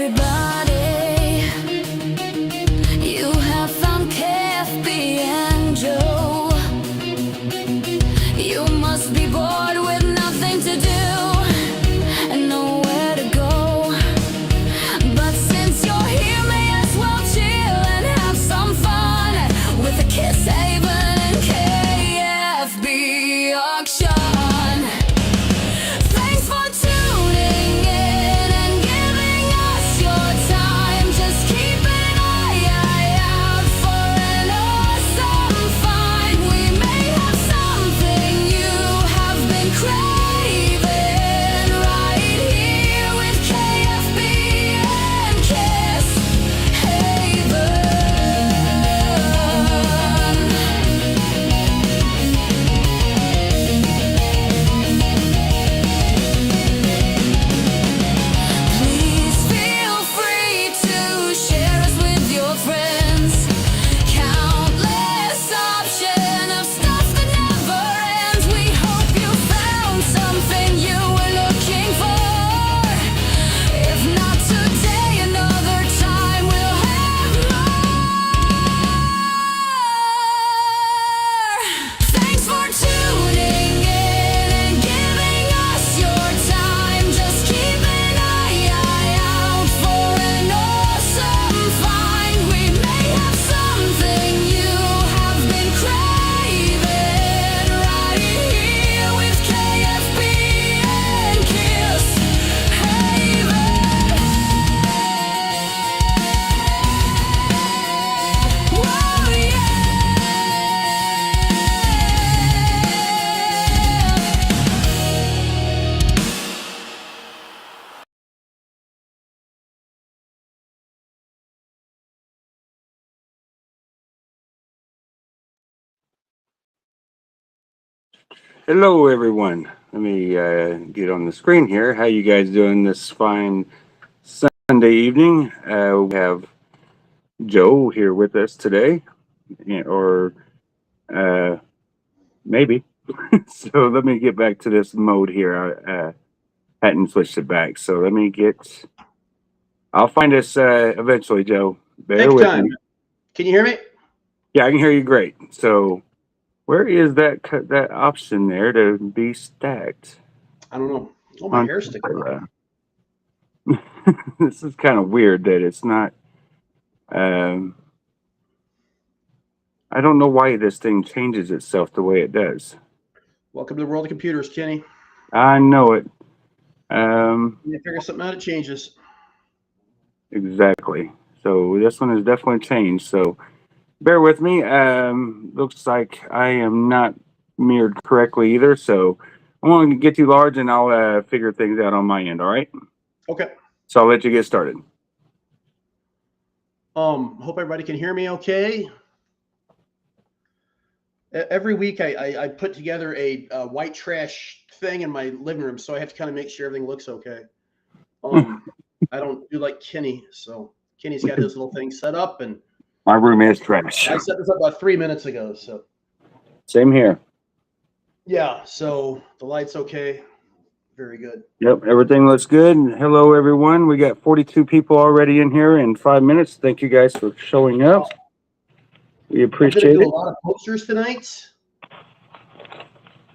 everybody. You have found KFB and Joe. You must be bored with nothing to do and nowhere to go. But since you're here, may as well chill and have some fun with a Kiss Haven and KFB auction. Thanks for tuning in and giving us your time. Just keep an eye out for an awesome find. We may have something you have been craving right here with KFB and Kiss Haven. Please feel free to share us with your friends. Countless option of stuff that never ends. We hope you found something you were looking for. If not today, another time we'll have more. Thanks for tuning in and giving us your time. Just keep an eye out for an awesome find. We may have something you have been craving right here with KFB and Kiss Haven. Whoa, yeah. Hello, everyone. Let me get on the screen here. How you guys doing this fine Sunday evening? We have Joe here with us today, or maybe. So let me get back to this mode here. I hadn't switched it back, so let me get. I'll find us eventually, Joe. Bear Take with time. me. Can you hear me? Yeah, I can hear you great. So, where is that option there to be stacked? I don't know. Oh, my hair's sticking out. This is kind of weird that it's not. Um, I don't know why this thing changes itself the way it does. Welcome to the world of computers, Kenny. I know it. When you figure something out, it changes. Exactly. So this one has definitely changed. So bear with me. Looks like I am not mirrored correctly either. So I'm going to get too large and I'll figure things out on my end. All right. Okay. So I'll let you get started. Hope everybody can hear me okay. Every week I put together a white trash thing in my living room, so I have to kind of make sure everything looks okay. I don't do like Kenny, so Kenny's got his little thing set up, and My room is trash. I set this up about 3 minutes ago. So Same here. yeah, so the light's okay. Very good. Yep, everything looks good. Hello, everyone. We got 42 people already in here in 5 minutes. Thank you guys for showing up. We I'm appreciate going to do it. a lot of posters tonight.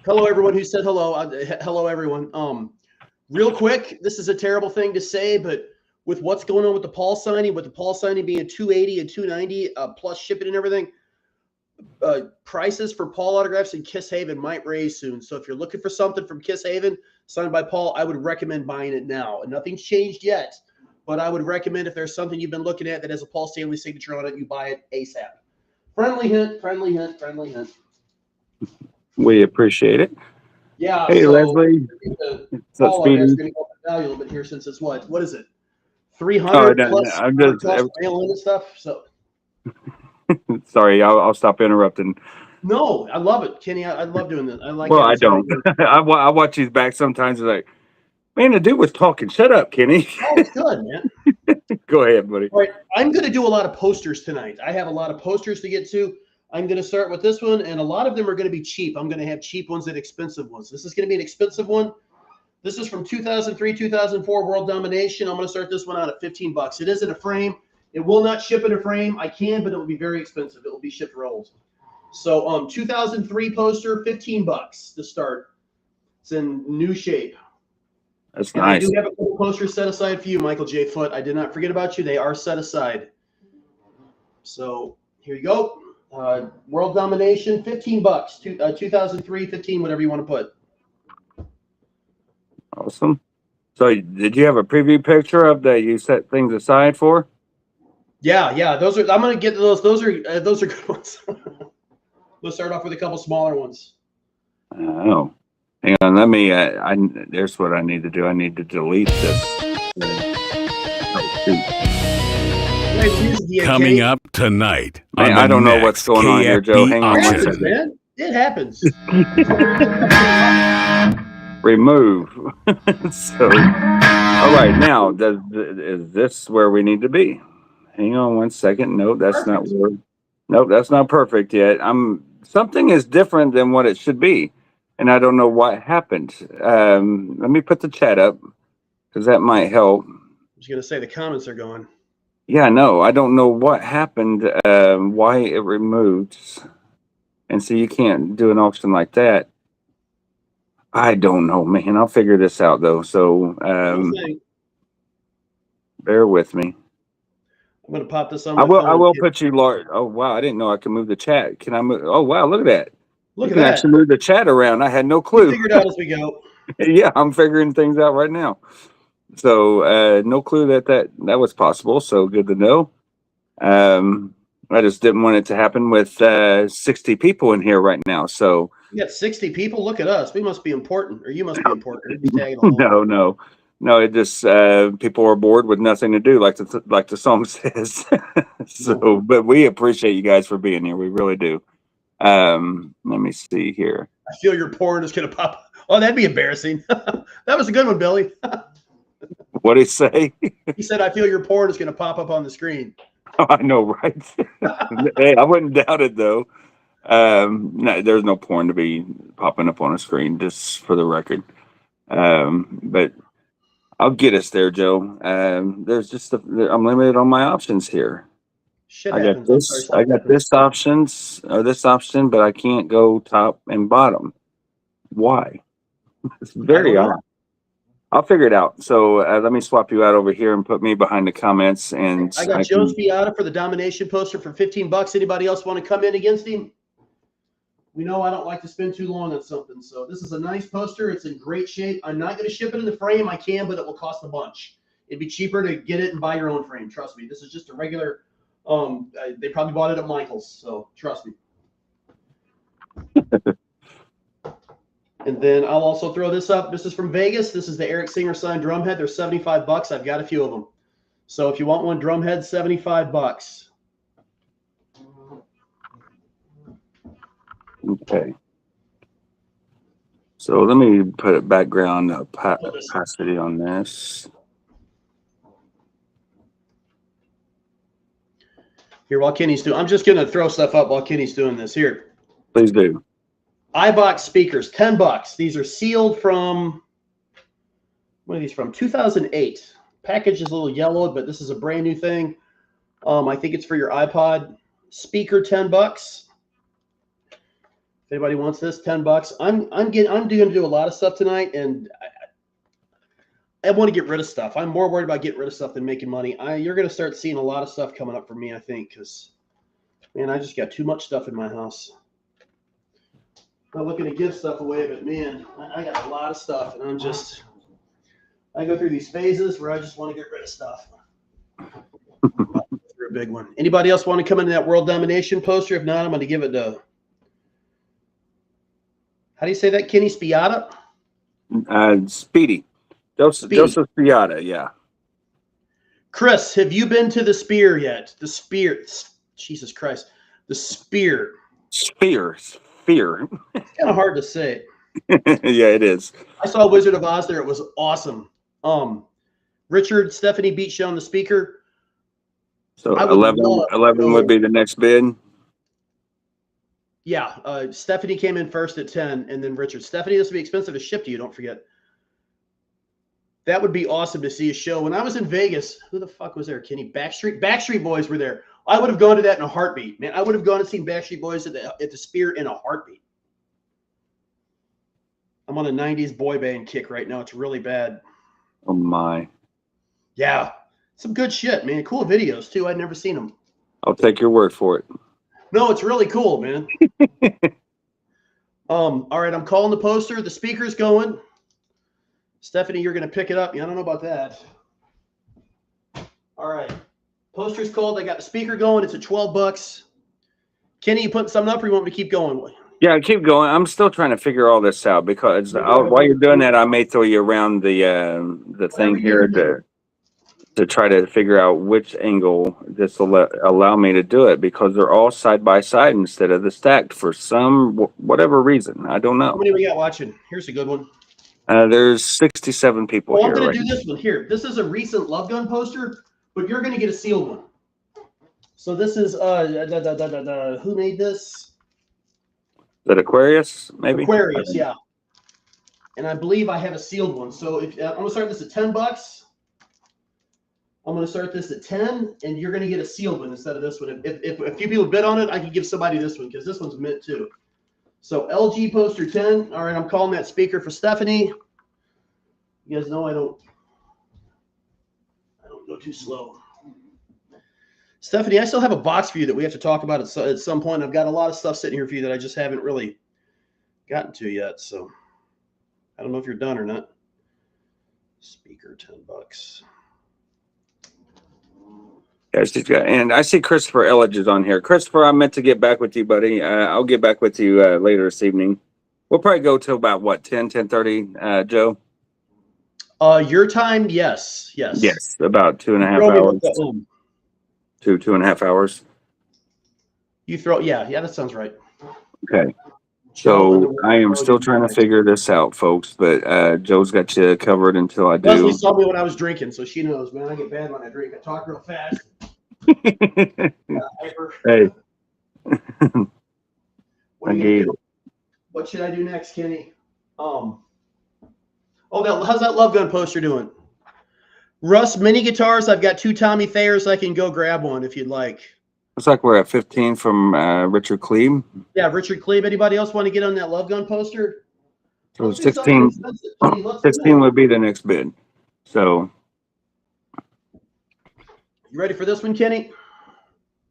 Hello, everyone who said hello. Hello, everyone. Real quick, this is a terrible thing to say, but with what's going on with the Paul signing, being 280 and 290 plus shipping and everything, prices for Paul autographs in Kiss Haven might raise soon. So if you're looking for something from Kiss Haven signed by Paul, I would recommend buying it now. And nothing's changed yet, but I would recommend if there's something you've been looking at that has a Paul Stanley signature on it, you buy it ASAP. Friendly hint, friendly hint, friendly hint. We appreciate it. Yeah. Hey, so Leslie. the What's up, Paul autographs Speedy? are going to go up in value a little bit here since it's what is it? 300 plus I'm just, cost mail in and stuff. So sorry, I'll stop interrupting. no, I love it, Kenny. I love doing this. I like. Well, I having don't. somebody- I watch these back sometimes. It's like, man, the dude was talking. Shut up, Kenny. Oh, it's good, man. Go ahead, buddy. All right, I'm going to do a lot of posters tonight. I have a lot of posters to get to. I'm going to start with this one, and a lot of them are going to be cheap. I'm going to have cheap ones and expensive ones. This is going to be an expensive one. This is from 2003, 2004 World Domination. I'm going to start this one out at $15. It is in a frame. It will not ship in a frame. I can, but it will be very expensive. It will be shipped rolled. So 2003 poster, $15 to start. It's in new shape. That's And nice. I do have a couple posters set aside for you, Michael J. Foot. I did not forget about you. They are set aside. So here you go. World Domination, $15. 2003, 15, whatever you want to put. Awesome. So did you have a preview picture of that you set things aside for? Yeah. Those are. I'm gonna get to those. Those are good ones. Let's start off with a couple smaller ones. Oh, hang on. Let me. There's what I need to do. I need to delete this. Coming up tonight. Man, I don't know what's going on here, Joe. Hang on one second. Man. It happens. Remove. So, all right. Now, is this where we need to be? Hang on one second. No, that's not where. Nope, that's not perfect yet. Something is different than what it should be, and I don't know what happened. Let me put the chat up because that might help. I was gonna say the comments are going. Yeah, no, I don't know what happened. Why it removed, and so you can't do an auction like that. I don't know, man. I'll figure this out though. So bear with me. I'm gonna pop this on. I will put you large. Oh wow, I didn't know I could move the chat. Can I move? Oh wow, look at that. Look you at can that. actually move the chat around. I had no clue. We'll figure it out as we go. Yeah, I'm figuring things out right now. So no clue that was possible. So good to know. I just didn't want it to happen with 60 people in here right now. So you got 60 people. Look at us. We must be important, or you must be important. No. It just people are bored with nothing to do, like the song says. So, but we appreciate you guys for being here. We really do. Let me see here. I feel your porn is gonna pop. Oh, that'd be embarrassing. That was a good one, Billy. What did he say? He said, "I feel your porn is gonna pop up on the screen." Oh, I know, right? Hey, I wouldn't doubt it though. No, there's no porn to be popping up on a screen, just for the record. But I'll get us there, Joe. There's just I'm limited on my options here. Shit I got happens. I got this option, but I can't go top and bottom. Why? It's very odd. I'll figure it out. So let me swap you out over here and put me behind the comments. And I got Joe Spiata for the domination poster for $15. Anybody else want to come in against him? We know I don't like to spend too long on something. So this is a nice poster. It's in great shape. I'm not going to ship it in the frame. I can, but it will cost a bunch. It'd be cheaper to get it and buy your own frame. Trust me. This is just a regular. They probably bought it at Michael's. So trust me. And then I'll also throw this up. This is from Vegas. This is the Eric Singer signed drum head. They're $75. I've got a few of them. So if you want one drum head, $75. Okay. So let me put a background opacity on this. Here, while Kenny's doing, I'm just going to throw stuff up while Kenny's doing this. Here. Please do. iBox speakers, $10. These are sealed from, what are these from? 2008. Package is a little yellowed, but this is a brand new thing. I think it's for your iPod. Speaker, $10. If anybody wants this, $10. I'm going to do a lot of stuff tonight, and I want to get rid of stuff. I'm more worried about getting rid of stuff than making money. You're going to start seeing a lot of stuff coming up for me, I think, because, man, I just got too much stuff in my house. Not looking to give stuff away, but man, I got a lot of stuff, and I go through these phases where I just want to get rid of stuff. Through a big one. Anybody else want to come into that World Domination poster? If not, I'm going to give it to, how do you say that, Kenny? Spiata? Speedy. Joseph Spiata, yeah. Chris, have you been to the Spear yet? The Spear. Jesus Christ. The Spear. Spear. It's kind of hard to say. Yeah, it is. I saw Wizard of Oz there. It was awesome. Richard, Stephanie beat you on the speaker. So 11 would be the next bid. Yeah. Stephanie came in first at 10, and then Richard. Stephanie, this will be expensive to ship to you. Don't forget. That would be awesome to see a show. When I was in Vegas, who the fuck was there? Kenny? Backstreet Boys were there. I would have gone to that in a heartbeat, man. I would have gone and seen Backstreet Boys at the Sphere in a heartbeat. I'm on a 90s boy band kick right now. It's really bad. Oh my. Yeah. Some good shit, man. Cool videos too. I'd never seen them. I'll take your word for it. No, it's really cool, man. All right, I'm calling the poster. The speaker's going. Stephanie, you're going to pick it up. Yeah, I don't know about that. All right. Poster's called. I got the speaker going. It's at $12. Kenny, you putting something up or you want me to keep going? Yeah, keep going. I'm still trying to figure all this out because while you're doing that, I may throw you around the thing here to try to figure out which angle this will allow me to do it, because they're all side by side instead of the stacked for some whatever reason. I don't know. How many we got watching? Here's a good one. There's 67 people Well, here. I'm going to do this one here. This is a recent Love Gun poster, but you're going to get a sealed one. So this is who made this? Is that Aquarius? Maybe Aquarius, yeah. And I believe I have a sealed one. So if I'm going to start this at $10. I'm going to start this at 10, and you're going to get a sealed one instead of this one. If a few people bid on it, I can give somebody this one because this one's mint too. So LG poster 10. All right, I'm calling that speaker for Stephanie. You guys know I don't go too slow. Stephanie, I still have a box for you that we have to talk about at some point. I've got a lot of stuff sitting here for you that I just haven't really gotten to yet. So I don't know if you're done or not. Speaker, $10. Yes, and I see Christopher Elledge is on here. Christopher, I meant to get back with you, buddy. I'll get back with you later this evening. We'll probably go till about what, 10:30, Joe? Your time, yes. Yes, about 2.5 hours. 2.5 hours. You throw, yeah, that sounds right. Okay. So I am still trying to figure this out, folks, but Joe's got you covered until I do. Leslie saw me when I was drinking, so she knows, man. I get bad when I drink. I talk real fast. Hey. What should I do next, Kenny? How's that Love Gun poster doing? Russ, mini guitars. I've got 2 Tommy Thayers. I can go grab one if you'd like. Looks like we're at 15 from Richard Klebe. Yeah, Richard Klebe. Anybody else want to get on that Love Gun poster? So 16 would be the next bid. So you ready for this one, Kenny?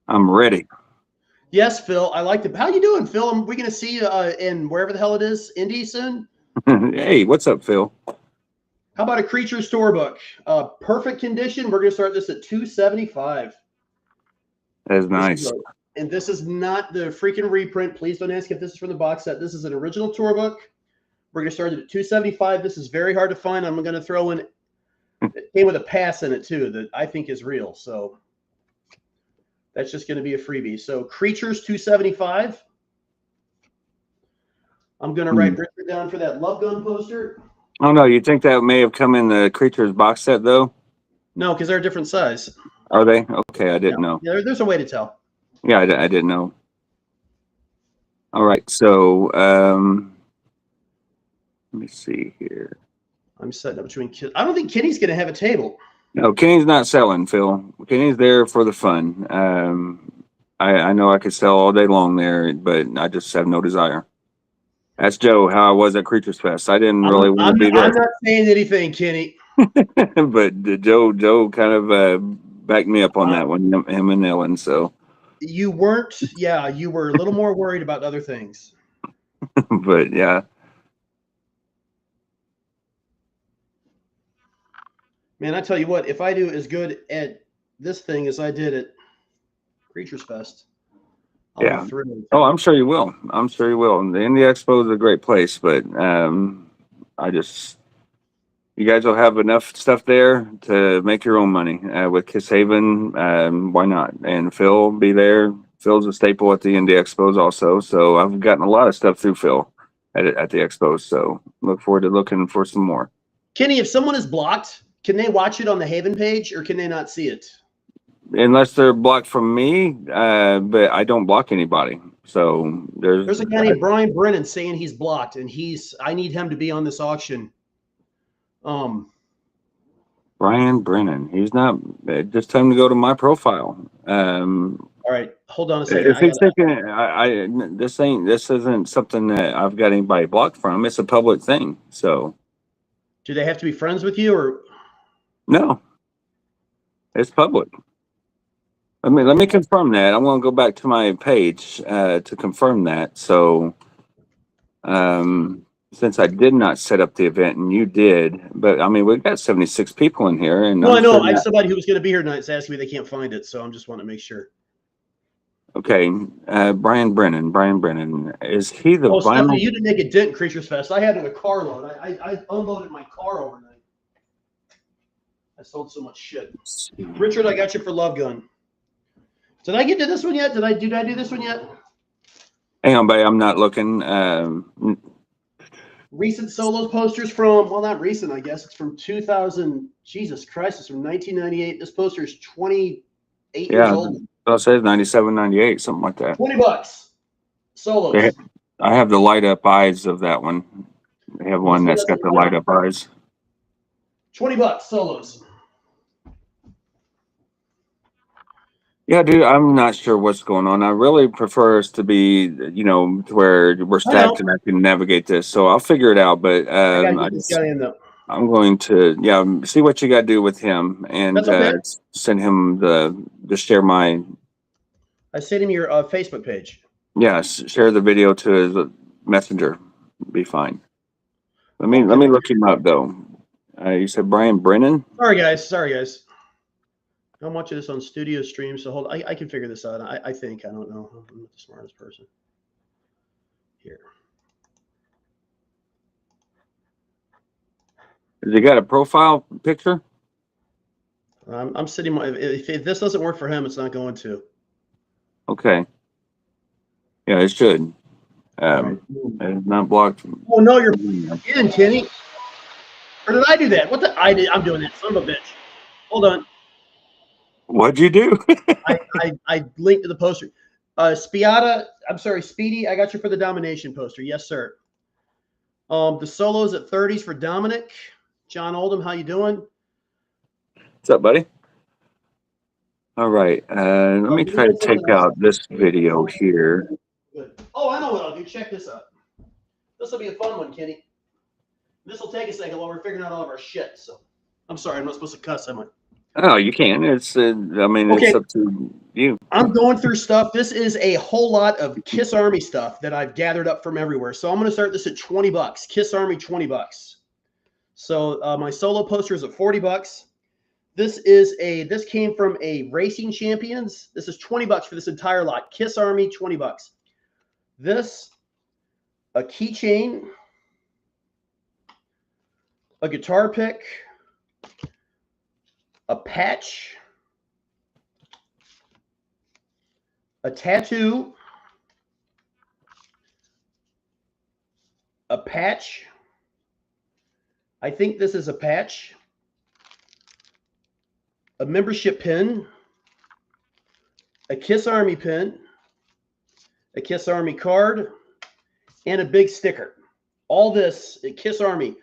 I'm ready. Yes, Phil. I like the. How you doing, Phil? We're going to see you in wherever the hell it is, Indy soon. Hey, what's up, Phil? How about a Creatures Tour book? Perfect condition. We're going to start this at $275. That is nice. And this is not the freaking reprint. Please don't ask if this is from the box set. This is an original tour book. We're going to start it at $275. This is very hard to find. I'm going to throw in. It came with a pass in it too that I think is real. So that's just going to be a freebie. So Creatures $275. I'm going to write Richard down for that Love Gun poster. Oh no, you think that may have come in the Creatures box set though? No, because they're a different size. Are they? Okay, I didn't know. Yeah, there's a way to tell. Yeah, I didn't know. All right, so let me see here. I'm setting up between kids. I don't think Kenny's going to have a table. No, Kenny's not selling, Phil. Kenny's there for the fun. I know I could sell all day long there, but I just have no desire. That's Joe, how I was at Creatures Fest. I didn't really want to be there. I'm not saying anything, Kenny. But Joe kind of backed me up on that one, him and Ellen. So you weren't, yeah, you were a little more worried about other things. But yeah. Man, I tell you what, if I do as good at this thing as I did at Creatures Fest, I'll be thrilled. Oh, I'm sure you will. I'm sure you will. And the Indie Expo is a great place, but you guys will have enough stuff there to make your own money with Kiss Haven. Why not? And Phil will be there. Phil's a staple at the Indie Expos also. So I've gotten a lot of stuff through Phil at the Expos. So look forward to looking for some more. Kenny, if someone is blocked, can they watch it on the Haven page or can they not see it? Unless they're blocked from me, but I don't block anybody. So there's a guy named Brian Brennan saying he's blocked, and I need him to be on this auction. Brian Brennan. He's not. Just tell him to go to my profile. All right, hold on a second. If he's thinking, this isn't something that I've got anybody blocked from. It's a public thing. So Do they have to be friends with you, or no, it's public. Let me confirm that. I'm going to go back to my page to confirm that. So, since I did not set up the event and you did, but I mean, we've got 76 people in here, and no? I'm I know. sure I have that- somebody who was going to be here tonight is asking me they can't find it, so I'm just wanting to make sure. Okay, Brian Brennan, is he the Oh, vinyl? Stephanie, you didn't make a dent in Creatures Fest. I had it in a carload. I unloaded my car overnight. I sold so much shit. Richard, I got you for Love Gun. Did I get to this one yet? Did I do this one yet? Hang on, buddy. I'm not looking. Recent solos posters from, well, not recent, I guess. It's from 2000. Jesus Christ, it's from 1998. This poster is 28 years Yeah, old. I'll say 97, 98, something like that. $20. Solos. They- I have the light up eyes of that one. They have one that's got the light up eyes. $20 solos. Yeah, dude, I'm not sure what's going on. I really prefer us to be, to where we're stacked and I can navigate this. So I'll figure it out. But I gotta get this guy in though. I'm going to, see what you got to do with him and That's okay. send him to share my, I sent him your Facebook page. share the video to his messenger. Be fine. Let me look him up though. You said Brian Brennan? Sorry, guys. I'm watching this on Studio Stream, so hold. I can figure this out. I think. I don't know. I'm not the smartest person. Here. Has he got a profile picture? I'm sitting. If this doesn't work for him, it's not going to. Okay. Yeah, it should. It's not blocked. Oh no, you're in, Kenny. Or did I do that? What the? I did. I'm doing that. Son of a bitch. Hold on. What'd you do? I linked to the poster. Speedy, I got you for the Domination poster. Yes, sir. The solos at 30s for Dominic. John Oldham, how you doing? What's up, buddy? All right. Let me try to take out this video here. Good. Oh, I know what I'll do. Check this out. This will be a fun one, Kenny. This will take a second while we're figuring out all of our shit. So, I'm sorry, I'm not supposed to cuss, am I? Oh, you can. It's it's up to you. I'm going through stuff. This is a whole lot of Kiss Army stuff that I've gathered up from everywhere. So I'm going to start this at $20. Kiss Army, $20. So my solo poster is at $40. This came from a Racing Champions. This is $20 for this entire lot. Kiss Army, $20. This, a keychain, a guitar pick, a patch, a tattoo, a patch. I think this is a patch, a membership pin, a Kiss Army pin, a Kiss Army card, and a big sticker. All this at Kiss Army.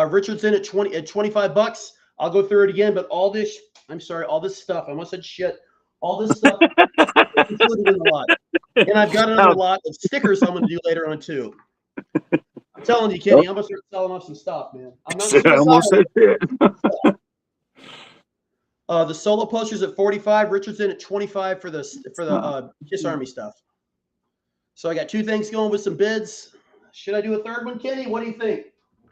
Richard's in at $25. I'll go through it again, but all this stuff, I almost said shit. All this stuff is included in the lot. And I've got another lot of stickers I'm going to do later on too. I'm telling you, Kenny, I'm going to start selling off some stuff, man. I'm not just I almost said shit. The solo posters at 45. Richard's in at 25 for the Kiss Army stuff. So I got two things going with some bids. Should I do a third one, Kenny? What do you think?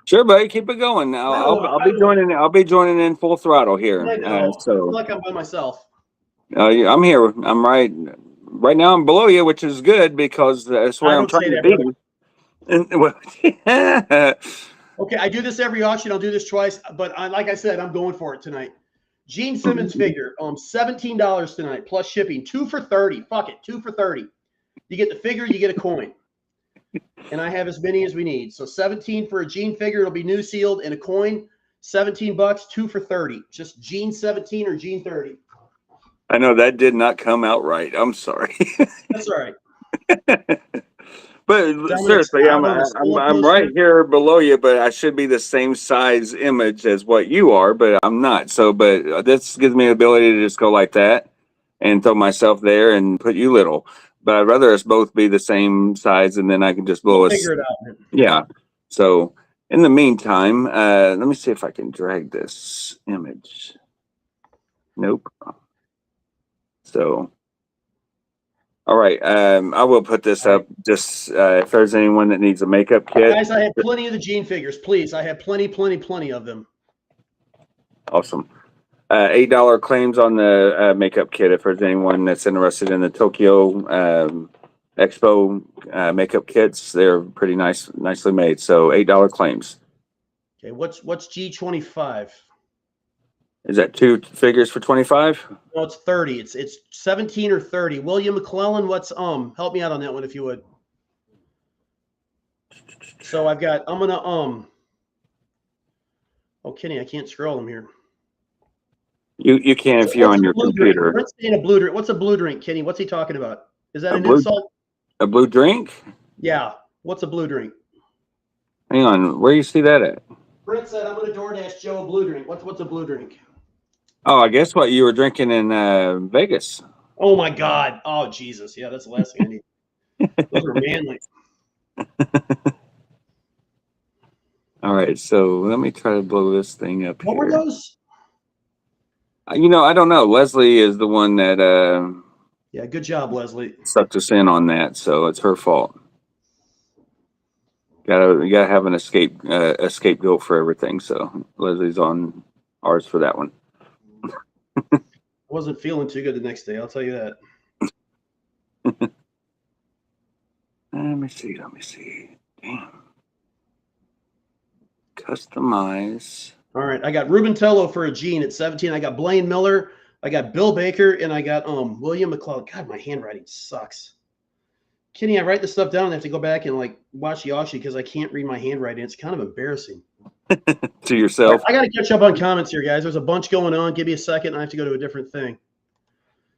Sure, buddy. Keep it going. I'll be joining. I'll be joining in full throttle here. I feel like I'm by myself. I'm here. I'm right now. I'm below you, which is good because that's where I'm trying to be. Okay, I do this every auction. I'll do this twice, but like I said, I'm going for it tonight. Gene Simmons figure, $17 tonight plus shipping. 2 for $30. Fuck it, 2 for $30. You get the figure, you get a coin. And I have as many as we need. So 17 for a Gene figure. It'll be new sealed and a coin. $17, 2 for $30. Just Gene 17 or Gene 30. I know that did not come out right. I'm sorry. That's all right. But Dominic's seriously, out on the solo I'm poster. right here below you, but I should be the same size image as what you are, but I'm not. So, but this gives me the ability to just go like that and throw myself there and put you little. But I'd rather us both be the same size, and then I can just We'll blow us. figure it out, man. Yeah. So in the meantime, let me see if I can drag this image. Nope. So. All right. I will put this All right. up just if there's anyone that needs a makeup kit. Guys, I have plenty of the Gene figures. Please, I have plenty of them. Awesome. $8 claims on the makeup kit if there's anyone that's interested in the Tokyo Expo makeup kits. They're pretty nicely made. So $8 claims. Okay, what's G25? Is that 2 figures for 25? No, it's 30. It's 17 or 30. William McClellan, what's help me out on that one if you would. So I'm gonna oh Kenny, I can't scroll them here. You can if you're on your computer. Brent's saying a blue drink. What's a blue drink, Kenny? What's he talking about? Is that an insult? A blue drink? Yeah. What's a blue drink? Hang on, where you see that at? Brent said I'm gonna DoorDash Joe a blue drink. What's a blue drink? Oh, I guess what you were drinking in Vegas. Oh my God. Oh Jesus. Yeah, that's the last thing I need. Those are manly. All right, so let me try to blow this thing up What here. were those? I don't know. Leslie is the one that Yeah, good job, Leslie. sucked us in on that, so it's her fault. You gotta have an scapegoat for everything. So Leslie's on ours for that one. Wasn't feeling too good the next day, I'll tell you that. Let me see. Damn. Customize. All right, I got Ruben Tello for a Gene at 17. I got Blaine Miller. I got Bill Baker, and I got William McClellan. God, my handwriting sucks. Kenny, I write this stuff down and I have to go back and like watch the auction because I can't read my handwriting. It's kind of embarrassing. To yourself. I got to catch up on comments here, guys. There's a bunch going on. Give me a second. I have to go to a different thing.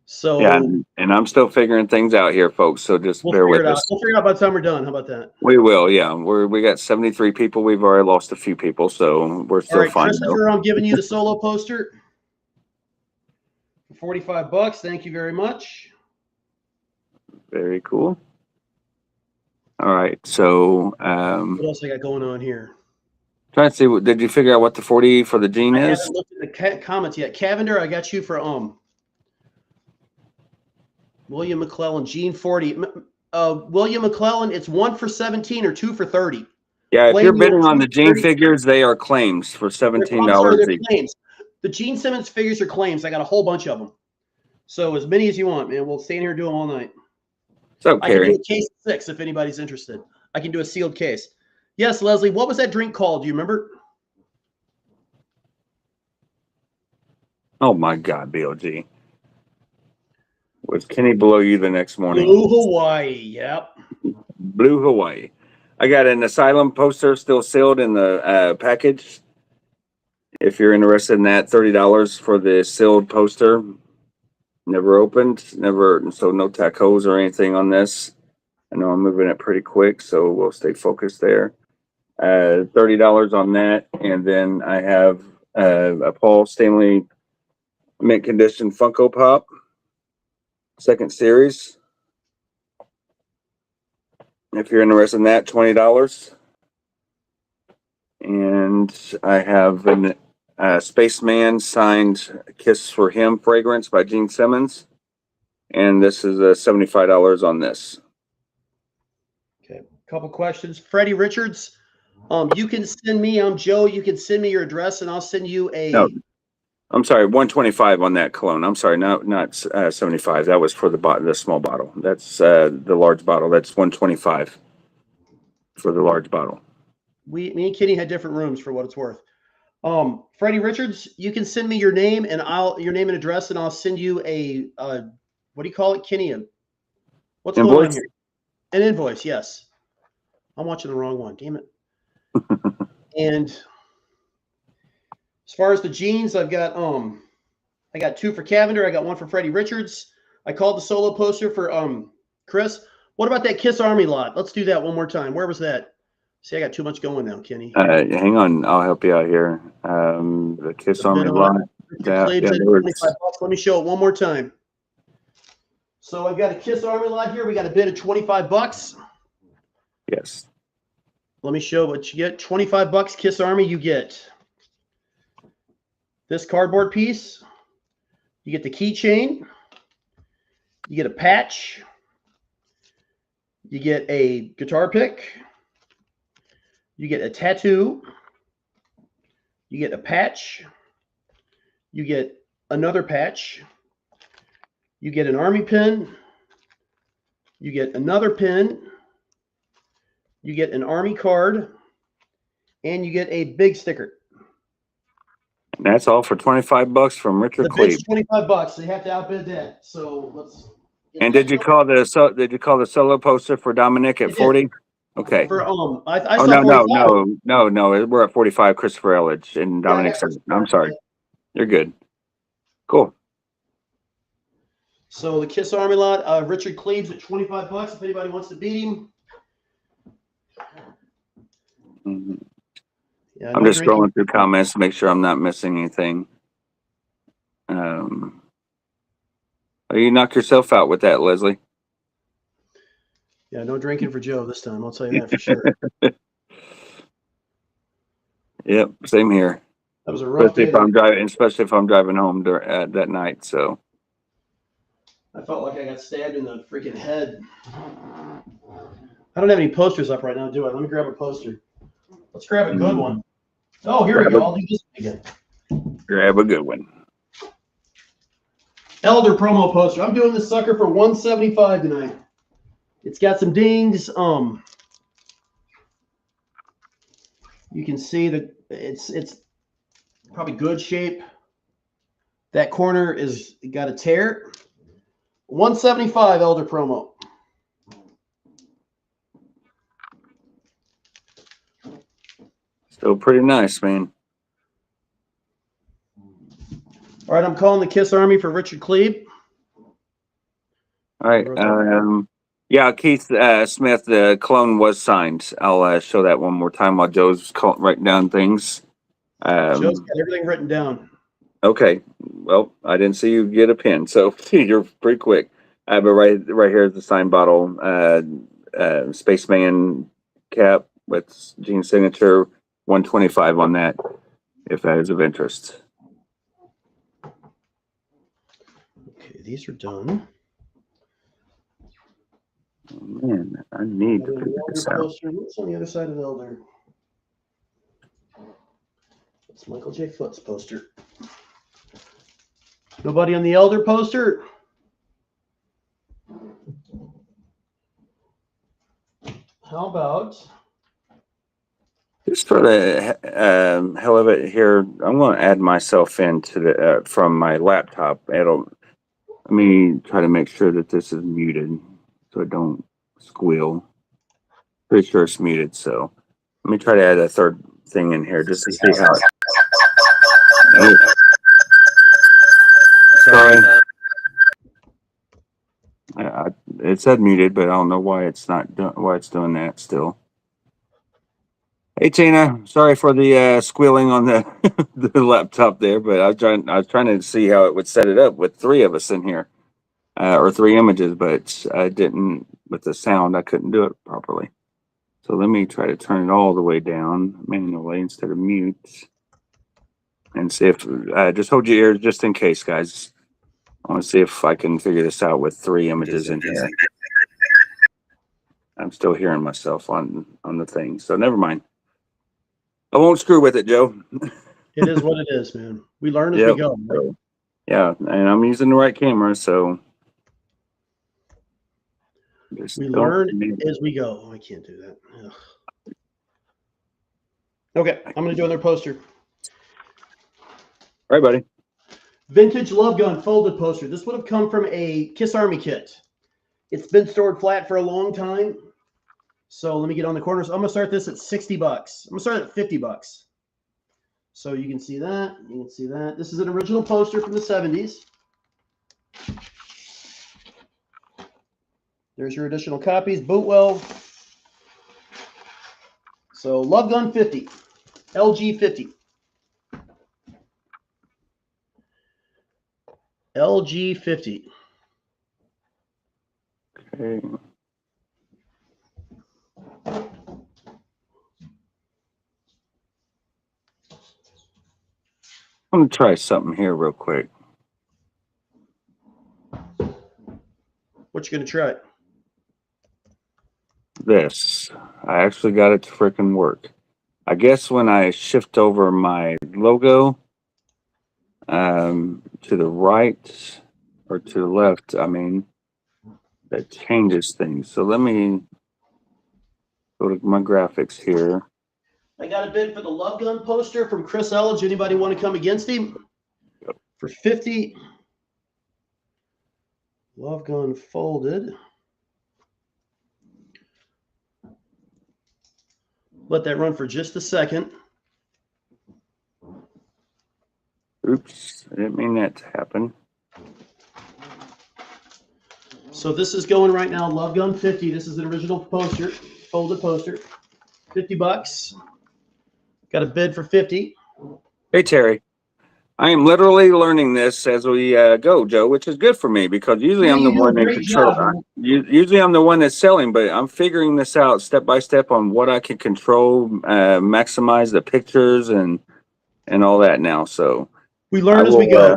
So yeah, and I'm still figuring things out here, folks. So just bear with us. We'll figure it out by the time we're done. How about that? We will. Yeah, we got 73 people. We've already lost a few people, so we're still fine. Christopher, I'm giving you the solo poster for $45. Thank you very much. Very cool. All right, so what else I got going on here? Trying to see. Did you figure out what the 40 for the Gene is? I haven't looked at the comments yet. Cavender, I got you for William McClellan, Gene 40. William McClellan, it's 1 for 17 or 2 for 30. Yeah, if you're bidding on the Gene figures, they are claims for $17 each. Claims. The Gene Simmons figures are claims. I got a whole bunch of them. So as many as you want, man. We'll stay in here and do them all night. So I can do a case of 6 if anybody's interested. I can do a sealed case. Yes, Leslie, what was that drink called? Do you remember? Oh my God, BLG. Was Kenny below you the next morning? Blue Hawaii, yep. Blue Hawaii. I got an Asylum poster still sealed in the package. If you're interested in that, $30 for the sealed poster. Never opened, so no tacos or anything on this. I know I'm moving it pretty quick, so we'll stay focused there. $30 on that, and then I have a Paul Stanley mint condition Funko Pop, second series. If you're interested in that, $20. And I have a Spaceman signed Kiss for Him fragrance by Gene Simmons. And this is $75 on this. Okay, a couple questions. Freddie Richards, you can send me, I'm Joe, you can send me your address and I'll send you a... No, I'm sorry, 125 on that cologne. I'm sorry, not 75. That was for the small bottle. That's the large bottle. That's 125 for the large bottle. Me and Kenny had different rooms for what it's worth. Freddie Richards, you can send me your name and your name and address, and I'll send you a what do you call it, Kenny? What's invoice? Going on here? An invoice, yes. I'm watching the wrong one. Damn it. And as far as the jeans, I got 2 for Cavender. I got 1 for Freddie Richards. I called the solo poster for Chris. What about that Kiss Army lot? Let's do that one more time. Where was that? See, I got too much going now, Kenny. Hang on, I'll help you out here. The Kiss Army lot. Claves at 25 bucks. Let me show it one more time. So I've got a Kiss Army lot here. We got a bid of 25 bucks. Yes. Let me show what you get. 25 bucks Kiss Army, you get this cardboard piece. You get the keychain. You get a patch. You get a guitar pick. You get a tattoo. You get a patch. You get another patch. You get an army pin. You get another pin. You get an army card. And you get a big sticker. And that's all for 25 bucks from Richard The Cleve. bid's 25 bucks. They have to outbid that. So let's. And did you call the solo poster for Dominic at 40? Okay. For I Oh, saw no. We're at 45. Christopher Elledge and Dominic. I'm sorry. You're good. Cool. So the Kiss Army lot, Richard Cleves at 25 bucks. If anybody wants to beat him. Mm-hmm. Yeah, I'm just scrolling through comments to make sure I'm not missing anything. You knock yourself out with that, Leslie. Yeah, no drinking for Joe this time. I'll tell you that for sure. Yep, same here. That was a rough day. Especially if I'm driving home that night. So I felt like I got stabbed in the freaking head. I don't have any posters up right now, do I? Let me grab a poster. Let's grab a good one. Oh, here we go. I'll do this again. Grab a good one. Elder promo poster. I'm doing this sucker for $175 tonight. It's got some dings. You can see that it's probably good shape. That corner is got a tear. $175 Elder promo. Still pretty nice, man. All right, I'm calling the Kiss Army for Richard Cleve. All right. Yeah, Keith Smith, the clone was signed. I'll show that one more time while Joe's writing down things. Joe's got everything written down. Okay. Well, I didn't see you get a pen, so you're pretty quick. But right here is the signed bottle. Spaceman cap with Gene's signature. 125 on that, if that is of interest. Okay, these are done. Oh, man, I need to figure this out. What's on the other side of the Elder? It's Michael J. Foot's poster. Nobody on the Elder poster? How about... Just for the hell of it here, I'm going to add myself into the from my laptop. Let me try to make sure that this is muted so it don't squeal. Pretty sure it's muted, so let me try to add a third thing in here just to see how it. Nope. Sorry. It said muted, but I don't know why it's not why it's doing that still. Hey Tina, sorry for the squealing on the the laptop there, but I was trying to see how it would set it up with three of us in here, or three images, but I didn't with the sound. I couldn't do it properly. So let me try to turn it all the way down manually instead of mute, and see if just hold your ears just in case, guys. I want to see if I can figure this out with three images in here. I'm still hearing myself on the thing, so never mind. I won't screw with it, Joe. It is what it is, man. We learn as we go. Right? Yeah, and I'm using the right camera, so we learn as we go. Oh, I can't do that. Ugh. Okay, I'm going to do another poster. All right, buddy. Vintage Love Gun folded poster. This would have come from a Kiss Army kit. It's been stored flat for a long time. So let me get on the corners. I'm going to start this at 60 bucks. I'm going to start at 50 bucks. So you can see that. You can see that. This is an original poster from the 70s. There's your additional copies. Bootwell. So Love Gun 50. LG 50. LG 50. Okay. I'm gonna try something here real quick. What you gonna try? This. I actually got it to freaking work. I guess when I shift over my logo to the right or to the left, I mean, that changes things. So let me go to my graphics here. I got a bid for the Love Gun poster from Chris Elledge. Anybody want to come against him? For 50. Love Gun folded. Let that run for just a second. Oops, I didn't mean that to happen. So this is going right now, Love Gun 50. This is an original poster, folded poster. $50. Got a bid for 50. Hey, Terry. I am literally learning this as we go, Joe, which is good for me because usually Yeah, I'm the you do a one in great control. job, man. Usually I'm the one that's selling, but I'm figuring this out step by step on what I can control, maximize the pictures and all that now. So We I learn as we will go.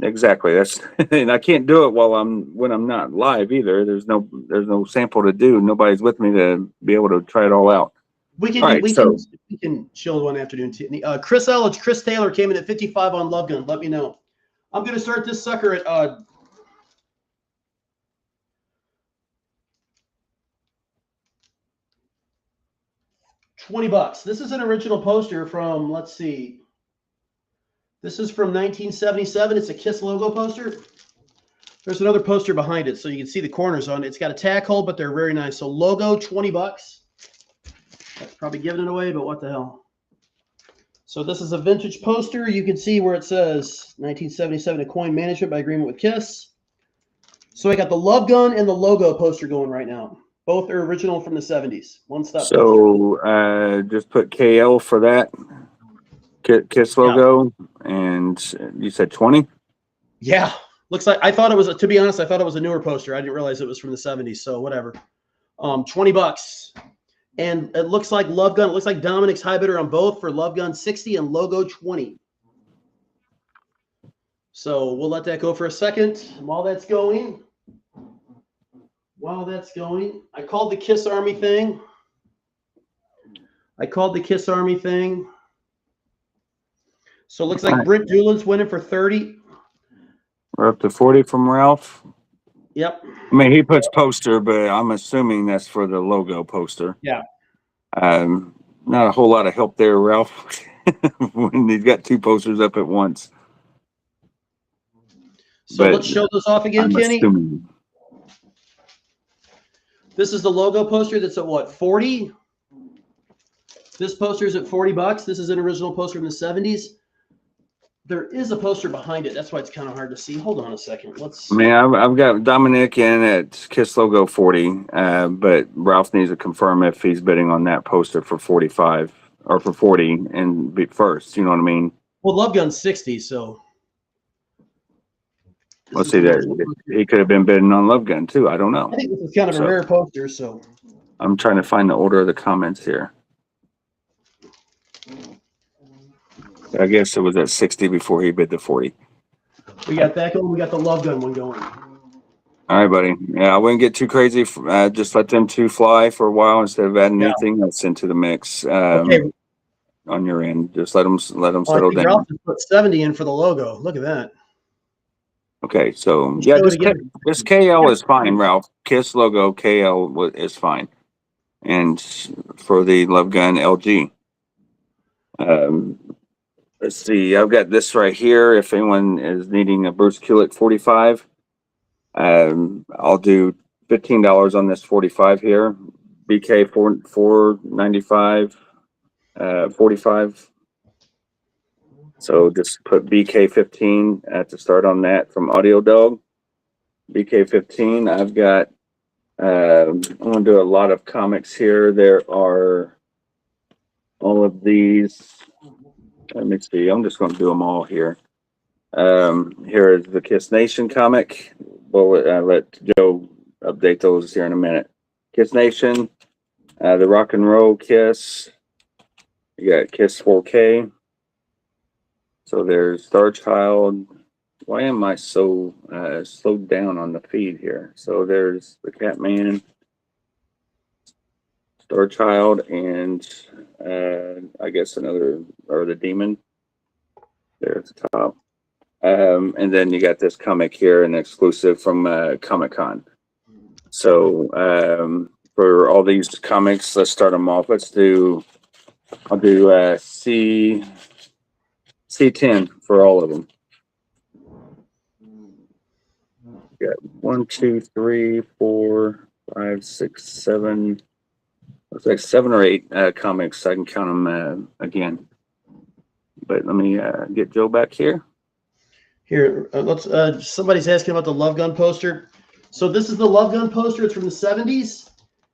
exactly. That's and I can't do it while when I'm not live either. There's no sample to do. Nobody's with me to be able to try it all out. We can All do, right, we can chill one afternoon. Chris Elledge, Chris Taylor came in at 55 on Love Gun. Let me know. I'm gonna start this sucker at $20. This is an original poster from, let's see. This is from 1977. It's a KISS logo poster. There's another poster behind it, so you can see the corners on it. It's got a tack hole, but they're very nice. So logo, $20. That's probably giving it away, but what the hell. So this is a vintage poster. You can see where it says 1977 coin management by agreement with KISS. So I got the Love Gun and the logo poster going right now. Both are original from the 70s. One stop poster. So just put KL for that KISS logo, and you said 20. Yeah, looks like I thought it was. To be honest, I thought it was a newer poster. I didn't realize it was from the 70s. So whatever. $20, and it looks like Love Gun. It looks like Dominic's high bidder on both for Love Gun 60 and logo 20. So we'll let that go for a second. While that's going, I called the KISS Army thing. So it looks like Britt Doolin's winning for 30. We're up to 40 from Ralph. Yep. I mean, he puts poster, but I'm assuming that's for the logo poster. Yeah. Not a whole lot of help there, Ralph, when he's got two posters up at once. So But let's show this off again, I'm Kenny. assuming. This is the logo poster that's at what, 40? This poster is at $40. This is an original poster from the 70s. There is a poster behind it. That's why it's kind of hard to see. Hold on a second. I mean, I've got Dominic in at KISS logo 40, but Ralph needs to confirm if he's bidding on that poster for 45 or for 40 and be first. You know what I mean? Well, Love Gun's 60, so. Let's see that he could have been bidding on Love Gun too. I don't know. I think this is kind of a rare poster, so. I'm trying to find the order of the comments here. I guess it was at 60 before he bid the 40. We got that going. We got the Love Gun one going. All right, buddy. Yeah, I wouldn't get too crazy. Just let them two fly for a while instead of adding anything else into the mix. Okay. On your end, just let them settle down. Ralph just put 70 in for the logo. Look at that. Okay, so yeah, this KL is fine, Ralph. KISS logo KL is fine, and for the Love Gun LG. Let's see. I've got this right here. If anyone is needing a Bruce Kulick 45, I'll do $15 on this 45 here. BK 495, 45. So just put BK 15 at the start on that from Audio Dog. BK 15. I've got I'm going to do a lot of comics here. There are all of these. Let me see. I'm just going to do them all here. Here is the Kiss Nation comic. We'll let Joe update those here in a minute. Kiss Nation, the Rock and Roll Kiss. You got Kiss 4K. So there's Star Child. Why am I so slowed down on the feed here? So there's the Catman, Star Child, and I guess another, or the Demon. There's the top. And then you got this comic here, an exclusive from Comic-Con. So for all these comics, let's start them off. I'll do C10 for all of them. Got 1, 2, 3, 4, 5, 6, 7. Looks like 7 or 8 comics. I can count them again. But let me get Joe back here. Here, let's. Somebody's asking about the Love Gun poster. So this is the Love Gun poster. It's from the 70s.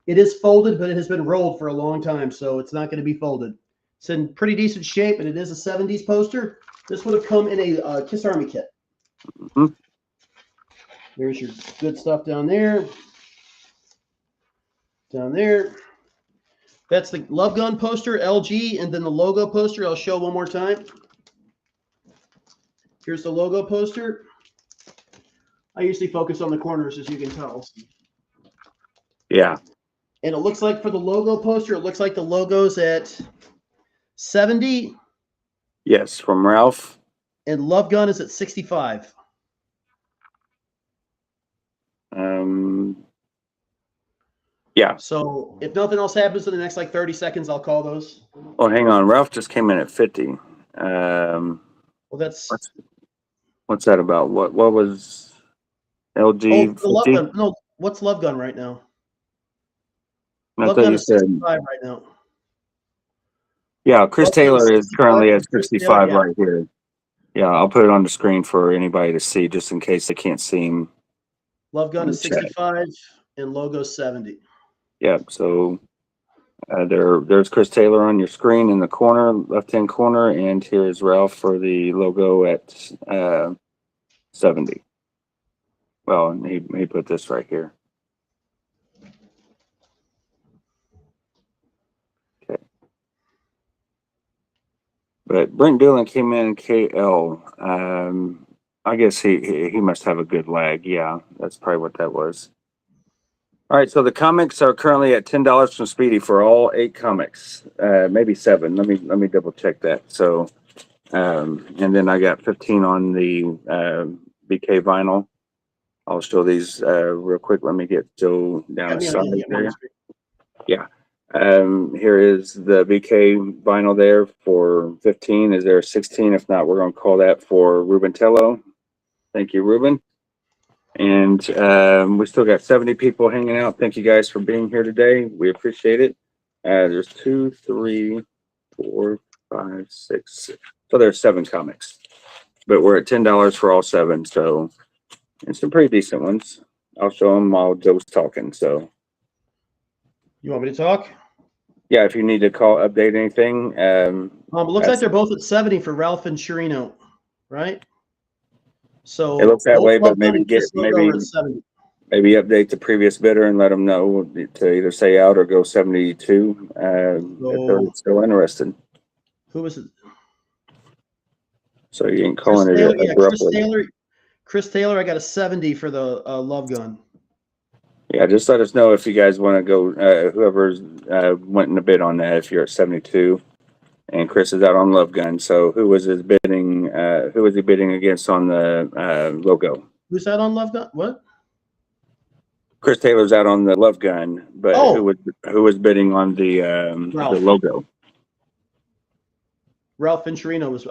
It is folded, but it has been rolled for a long time, so it's not going to be folded. It's in pretty decent shape, and it is a 70s poster. This would have come in a Kiss Army kit. Mm-hmm. There's your good stuff down there. Down there. That's the Love Gun poster, LG, and then the logo poster. I'll show one more time. Here's the logo poster. I usually focus on the corners, as you can tell. Yeah. And it looks like for the logo poster, it looks like the logo's at 70. Yes, from Ralph. And Love Gun is at 65. Yeah. So if nothing else happens in the next like 30 seconds, I'll call those. Oh, hang on. Ralph just came in at 50. Well, that's what's that about? What was LG? the Love Gun. No, what's Love Gun right now? I Love thought Gun you is said 65 right now. yeah. Chris Love Gun Taylor is 65, currently at Chris 65 Taylor, yeah. right here. Yeah, I'll put it on the screen for anybody to see, just in case they can't see him. Love Gun in is the chat. 65 and logo 70. Yeah. So there's Chris Taylor on your screen in the corner, left-hand corner, and here's Ralph for the logo at 70. Well, and he put this right here. Okay. But Brent Dillon came in KL. I guess he must have a good lag. Yeah, that's probably what that was. All right, so the comics are currently at $10 from Speedy for all 8 comics, maybe 7. Let me double check that. So, and then I got 15 on the BK vinyl. I'll show these real quick. Let me get Joe down the side there. Yeah. Here is the BK vinyl there for 15. Is there a 16? If not, we're going to call that for Ruben Tello. Thank you, Ruben. And we still got 70 people hanging out. Thank you guys for being here today. We appreciate it. There's 2, 3, 4, 5, 6. So there's 7 comics, but we're at $10 for all 7. So it's some pretty decent ones. I'll show them while Joe's talking. So You want me to talk? yeah, if you need to update anything. It looks like they're both at 70 for Ralph and Chirino, right? So it looks that way, but maybe maybe update the previous bidder and let them know to either say out or go 72 if they're still interested. Who was it? So you ain't calling it abruptly. Chris Taylor, I got a 70 for the Love Gun. Yeah, just let us know if you guys want to go. Whoever's went in a bid on that, if you're at 72, and Chris is out on Love Gun. So who was his bidding? Who was he bidding against on the logo? Who's out on Love Gun? What? Chris Taylor's out on the Love Gun, but who was bidding on the logo? Ralph Venturino was.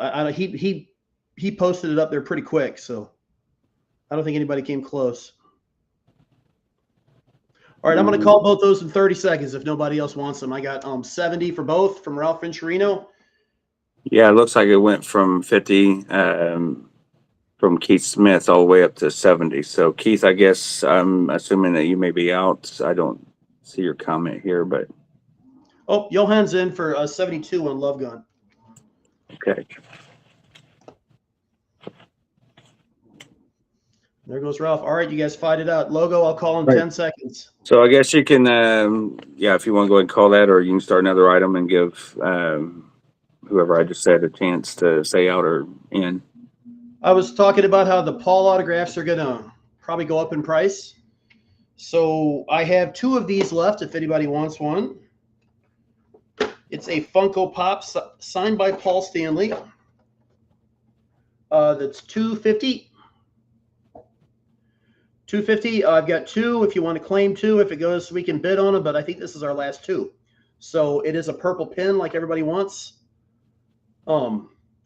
He posted it up there pretty quick, so I don't think anybody came close. All right, I'm going to call both those in 30 seconds if nobody else wants them. I got 70 for both from Ralph Venturino. Yeah, it looks like it went from 50 from from Keith Smith all the way up to 70. So Keith, I guess I'm assuming that you may be out. I don't see your comment here, but Oh, Johan's in for 72 on Love Gun. okay. There goes Ralph. All right, you guys fight it out. Logo, I'll call in Right. 10 seconds. So I guess you can, if you want to go ahead and call that, or you can start another item and give whoever I just said a chance to say out or in. I was talking about how the Paul autographs are going to probably go up in price. So I have 2 of these left if anybody wants one. It's a Funko Pop signed by Paul Stanley. That's $250. $250. I've got 2 if you want to claim 2. If it goes, we can bid on them, but I think this is our last 2. So it is a purple pin like everybody wants.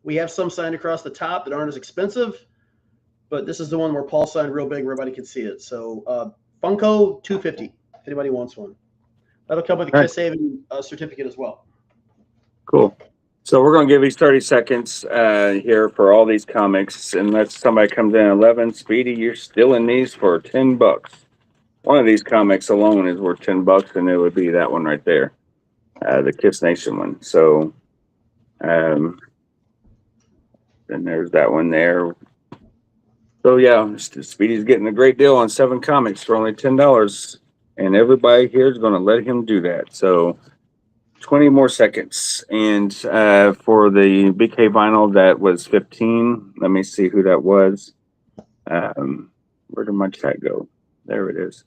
We have some signed across the top that aren't as expensive, but this is the one where Paul signed real big where everybody can see it. So Funko $250 if anybody wants one. That'll come with a Kiss Haven certificate as well. Cool. So we're going to give these 30 seconds here for all these comics, unless somebody comes in 11. Speedy, you're still in these for $10. One of these comics alone is worth $10, and it would be that one right there, the Kiss Nation one. So, then there's that one there. So yeah, Speedy's getting a great deal on 7 comics for only $10, and everybody here is going to let him do that. So 20 more seconds. And for the BK vinyl, that was 15. Let me see who that was. Where did my chat go? There it is.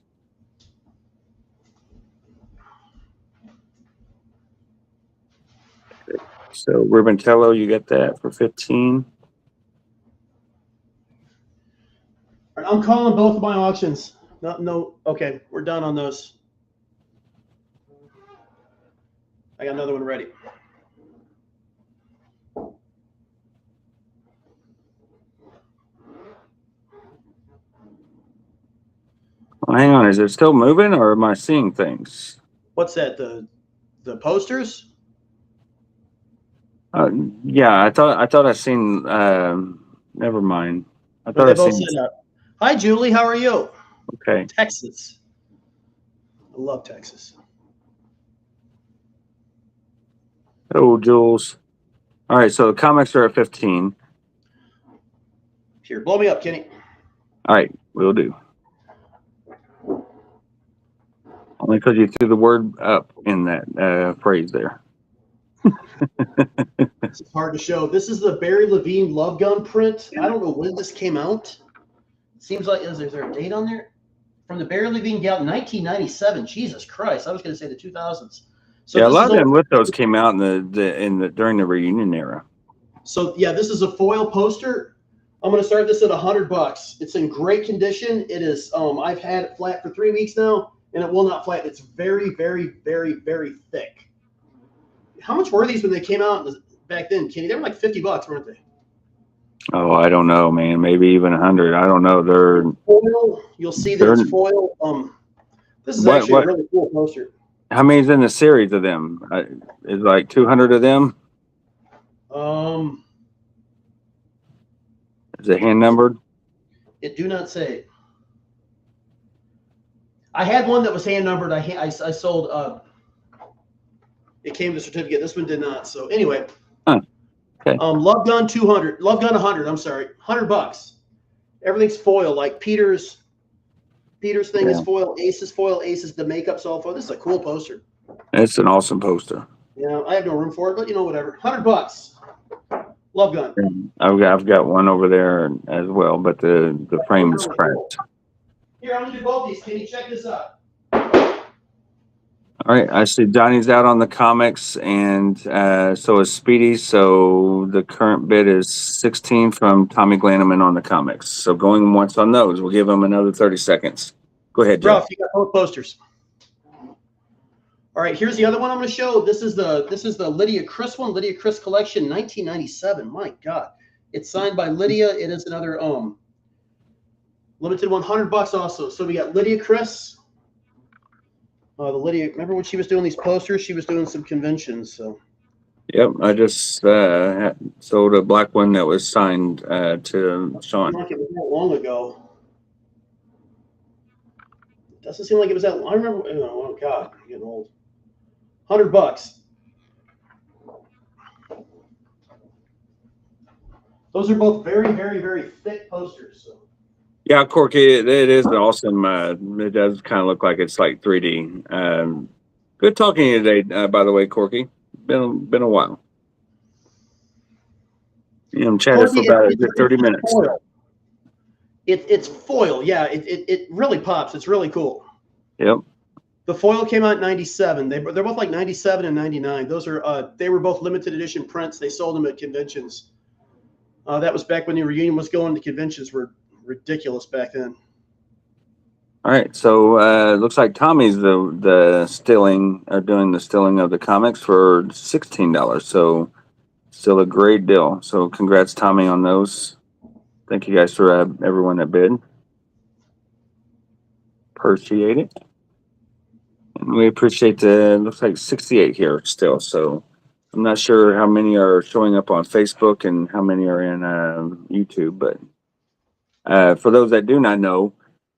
So Rubentello, you get that for 15. I'm calling both of my auctions. No, okay, we're done on those. I got another one ready. Well, hang on, is it still moving, or am I seeing things? What's that? The posters? Yeah, I thought I seen. Never mind. I But thought they I both seen. set up. Hi, Julie. How are you? Okay. Texas. I love Texas. Oh, Jules. All right, so the comics are at 15. Here, blow me up, Kenny. All right, we'll do. Only because you threw the word up in that phrase there. This is hard to show. This is the Barry Levine Love Gun print. I don't know when this came out. Seems like is there a date on there? From the Barry Levine Gal 1997. Jesus Christ! I was going to say the 2000s. So yeah, a this lot is of them lithos came out in the during the reunion era. So yeah, this is a foil poster. I'm going to start this at $100. It's in great condition. It is. I've had it flat for 3 weeks now, and it will not flat. It's very, very, very, very thick. How much were these when they came out back then, Kenny? They were like $50, weren't they? Oh, I don't know, man. Maybe even 100. I don't know. They're foil. You'll see that it's foil. This is actually a really cool poster. How many's in the series of them? Is like 200 of them? Is it hand numbered? It do not say. I had one that was hand numbered. I sold. It came with a certificate. This one did not. So anyway. Huh. Okay. Love Gun 200. Love Gun 100. I'm sorry, $100. Everything's foil. Like Peter's thing is foil. Ace's foil. Ace's the makeup's all foil. This is a cool poster. It's an awesome poster. Yeah, I have no room for it, but whatever. $100. Love Gun. I've got one over there as well, but the frame is cracked. Here, I'm gonna do both these. Can you check this out? All right, I see Johnny's out on the comics, and so is Speedy. So the current bid is 16 from Tommy Glanneman on the comics. So going once on those, we'll give him another 30 seconds. Go ahead, Joe. Ralph, you got both posters. All right, here's the other one I'm going to show. This is the Lydia Chris one, Lydia Chris collection, 1997. My God, it's signed by Lydia. It is another limited $100 also. So we got Lydia Chris. The Lydia, remember when she was doing these posters? She was doing some conventions. So Yep, I just sold a black one that was signed to Sean. Like it was that long ago. Doesn't seem like it was that. I remember. Oh God, I'm getting old. $100. Those are both very, very, very thick posters. So. Yeah, Corky, it is awesome. It does kind of look like it's like 3D. Good talking to you today, by the way, Corky. Been a while. You know, chatted for Corky, about a good 30 it's minutes. foil. It's foil. Yeah, it really pops. It's really cool. Yep. The foil came out in '97. They're both like '97 and '99. Those are they were both limited edition prints. They sold them at conventions. That was back when the reunion was going. The conventions were ridiculous back then. All right, so looks like Tommy's doing the stilling of the comics for $16. So still a great deal. So congrats, Tommy, on those. Thank you guys for everyone that bid. Appreciate it. And we appreciate looks like 68 here still. So I'm not sure how many are showing up on Facebook and how many are in YouTube, but for those that do not know,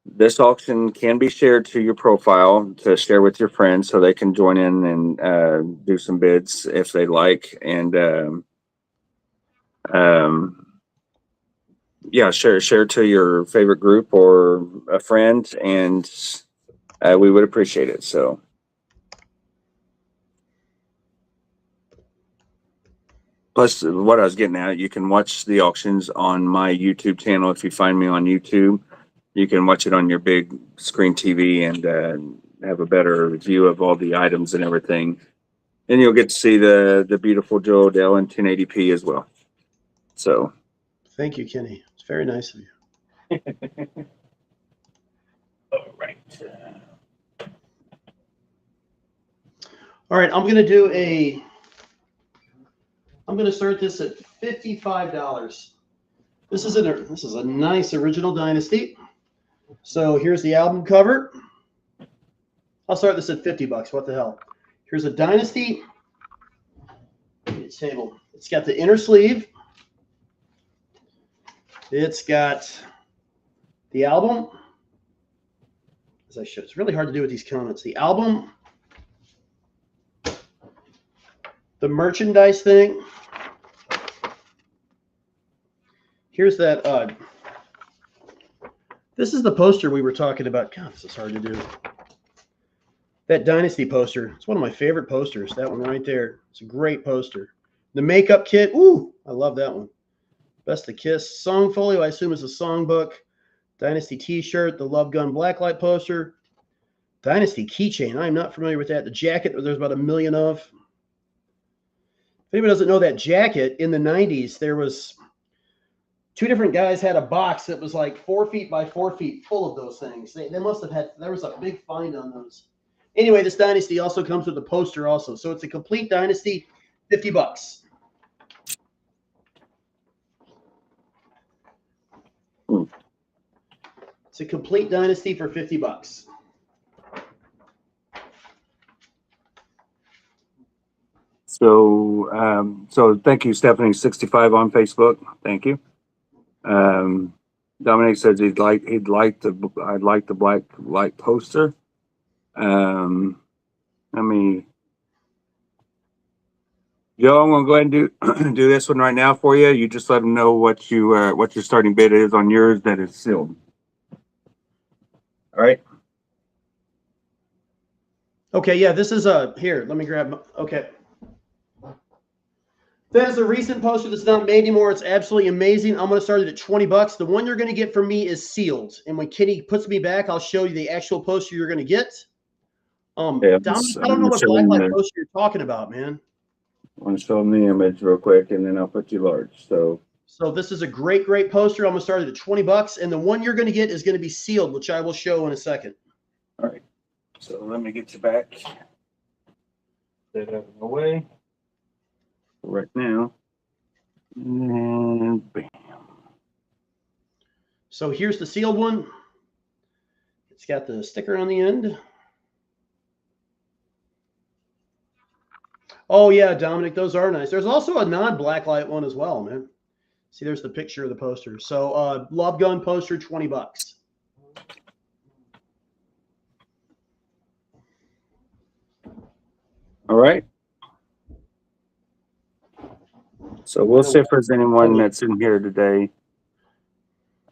this auction can be shared to your profile to share with your friends so they can join in and do some bids if they like. And yeah, share to your favorite group or a friend, and we would appreciate it. So. Plus, what I was getting at, you can watch the auctions on my YouTube channel. If you find me on YouTube, you can watch it on your big screen TV and have a better view of all the items and everything. And you'll get to see the beautiful Joe Odell in 1080p as well. So, Thank you, Kenny. It's very nice of you. all right. All right, I'm going to start this at $55. This is a nice original Dynasty. So here's the album cover. I'll start this at $50. What the hell? Here's a Dynasty table. It's got the inner sleeve. It's got the album. As I should. It's really hard to do with these comments. The album. The merchandise thing. Here's that. This is the poster we were talking about. God, this is hard to do. That Dynasty poster. It's one of my favorite posters. That one right there. It's a great poster. The makeup kit. Ooh, I love that one. Best of Kiss. Song folio, I assume is a songbook. Dynasty t-shirt. The Love Gun Blacklight poster. Dynasty keychain. I'm not familiar with that. The jacket, there's about 1 million of. If anybody doesn't know that jacket, in the 90s, there was two different guys had a box that was like 4 feet by 4 feet full of those things. They must have had, there was a big find on those. Anyway, this Dynasty also comes with a poster also. So it's a complete Dynasty, $50. It's a complete Dynasty for $50. So thank you, Stephanie65 on Facebook. Thank you. Dominic says I'd like the black light poster. Joe, I'm gonna go ahead and do this one right now for you. You just let them know what your starting bid is on yours that is sealed. All right. Okay, yeah, this is here. Let me grab. Okay. That is a recent poster that's not made anymore. It's absolutely amazing. I'm going to start it at $20. The one you're going to get from me is sealed. And when Kenny puts me back, I'll show you the actual poster you're going to get. Yeah, Dominic, I don't know what blacklight poster you're talking about, man. I want to show them the image real quick, and then I'll put you large. So this is a great, great poster. I'm going to start it at $20. And the one you're going to get is going to be sealed, which I will show in a second. All right. So let me get you back. That out of the way. Right now, and bam. So here's the sealed one. It's got the sticker on the end. Oh yeah, Dominic, those are nice. There's also a non-blacklight one as well, man. See, there's the picture of the poster. So Love Gun poster, $20. All right. So we'll see if there's anyone that's in here today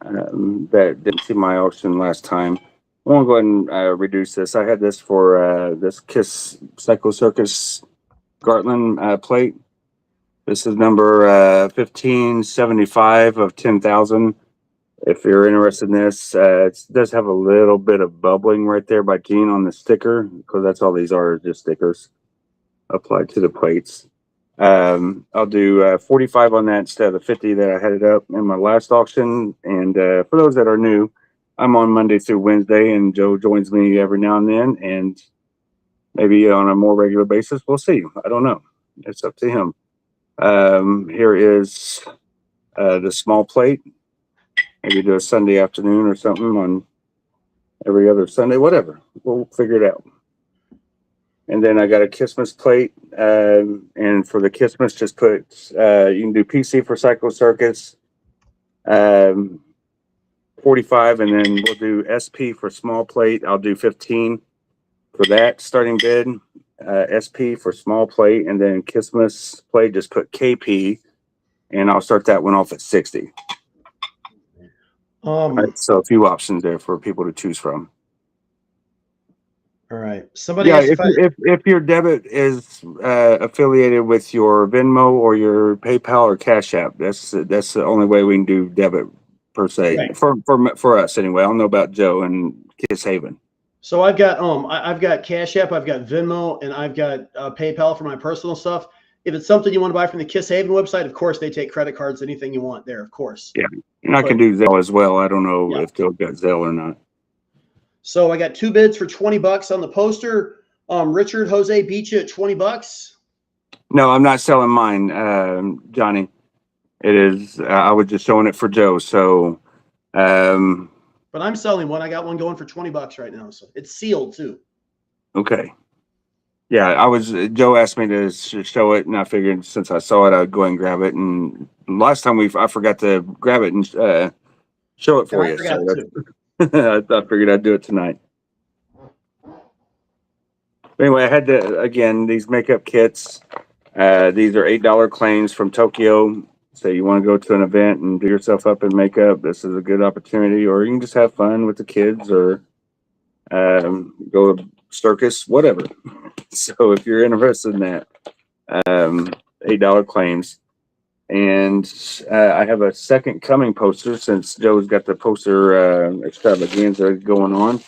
that didn't see my auction last time. I want to go ahead and reduce this. I had this for this Kiss Psycho Circus Gartland plate. This is number 1575 of 10,000. If you're interested in this, it does have a little bit of bubbling right there by Gene on the sticker, because that's all these are, just stickers applied to the plates. I'll do 45 on that instead of the 50 that I had it up in my last auction. And for those that are new, I'm on Monday through Wednesday, and Joe joins me every now and then, and maybe on a more regular basis. We'll see. I don't know. It's up to him. Here is the small plate. Maybe do a Sunday afternoon or something on every other Sunday, whatever. We'll figure it out. And then I got a Christmas plate. And for the Christmas, just put, you can do PC for Psycho Circus, 45, and then we'll do SP for small plate. I'll do 15 for that starting bid. SP for small plate, and then Christmas plate, just put KP, and I'll start that one off at 60. Right, so a few options there for people to choose from. All right. Somebody asked if your debit is affiliated with your Venmo or your PayPal or Cash App, that's the only way we can do debit per se, right. for us anyway. I don't know about Joe and Kiss Haven. So I've got Cash App, I've got Venmo, and I've got PayPal for my personal stuff. If it's something you want to buy from the Kiss Haven website, of course they take credit cards, anything you want there, of course. Yeah, and I can do Zelle as well. I don't know if they'll get Zelle or not. So I got 2 bids for $20 on the poster. Richard Jose beat you at $20. No, I'm not selling mine, Johnny. It is. I was just showing it for Joe. So, but I'm selling one. I got one going for $20 right now. So it's sealed too. Okay. Yeah, Joe asked me to show it, and I figured since I saw it, I'd go and grab it. And last time I forgot to grab it and show it for you. So I figured I'd do it tonight. Anyway, I had to, again, these makeup kits. These are $8 claims from Tokyo. So you want to go to an event and do yourself up in makeup, this is a good opportunity. Or you can just have fun with the kids, or go to circus, whatever. So if you're interested in that, $8 claims. And I have a second coming poster, since Joe's got the poster extravaganza going on.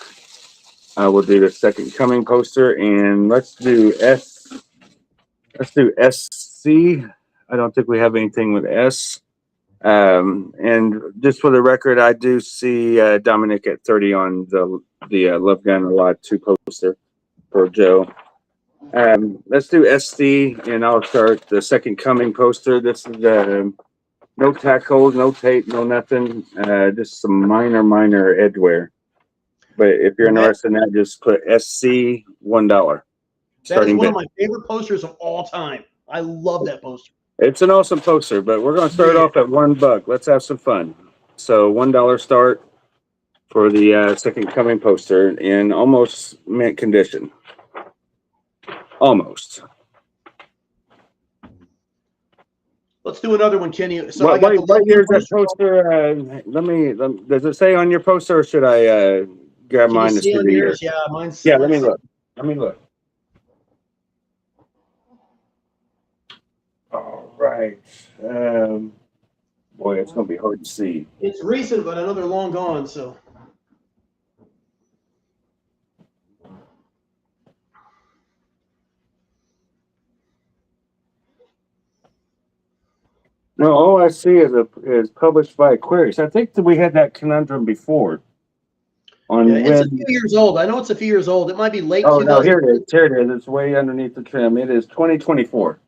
I will do the second coming poster, and let's do SC. I don't think we have anything with S. And just for the record, I do see Dominic at 30 on the Love Gun a Lot 2 poster for Joe. Let's do SC, and I'll start the second coming poster. This is no tack holes, no tape, no nothing. Just some minor edge wear. But if you're interested in that, just put SC $1. That is one of my favorite posters of all time. I love that poster. It's an awesome poster, but we're going to start off at $1. Let's have some fun. So $1 start for the second coming poster in almost mint condition. Almost. Let's do another one, Kenny. So what year is that poster? Does it say on your poster, or should I grab mine to see the year? Yeah, mine's. Yeah, let me look. All right. Boy, it's going to be hard to see. It's recent, but I know they're long gone, so. No, all I see is published by Aquarius. I think that we had that conundrum before. It's a few years old. I know it's a few years old. It might be late. Oh, no, here it is. Here it is. It's way underneath the trim. It is 2024.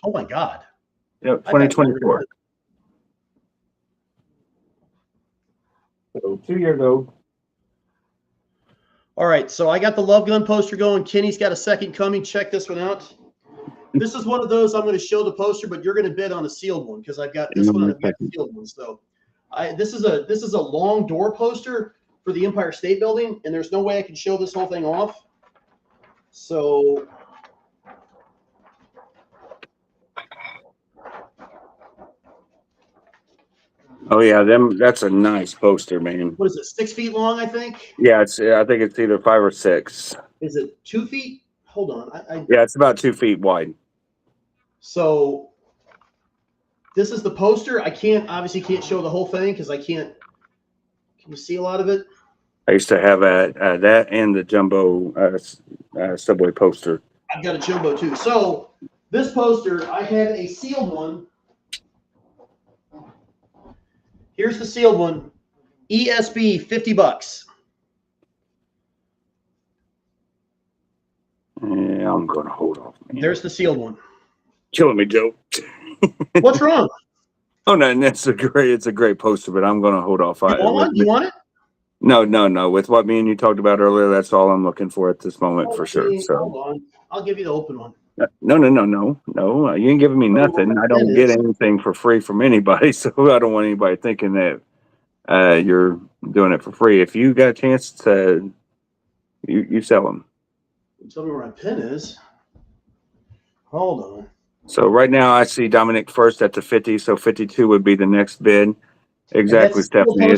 Oh, my God. Yep, 2024. So 2 years old. All right, so I got the Love Gun poster going. Kenny's got a second coming. Check this one out. This is one of those I'm going to show the poster, but you're going to bid on a sealed one because I've got this one and I've got a sealed one. So this is a long door poster for the Empire State Building, and there's no way I can show this whole thing off. So Oh yeah, that's a nice poster, man. what is it? 6 feet long, I think. Yeah, I think it's either 5 or 6. Is it 2 feet? Hold on. Yeah, it's about 2 feet wide. So this is the poster. I obviously can't show the whole thing because I can't. Can you see a lot of it? I used to have that and the jumbo subway poster. I've got a jumbo too. So this poster, I had a sealed one. Here's the sealed one. ESB, $50. Yeah, I'm gonna hold off, man. There's the sealed one. Killing me, Joe. What's wrong? Oh no, it's a great poster, but I'm gonna hold off. You want one? You want it? No. With what me and you talked about earlier, that's all I'm looking for at this moment for sure. So hold on. I'll give you the open one. No. You ain't giving me nothing. I don't get anything for free from anybody, so I don't want anybody thinking that you're doing it for free. If you got a chance to, you sell them. Tell me where my pen is. Hold on. So right now I see Dominic first at the 50, so 52 would be the next bid. Exactly, Stephanie.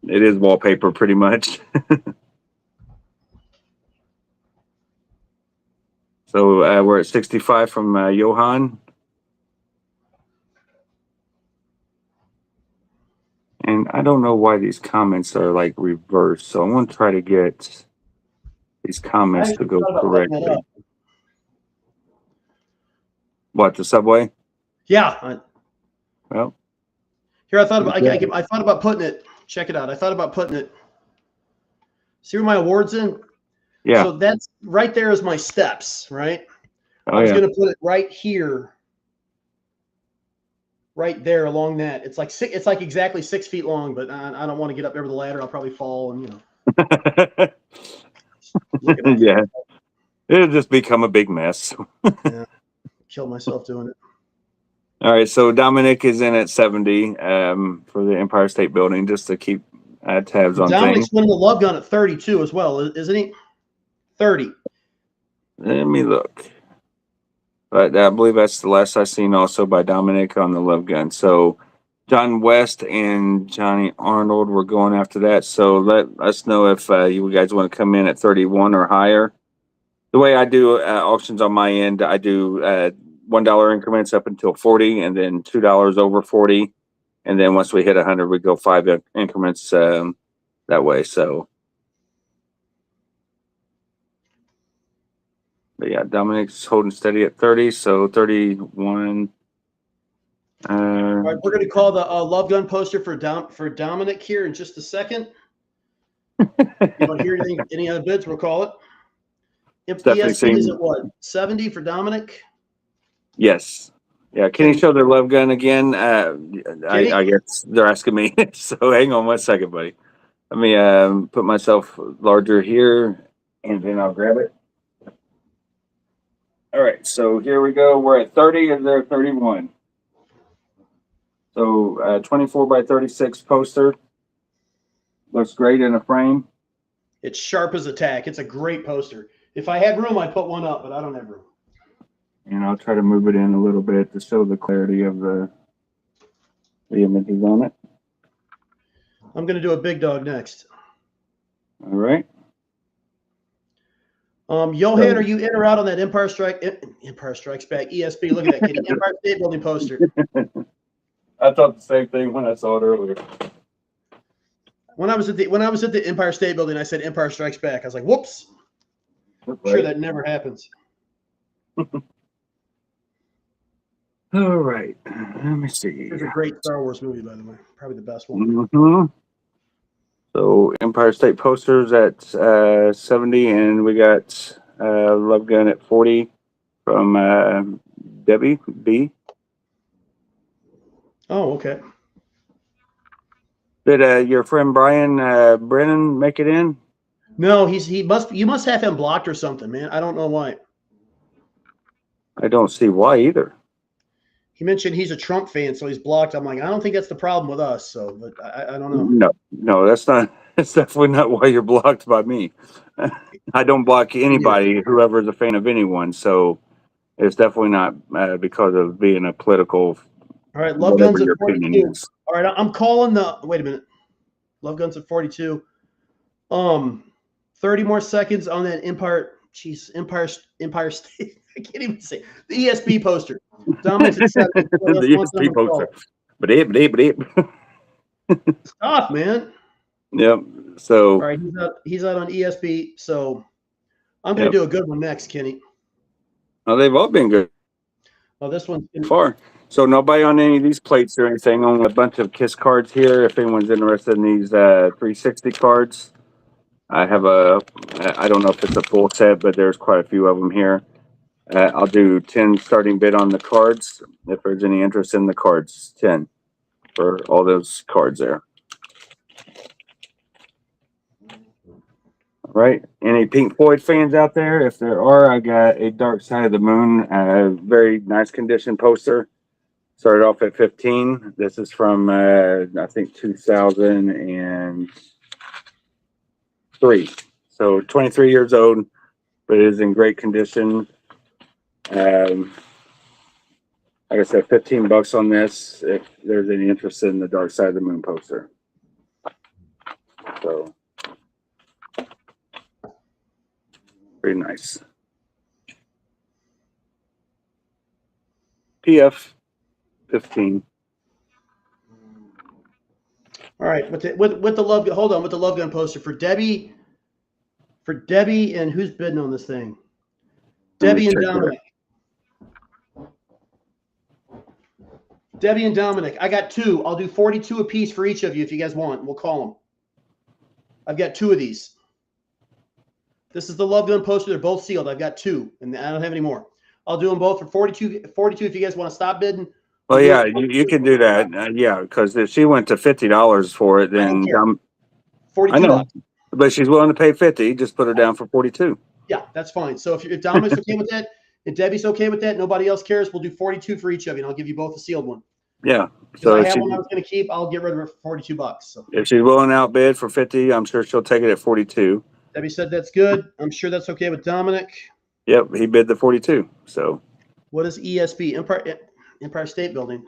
It is wallpaper pretty much. So we're at 65 from Johan. And I don't know why these comments are like reversed. So I want to try to get these comments to go correctly. What, the subway? Yeah. Well, here I thought about putting it. Check it out. I thought about putting it. See where my award's in? yeah. So that's right there is my steps, right? Oh, I was yeah. going to put it right here, right there along that. It's like exactly 6 feet long, but I don't want to get up over the ladder. I'll probably fall and Yeah, it'll just become a big mess. Yeah, kill myself doing it. All right, so Dominic is in at 70 for the Empire State Building, just to keep tabs on Dominic's things. winning the love gun at 32 as well, isn't he? 30. Let me look. But I believe that's the last I've seen also by Dominic on the love gun. So John West and Johnny Arnold were going after that. So let us know if you guys want to come in at 31 or higher. The way I do auctions on my end, I do $1 increments up until 40, and then $2 over 40, and then once we hit 100, we go 5 increments that way. So, but yeah, Dominic's holding steady at 30, so 31. All right, we're going to call the love gun poster for Dominic here in just a second. You want to hear any other bids? We'll call it. If ESP is at what, 70 for Dominic? Yes. Yeah. Can you show their love gun again? I guess they're asking me. So hang on 1 second, buddy. Let me put myself larger here, and then I'll grab it. All right. So here we go. We're at 30, and they're 31. So 24 by 36 poster. Looks great in a frame. It's sharp as a tack. It's a great poster. If I had room, I'd put one up, but I don't have room. And I'll try to move it in a little bit to show the clarity of the images on it. I'm going to do a big dog next. All right. Johan, are you in or out on that Empire Strikes Back ESP? Look at that kitty. Empire State Building poster. I thought the same thing when I saw it earlier. When I was at the Empire State Building, I said Empire Strikes Back. I was like, whoops. I'm sure that never happens. All right. Let me see. It's a great Star Wars movie, by the way. Probably the best one. Mm-hmm. So Empire State posters at 70, and we got Love Gun at 40 from Debbie B. Oh, okay. Did your friend Brian Brennan make it in? No, you must have him blocked or something, man. I don't know why. I don't see why either. He mentioned he's a Trump fan, so he's blocked. I'm like, I don't think that's the problem with us. So, but I don't know. No, that's not. That's definitely not why you're blocked by me. I don't block anybody, whoever's a fan of anyone. So it's definitely not because of being a political, All right, Love whatever Guns at your opinion 42. is. All right, I'm calling the. Wait a minute. Love Guns at 42. 30 more seconds on that Empire. Jeez, Empire State. I can't even say the ESP poster. Dominic's at 7. The ESP poster. But Stop, man. Yep. All So right, he's out on ESP. So I'm going to do a good one next, Kenny. well, they've all been good Oh, this one's so far. So nobody on any of these plates or anything. Only a bunch of KISS cards here. If anyone's interested in these 360 cards, I have I don't know if it's a full set, but there's quite a few of them here. I'll do 10 starting bid on the cards. If there's any interest in the cards, 10 for all those cards there. All right. Any Pink Floyd fans out there? If there are, I got a Dark Side of the Moon, very nice condition poster. Started off at 15. This is from, I think, 2003. So 23 years old, but it is in great condition. Like I said, $15 on this if there's any interest in the Dark Side of the Moon poster. So, pretty nice. PF 15. All right, with the love. Hold on, with the Love Gun poster for Debbie. For Debbie and who's bidding on this thing? Debbie and Dominic. Debbie and Dominic. I got 2. I'll do 42 apiece for each of you if you guys want. We'll call them. I've got 2 of these. This is the Love Gun poster. They're both sealed. I've got 2, and I don't have any more. I'll do them both for 42 if you guys want to stop bidding. Well, yeah, you can do that. Yeah, because if she went to $50 for it, then 42 I know, bucks. but she's willing to pay 50. Just put her down for 42. Yeah, that's fine. So if Dominic's okay with that, if Debbie's okay with that, nobody else cares, we'll do 42 for each of you, and I'll give you both a sealed one. Yeah. So I have one I was going to keep. I'll get rid of it for 42 bucks. So. If she's willing to outbid for 50, I'm sure she'll take it at 42. Debbie said that's good. I'm sure that's okay with Dominic. Yep, he bid the 42. So. What is ESB? Empire State Building.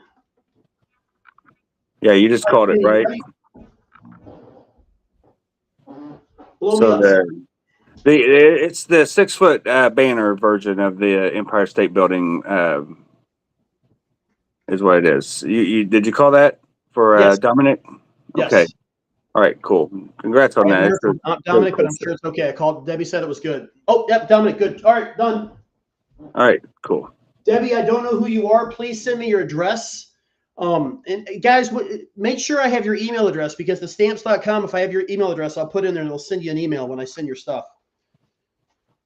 Yeah, you just called it, right? So it's the 6-foot banner version of the Empire State Building is what it is. Did you call that for yes. Dominic? Yes. Okay. All right, cool. Congrats on that. Not Dominic, but I'm sure it's okay. I called. Debbie said it was good. Oh, yep, Dominic, good. All right, done. All right, cool. Debbie, I don't know who you are. Please send me your address. And guys, make sure I have your email address because the stamps.com, if I have your email address, I'll put in there and it'll send you an email when I send your stuff.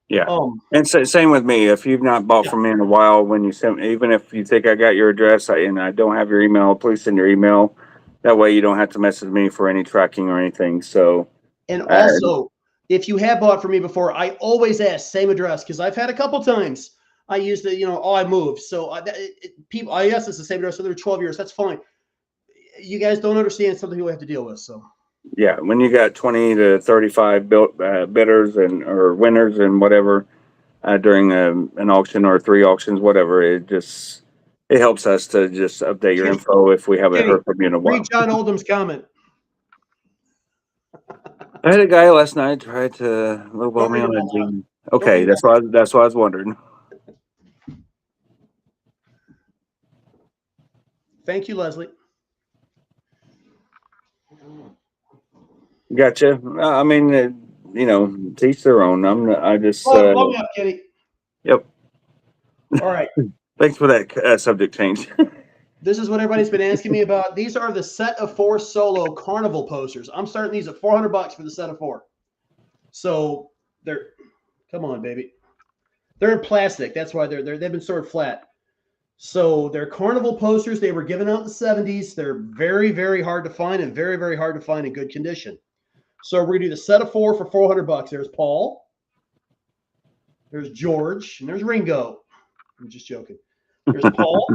Yeah. And same with me. If you've not bought from me in a while, when you send, even if you think I got your address and I don't have your email, please send your email. That way you don't have to message me for any tracking or anything. So, and also, if you have bought from me before, I always ask same address because I've had a couple times. I used the, I moved. So people, I guess it's the same address. So they're 12 years. That's fine. You guys don't understand something we have to deal with. So, yeah, when you got 20 to 35 bidders or winners and whatever during an auction or 3 auctions, whatever, it helps us to just update your info if we haven't heard from you in a while. Read John Oldham's comment. I had a guy last night try to lowball me on a Gene. Okay, that's why I was wondering. Thank you, Leslie. Gotcha. I mean, teach their own. I just. Blow me up, Kenny. Yep. All right. Thanks for that subject change. This is what everybody's been asking me about. These are the set of 4 solo carnival posters. I'm starting these at $400 for the set of 4. So come on, baby. They're in plastic. That's why they've been stored flat. So they're carnival posters. They were given out in the 70s. They're very, very hard to find and very, very hard to find in good condition. So we're going to do the set of 4 for $400. There's Paul. There's George. And there's Ringo. I'm just joking. There's Paul.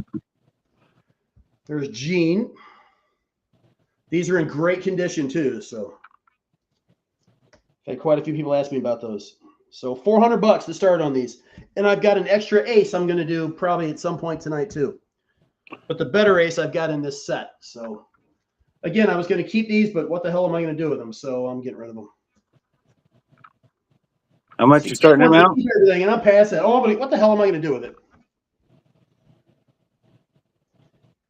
There's Gene. These are in great condition too. So I've had quite a few people ask me about those. So $400 to start on these. And I've got an extra ace I'm going to do probably at some point tonight too. But the better ace I've got in this set. So again, I was going to keep these, but what the hell am I going to do with them? So I'm getting rid of them. How much you starting them out? Everything, and I'm past that. Oh, but what the hell am I going to do with it?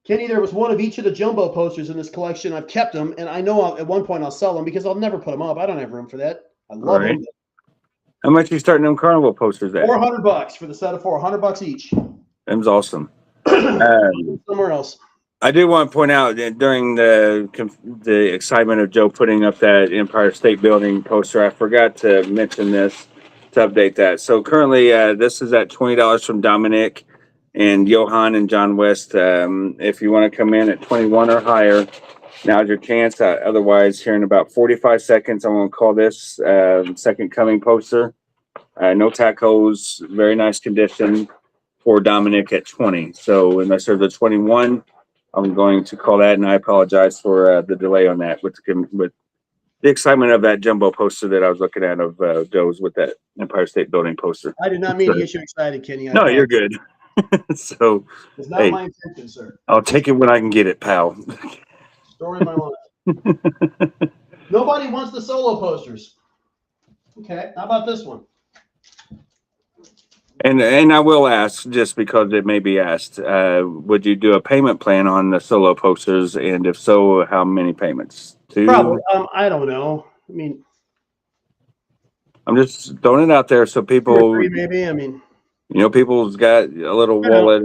Kenny, there was one of each of the jumbo posters in this collection. I've kept them, and I know at one point I'll sell them because I'll never put them up. I don't have room for that. I love them. How much you starting them carnival posters at? $400 for the set of four. $100 each. Them's awesome. Somewhere else. I do want to point out that during the excitement of Joe putting up that Empire State Building poster, I forgot to mention this to update that. So currently, this is at $20 from Dominic and Johan and John West. If you want to come in at 21 or higher, now's your chance. Otherwise, here in about 45 seconds, I'm going to call this Second Coming poster. No tacos, very nice condition for Dominic at 20. So unless there's a 21, I'm going to call that, and I apologize for the delay on that with the excitement of that jumbo poster that I was looking at of Joe's with that Empire State Building poster. I did not mean to get you excited, Kenny. No, you're good. So it's not my intention, sir. I'll take it when I can get it, pal. Story of my life. Nobody wants the solo posters. Okay, how about this one? And I will ask, just because it may be asked, would you do a payment plan on the solo posters? And if so, how many payments? 2? Probably. I don't know. I mean, I'm just throwing it out there so people, 3 maybe. I mean, people's got a little wallet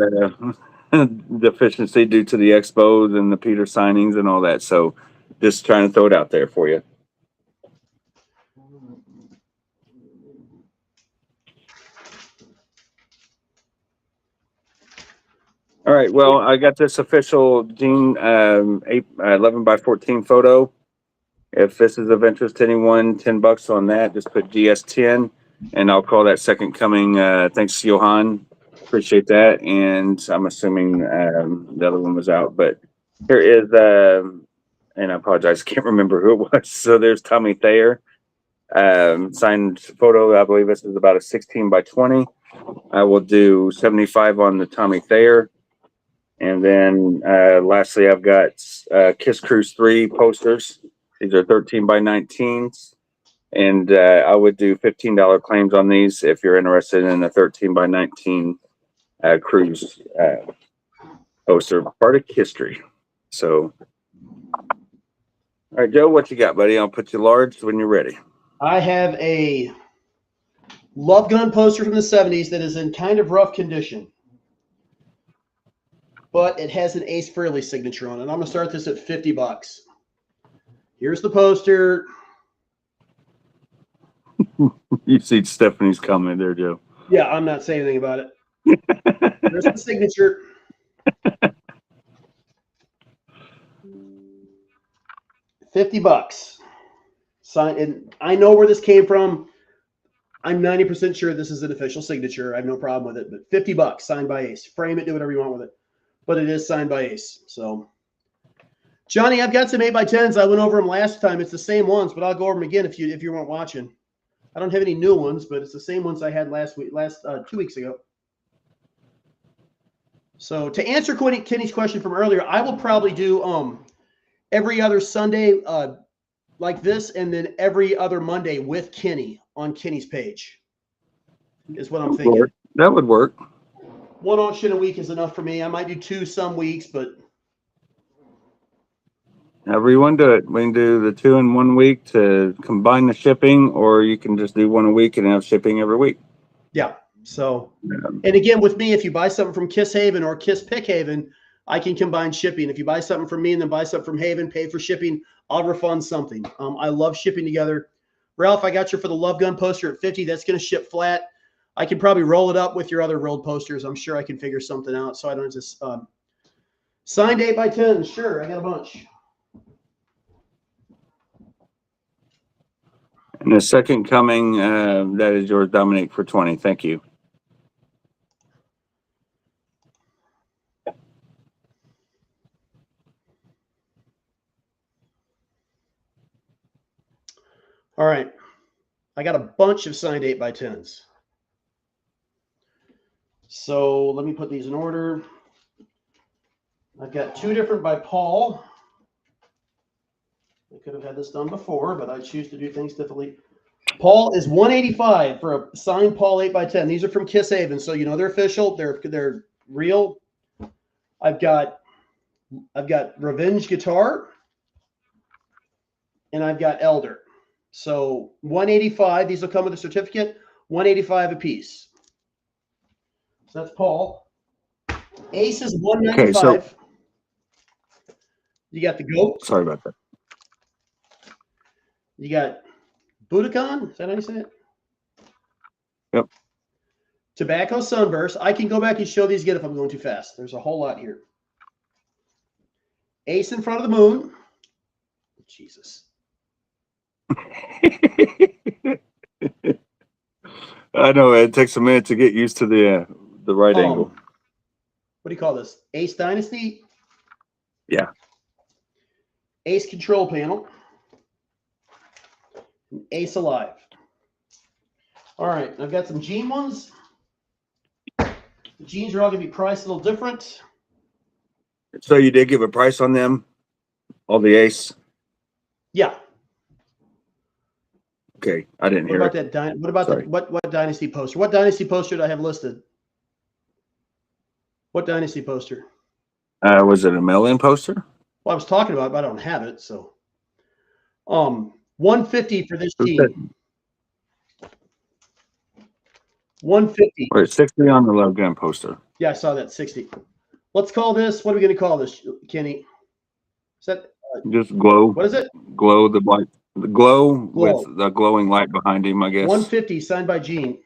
deficiency due to the expos and the Peter signings and all that. So just trying to throw it out there for you. All right. Well, I got this official Gene 11 by 14 photo. If this is of interest to anyone, $10 on that. Just put GS10, and I'll call that Second Coming. Thanks, Johan. Appreciate that. And I'm assuming the other one was out, but here is and I apologize, can't remember who it was. So there's Tommy Thayer, signed photo. I believe this is about a 16 by 20. I will do 75 on the Tommy Thayer. And then lastly, I've got Kiss Cruise 3 posters. These are 13 by 19s. And I would do $15 claims on these if you're interested in a 13 by 19 cruise poster. Arctic history. So, all right, Joe, what you got, buddy? I'll put you large when you're ready. I have a Love Gun poster from the 70s that is in kind of rough condition, but it has an Ace Frehley signature on it. I'm going to start this at $50. Here's the poster. You see Stephanie's comment there, Joe. Yeah, I'm not saying anything about it. There's the signature. $50. Sign, and I know where this came from. I'm 90% sure this is an official signature. I have no problem with it. But $50 signed by Ace. Frame it, do whatever you want with it. But it is signed by Ace. So, Johnny, I've got some 8x10s. I went over them last time. It's the same ones, but I'll go over them again if you weren't watching. I don't have any new ones, but it's the same ones I had last 2 weeks ago. So to answer Kenny's question from earlier, I will probably do every other Sunday like this, and then every other Monday with Kenny on Kenny's page is what I'm thinking. That would work. One auction a week is enough for me. I might do 2 some weeks, but however you want to do it. We can do the 2 in 1 week to combine the shipping, or you can just do 1 a week and have shipping every week. Yeah. So, and again, with me, if you buy something from Kiss Haven or Kiss Pick Haven, I can combine shipping. If you buy something from me and then buy something from Haven, pay for shipping, I'll refund something. I love shipping together. Ralph, I got you for the Love Gun poster at 50. That's going to ship flat. I can probably roll it up with your other rolled posters. I'm sure I can figure something out so I don't just signed 8x10. Sure, I got a bunch. And the Second Coming, that is yours, Dominic, for 20. Thank you. All right. I got a bunch of signed 8x10s. So let me put these in order. I've got 2 different by Paul. I could have had this done before, but I choose to do things differently. Paul is 185 for a signed Paul 8x10. These are from Kiss Haven, so you know they're official. They're real. I've got Revenge Guitar, and I've got Elder. So 185. These will come with a certificate. 185 a piece. So that's Paul. Ace is 195. Okay, so You got the goat. sorry about that. You got Budokan. Is that how you say it? Yep. Tobacco Sunburst. I can go back and show these again if I'm going too fast. There's a whole lot here. Ace in front of the moon. Jesus. I know it takes a minute to get used to the right angle. What do you call this? Ace Dynasty? Yeah. Ace Control Panel. And Ace Alive. All right, I've got some Gene ones. The Genes are all going to be priced a little different. So you did give a price on them? All the Ace? Yeah. Okay, I didn't What hear about it. that? What about Sorry. what Dynasty poster? What Dynasty poster do I have listed? What Dynasty poster? Was it a mail-in poster? Well, I was talking about it, but I don't have it. So, 150 for this Gene. 150. Or 60 on the love gun poster. Yeah, I saw that 60. Let's call this. What are we going to call this, Kenny? Is that Just glow. what is it? Glow the light. The glow Glow. with the glowing light behind him, I guess. 150 signed by Gene.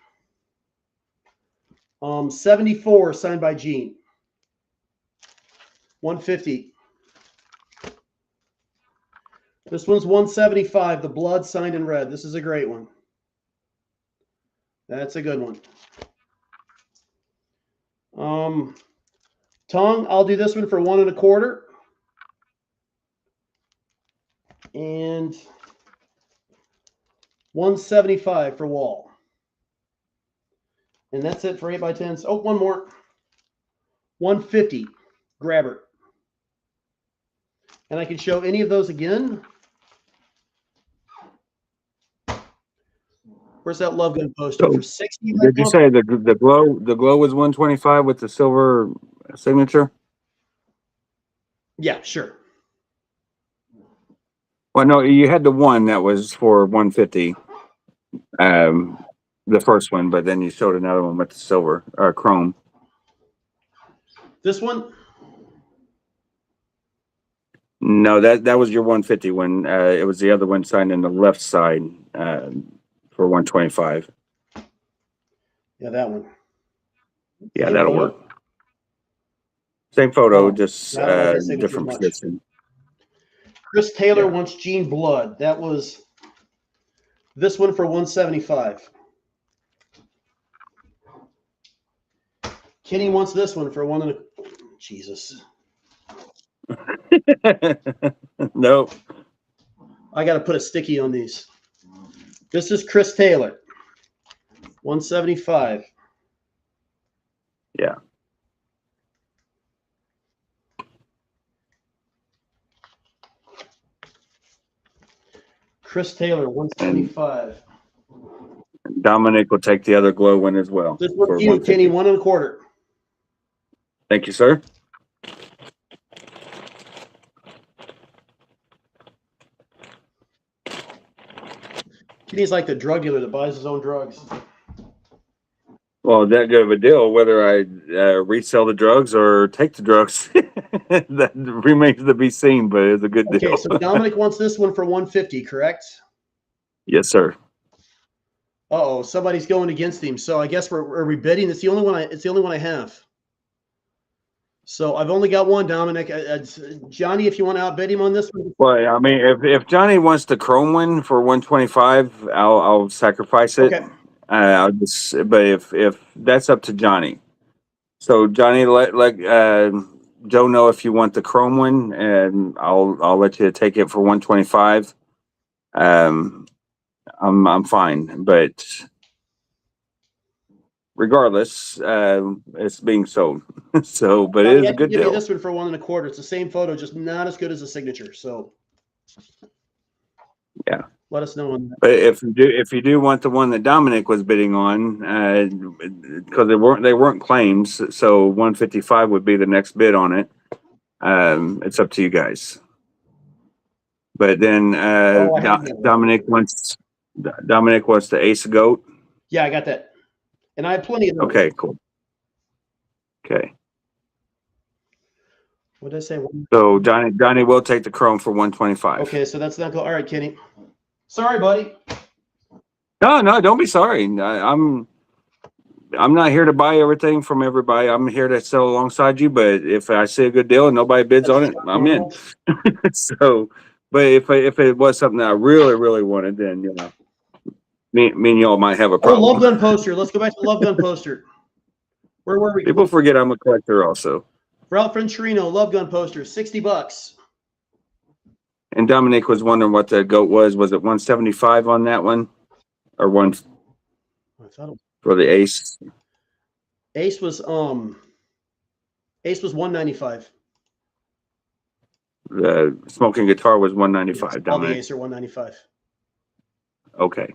74 signed by Gene. 150. This one's 175. The blood signed in red. This is a great one. That's a good one. Tongue, I'll do this one for 1 1/4. And 175 for Wall. And that's it for 8x10s. Oh, one more. 150 Grabber. And I can show any of those again. Where's that love gun poster for 60? Did you say the glow was 125 with the silver signature? Yeah, sure. Well, no, you had the one that was for 150. The first one, but then you showed another one with the silver or chrome. This one? No, that was your 150 one. It was the other one signed in the left side for 125. Yeah, that one. Yeah, Same that'll photo? work. Same photo, Oh, just I don't like that signature different as much. position. Chris Taylor Yeah. wants Gene Blood. That was this one for 175. Kenny wants this one for 1 1/4. Jesus. Nope. I got to put a sticky on these. This is Chris Taylor. 175. Yeah. Chris Taylor, 175. Dominic will take the other glow one as well. This for one's you, 150. Kenny, 1 1/4. Thank you, sir. Kenny's like the drug dealer that buys his own drugs. Well, that good of a deal, whether I resell the drugs or take the drugs, that remains to be seen, but it's a good Okay, deal. so Dominic wants this one for 150, correct? Yes, sir. Uh-oh, somebody's going against him. So I guess are we bidding? It's the only one I have. So I've only got one, Dominic. Johnny, if you want to outbid him on this one. Well, I mean, if Johnny wants the chrome one for 125, I'll sacrifice it. Okay. But if that's up to Johnny. So Johnny, let Joe know if you want the chrome one, and I'll let you take it for 125. I'm fine. But regardless, it's being sold. So, but it Johnny, is I a can good give you deal. this one for 1.25. It's the same photo, just not as good as the signature. So Yeah. let us know on that. But if you do want the one that Dominic was bidding on, because they weren't claims, so 155 would be the next bid on it. It's up to you guys. But then Oh, I have that. Dominic wants the Ace of Goat. Yeah, I got that. And I have plenty of those. Okay, cool. Okay, What did I say? so Johnny will take the Chrome for 125. Okay, so that's not cool. All right, Kenny. Sorry, buddy. No, don't be sorry. I'm not here to buy everything from everybody. I'm here to sell alongside you. But if I see a good deal and nobody bids on it, I'm in. So, but if it was something that I really, really wanted, then me and y'all might have a Oh, problem. Love Gun poster. Let's go back to Love Gun poster. Where were we? People forget I'm a collector also. Ralph Venturino, Love Gun poster, $60. And Dominic was wondering what the goat was. Was it 175 on that one, or one I thought it for the Ace? Ace was 195. The smoking guitar was Yes, 195. all the Dominic. Ace are 195 Okay.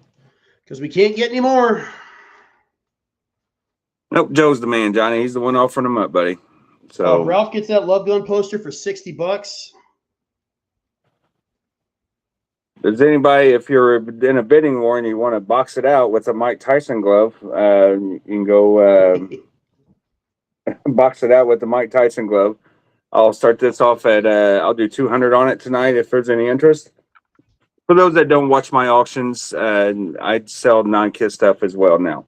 because we can't get any more. Nope. Joe's the man, Johnny. He's the one offering them up, buddy. So Ralph gets that Love Gun poster for $60. does anybody, if you're in a bidding war and you want to box it out with a Mike Tyson glove, you can go box it out with the Mike Tyson glove. I'll start this off at I'll do 200 on it tonight if there's any interest. For those that don't watch my auctions, I sell non-Kiss stuff as well now.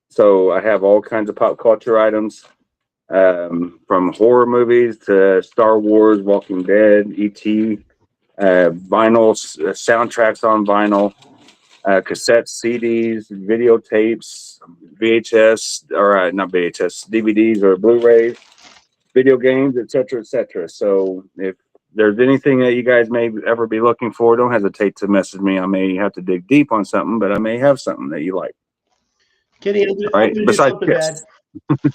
So I have all kinds of pop culture items, from horror movies to Star Wars, Walking Dead, E.T., vinyl, soundtracks on vinyl, cassettes, CDs, videotapes, VHS, or not VHS, DVDs or Blu-rays, video games, etc., etc. So if there's anything that you guys may ever be looking for, don't hesitate to message me. I may have to dig deep on something, but I may have something that you like. Kenny, I'm All gonna right, do besides something bad. Kiss.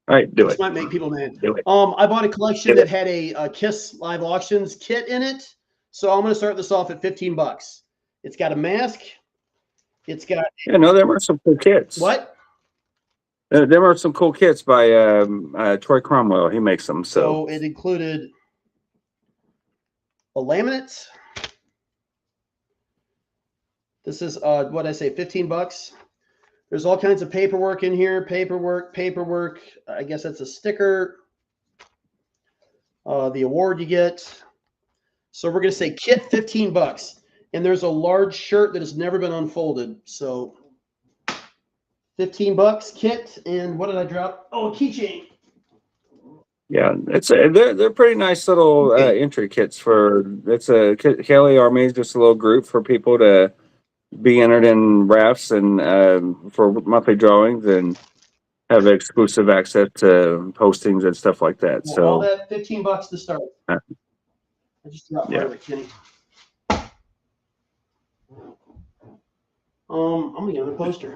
All right, do This it. might make people mad. Do it. I bought a collection Do that it. had a Kiss Live Auctions kit in it. So I'm going to start this off at $15. It's got a mask. It's got Yeah, no, there are some cool kits. what? There are some cool kits by Troy Cromwell. He makes them. So it included a laminate. This is what I say, $15. There's all kinds of paperwork in here. Paperwork. I guess that's a sticker. The award you get. So we're going to say kit $15. And there's a large shirt that has never been unfolded. So $15 kit. And what did I drop? Oh, a keychain. yeah, they're pretty nice little entry kits for. It's a Kelly Army is just a little group for people to be entered in rafts and for monthly drawings and have exclusive access to postings and stuff like that. Well, So all that $15 to start. I just dropped yeah. my other Kenny. I'm gonna get another poster.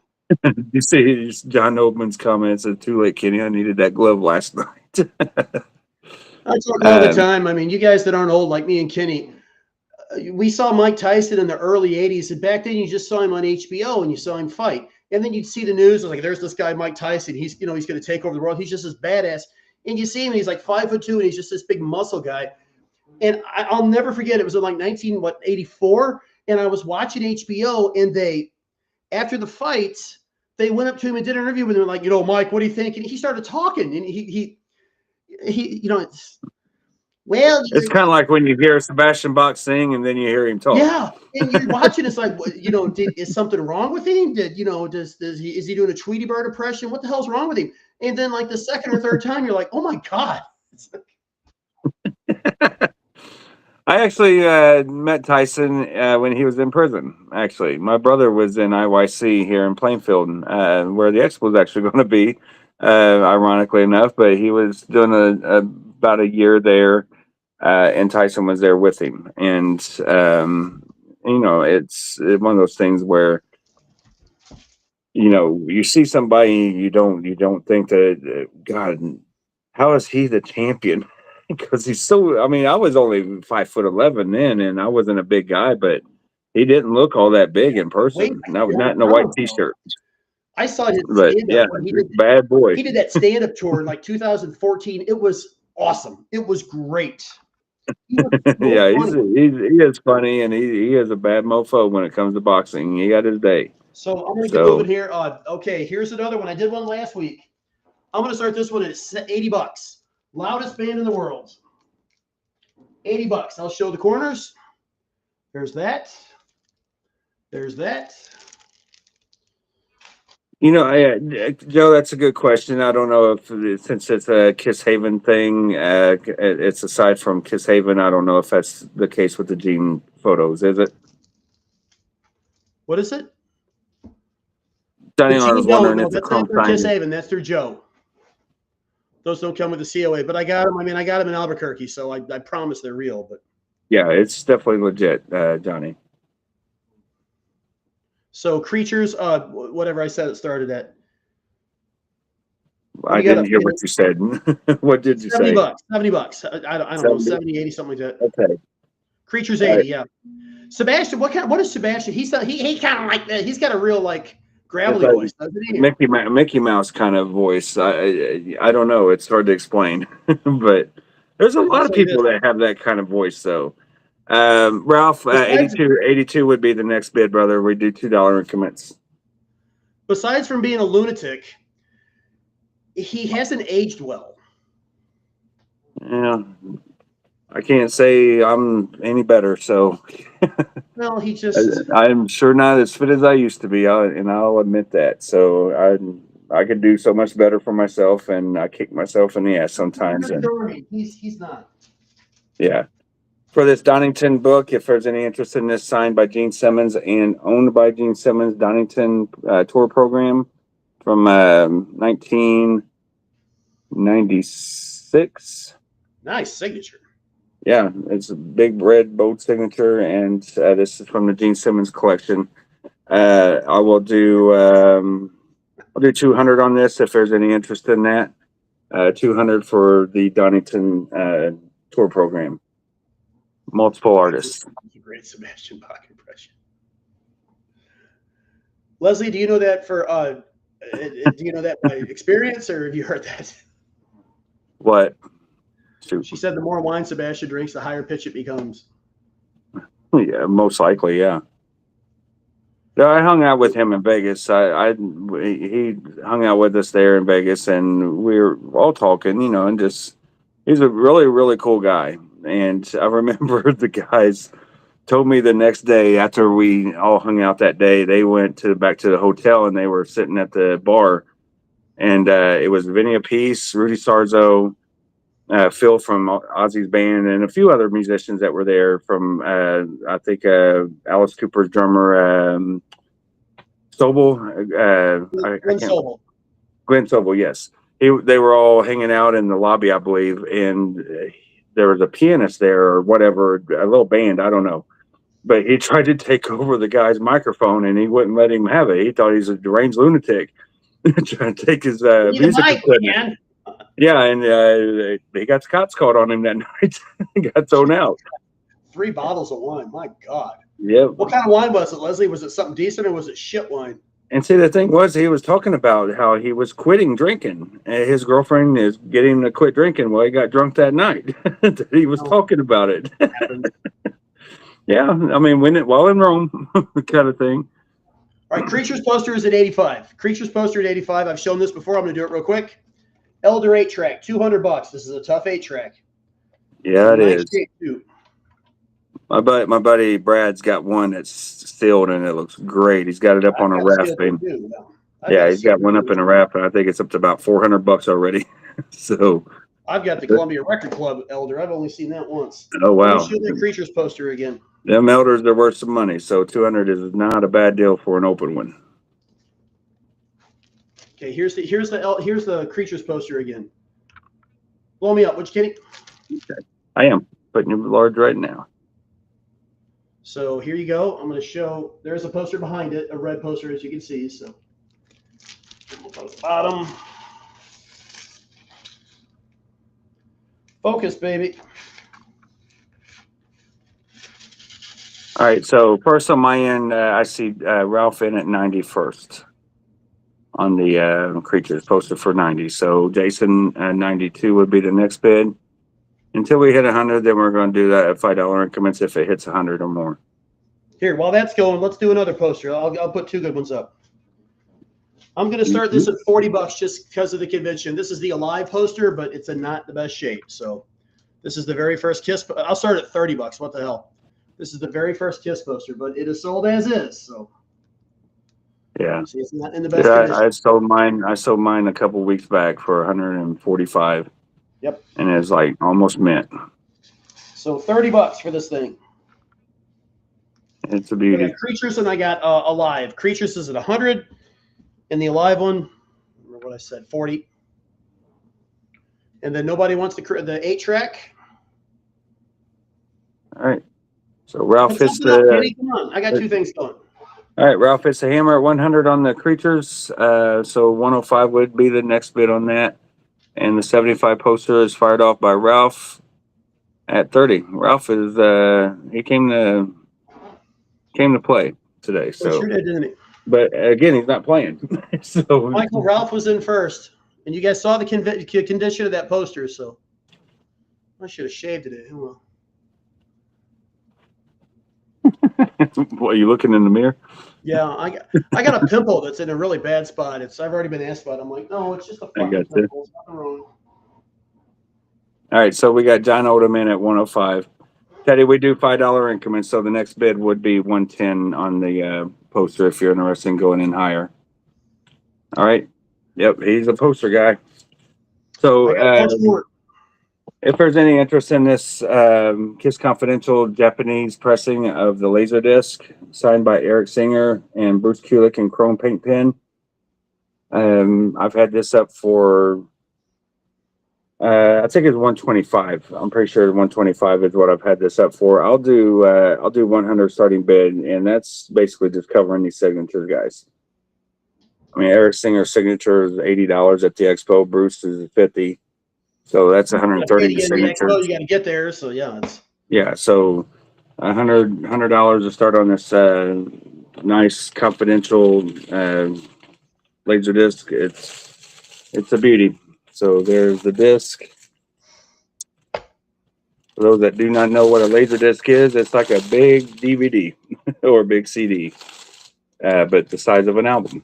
You see John Oldman's comments at Too Late Kenny. I needed that glove last night. I talk all the time. I mean, you guys that aren't old like me and Kenny, we saw Mike Tyson in the early 80s. And back then you just saw him on HBO and you saw him fight. And then you'd see the news, like, there's this guy, Mike Tyson. He's going to take over the world. He's just this badass. And you see him, he's like 5'2", and he's just this big muscle guy. And I'll never forget, it was in like 1984. And I was watching HBO, and after the fights, they went up to him and did an interview with him, like, Mike, what do you think? And he started talking, and he well, it's kind of like when you hear Sebastian Bach sing and then you hear him talk. Yeah, and you're watching. It's like, is something wrong with him? Is he doing a Tweety Bird impression? What the hell's wrong with him? And then, like the second or third time, you're like, oh my god. I actually met Tyson when he was in prison. Actually, my brother was in IYC here in Plainfield, where the expo was actually going to be, ironically enough. But he was doing about a year there, and Tyson was there with him. And it's one of those things where you see somebody, you don't think that God, how is he the champion? Because he's so. I mean, I was only 5'11" then, and I wasn't a big guy, but he didn't look all that big in Wait, person. Not yeah, in a white T-shirt, I saw his but stand up yeah, when bad boy. he did that stand up tour in like 2014. It was awesome. It was great. He was so Yeah, funny. he is funny, and he is a bad mofo when it comes to boxing. He got his day. So I'm gonna get So moving here. Okay, here's another one. I did one last week. I'm gonna start this one at $80. Loudest band in the world. $80. I'll show the corners. There's that. There's that. Joe, that's a good question. I don't know if since it's a Kiss Haven thing, it's aside from Kiss Haven. I don't know if that's the case with the Gene photos. Is it? What is it? Johnny, The I was Gene, no, wondering no, if the that's not Chrome through Kiss sign. Haven. That's through Joe. Those don't come with the COA, but I got them. I mean, I got them in Albuquerque, so I promise they're real. But Yeah, it's definitely legit, Johnny. so creatures, whatever I said it started at. What I do you got didn't up hear here? what you said. What did you say? $70. $70. I don't know, 70? 70, 80, something like that. Okay. Creatures All 80, right. yeah. Sebastian, what is Sebastian? He kind of like that. He's got a real like gravelly It's voice, doesn't he? Mickey Mouse kind of voice. I don't know. It's hard to explain, but there's a lot It's of like this. people that have that kind of voice, though. Ralph, Besides, 82 would be the next bid, brother. We do $2 increments. besides from being a lunatic, he hasn't aged well. Yeah, I can't say I'm any better, so Well, he just I'm sure not as fit as I used to be, and I'll admit that. So I could do so much better for myself, and I kick myself in the ass sometimes. And he's not. yeah, for this Donington book, if there's any interest in this, signed by Gene Simmons and owned by Gene Simmons, Donington tour program from 1996. Nice signature. Yeah, it's a big red bold signature, and this is from the Gene Simmons collection. I will do I'll do 200 on this if there's any interest in that. 200 for the Donington tour program. Multiple artists. That's a great Sebastian Bach impression. Leslie, do you know that do you know that by experience, or have you heard that? What? Shoot. She said the more wine Sebastian drinks, the higher pitch it becomes. Yeah, most likely, yeah. No, I hung out with him in Vegas. He hung out with us there in Vegas, and we were all talking, and just he's a really, really cool guy. And I remember the guys told me the next day after we all hung out that day, they went back to the hotel, and they were sitting at the bar, and it was Vinny Appice, Rudy Sarzo, Phil from Ozzy's band, and a few other musicians that were there from, I think, Alice Cooper's drummer, Sobel. Glenn Sobel. Glenn Sobel, yes. They were all hanging out in the lobby, I believe, and there was a pianist there or whatever, a little band, I don't know. But he tried to take over the guy's microphone, and he wouldn't let him have it. He thought he was a deranged lunatic trying to take his music equipment. Man. Yeah, and he got the cops called on him that night. He got thrown out. 3 bottles of wine. My God. Yeah. What kind of wine was it, Leslie? Was it something decent, or was it shit wine? And see, the thing was, he was talking about how he was quitting drinking. And his girlfriend is getting him to quit drinking. Well, he got drunk that night. He was talking about it. Yeah, I mean, while in Rome, kind of thing. All right, Creatures poster is at 85. Creatures poster at 85. I've shown this before. I'm going to do it real quick. Elder 8-track, $200. This is a tough 8-track. Yeah, it is. Shape too. My buddy Brad's got one that's sealed, and it looks great. He's got it up on a raft. Yeah, he's got one up in a raft, and I think it's up to about $400 already. So I've got the Columbia Record Club Elder. I've only seen that once. Oh wow! Let me show the Creatures poster again. Them Elders are worth some money, so 200 is not a bad deal for an open one. Okay, here's the Creatures poster again. Blow me up, would you, Kenny? Okay. I am putting you large right now. So here you go. I'm going to show. There's a poster behind it, a red poster, as you can see. So we'll go to the bottom. Focus, baby. All right, so first on my end, I see Ralph in at 91st on the creatures posted for 90. So Jason 92 would be the next bid. Until we hit 100, then we're going to do that at $5 increments if it hits 100 or more. Here, while that's going, let's do another poster. I'll put two good ones up. I'm going to start this at $40 just because of the convention. This is the Alive poster, but it's in not the best shape. So this is the very first Kiss. I'll start at $30. What the hell? This is the very first Kiss poster, but it is sold as is. So yeah, see, it's not in the best condition. I sold mine. I sold mine a couple weeks back for 145. Yep. And it's like almost mint. So $30 for this thing. It's a I beauty. got Creatures and I got Alive. Creatures is at 100, and the Alive one, remember what I said, 40. And then nobody wants the 8-track. All right. So Ralph hits Kenny, come on. I got two things going. All right, Ralph hits the hammer at 100 on the creatures. So 105 would be the next bid on that. And the 75 poster is fired off by Ralph at 30. Ralph is he came to play today. So Sure did, didn't he? But again, he's not playing. So Michael Ralph was in first, and you guys saw the condition of that poster. So I should have shaved it. Well. What, are you looking in the mirror? Yeah, I got a pimple that's in a really bad spot. I've already been asked about it. I'm like, no, it's just a fucking pimple. It's nothing wrong. All right, so we got John Odom in at 105. Teddy, we do $5 increments, so the next bid would be 110 on the poster if you're interested in going in higher. All right. Yep, he's a poster guy. So if there's any interest in this Kiss Confidential Japanese pressing of the Laserdisc, signed by Eric Singer and Bruce Kulick in chrome paint pen, I've had this up for I think it's 125. I'm pretty sure 125 is what I've had this up for. I'll do 100 starting bid, and that's basically just covering these signatures, guys. I mean, Eric Singer's signature is $80 at the expo. Bruce is $50, so that's 130 signatures. You got to get there, so yeah, so $100 to start on this nice confidential laser disc. It's a beauty. So there's the disc. For those that do not know what a laser disc is, it's like a big DVD or a big CD, but the size of an album.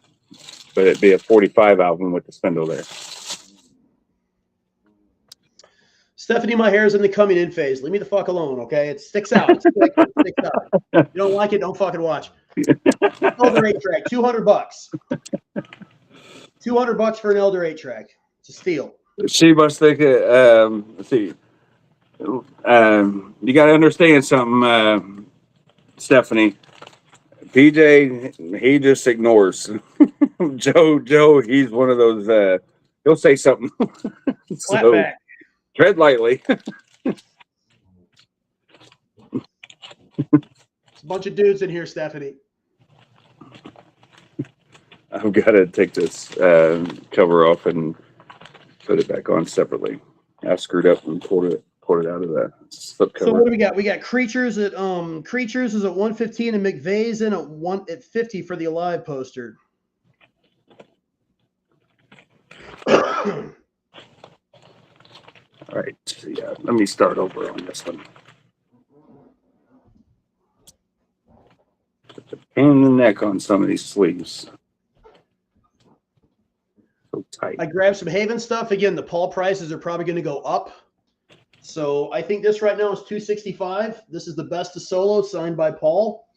But it'd be a 45 album with the spindle there. Stephanie, my hair is in the coming in phase. Leave me the fuck alone, okay? It sticks out. It sticks out. You don't like it, don't fucking watch. Elder 8-track, $200. $200 for an Elder 8-track. It's a steal. She must think let's see. You got to understand something, Stephanie. PJ, he just ignores. Joe, he's one of those. He'll say something. So, back. Tread lightly. It's a bunch of dudes in here, Stephanie. I've got to take this cover off and put it back on separately. I screwed up and pulled it out of that slip cover. So what do we got? We got Creatures at Creatures is at 115 and McVeigh's in at 50 for the Alive poster. All right. Yeah, let me start over on this one. Put the pain in the neck on some of these sleeves. So tight. I grabbed some Haven stuff. Again, the Paul prices are probably going to go up. So I think this right now is $265. This is the Best of Solo signed by Paul.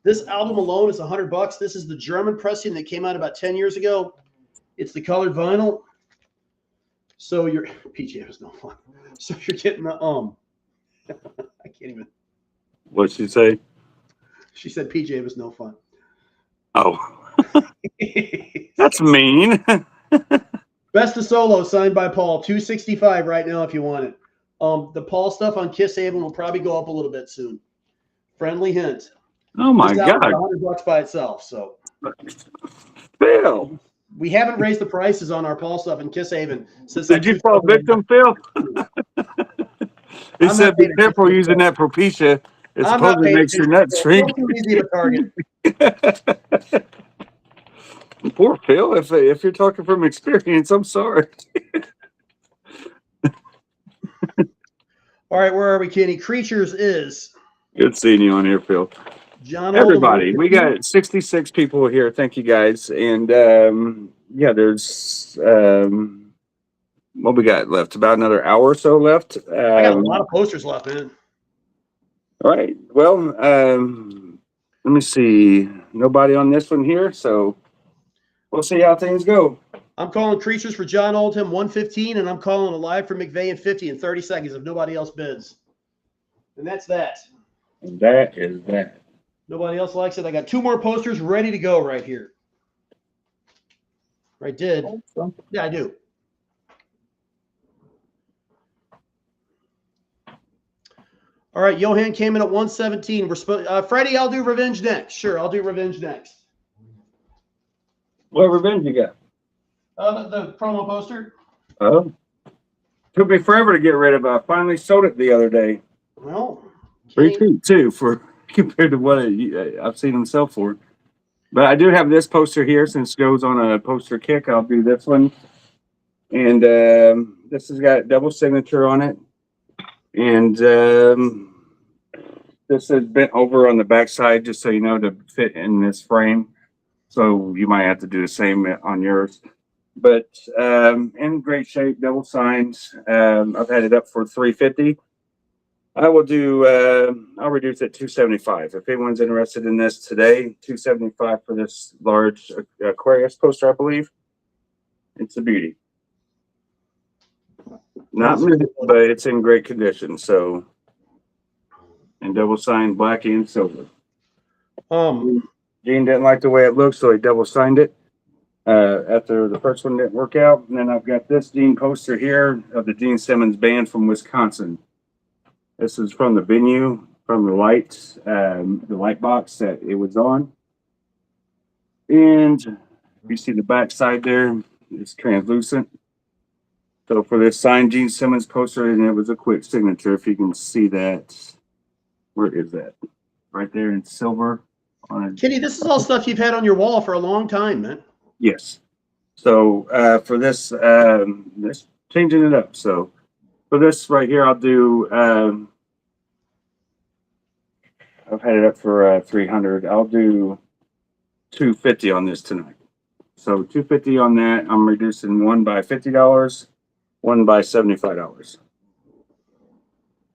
This album alone is $100. This is the German pressing that came out about 10 years ago. It's the colored vinyl. So you're PJ was no fun. So you're getting the I can't even. What'd she say? She said PJ was no fun. Oh. That's mean. Best of Solo signed by Paul, $265 right now if you want it. The Paul stuff on Kiss Haven will probably go up a little bit soon. Friendly hint. Oh my This album's God, $100 by itself. So Phil! we haven't raised the prices on our Paul stuff in Kiss Haven since Did like you fall 2009. victim, Phil? He I'm said, not "Be paying careful attention to using Phil. that Propecia. It I'm not supposedly paying makes your attention to nuts Phil. shrink." Phil's too easy of a target. Poor Phil. If you're talking from experience, I'm sorry. All right, where are we, Kenny? Creatures is Good seeing you on here, Phil. John Oldham. Everybody, we got 66 people here. Thank you guys. And yeah, there's what we got left? About another hour or so left. I got a lot of posters left, man. All right. Well, let me see. Nobody on this one here, so we'll see how things go. I'm calling Creatures for John Oldham 115, and I'm calling a live for McVeigh in 50 in 30 seconds if nobody else bids. And that's that. And that is that. Nobody else likes it. I got 2 more posters ready to go right here. I did. Yeah, I do. All right, Johan came in at 117. Freddie, I'll do Revenge next. Sure, I'll do Revenge next. What revenge you got? The promo poster. Oh, took me forever to get rid of it. I finally sold it the other day. Well, Pretty cheap too, for compared to what I've seen them sell for. But I do have this poster here. Since Joe's on a poster kick, I'll do this one. And this has got double signature on it. And this is bent over on the back side, just so you know, to fit in this frame. So you might have to do the same on yours. But in great shape, double signed. I've had it up for $350. I will do. I'll reduce it to $275. If anyone's interested in this today, $275 for this large Aquarius poster, I believe. It's a beauty. Not mint, but it's in great condition. So, and double signed black and silver. Gene didn't like the way it looked, so he double signed it. After the first one didn't work out, and then I've got this Gene poster here of the Gene Simmons band from Wisconsin. This is from the venue, from the light box that it was on. And you see the back side there, it's translucent. So for this signed Gene Simmons poster, and it was a quick signature, if you can see that. Where is that? Right there in silver. Kenny, this is all stuff you've had on your wall for a long time, man. Yes. So for this, this changing it up. So for this right here, I'll do. I've had it up for 300. I'll do 250 on this tonight. So 250 on that. I'm reducing one by $50, one by $75,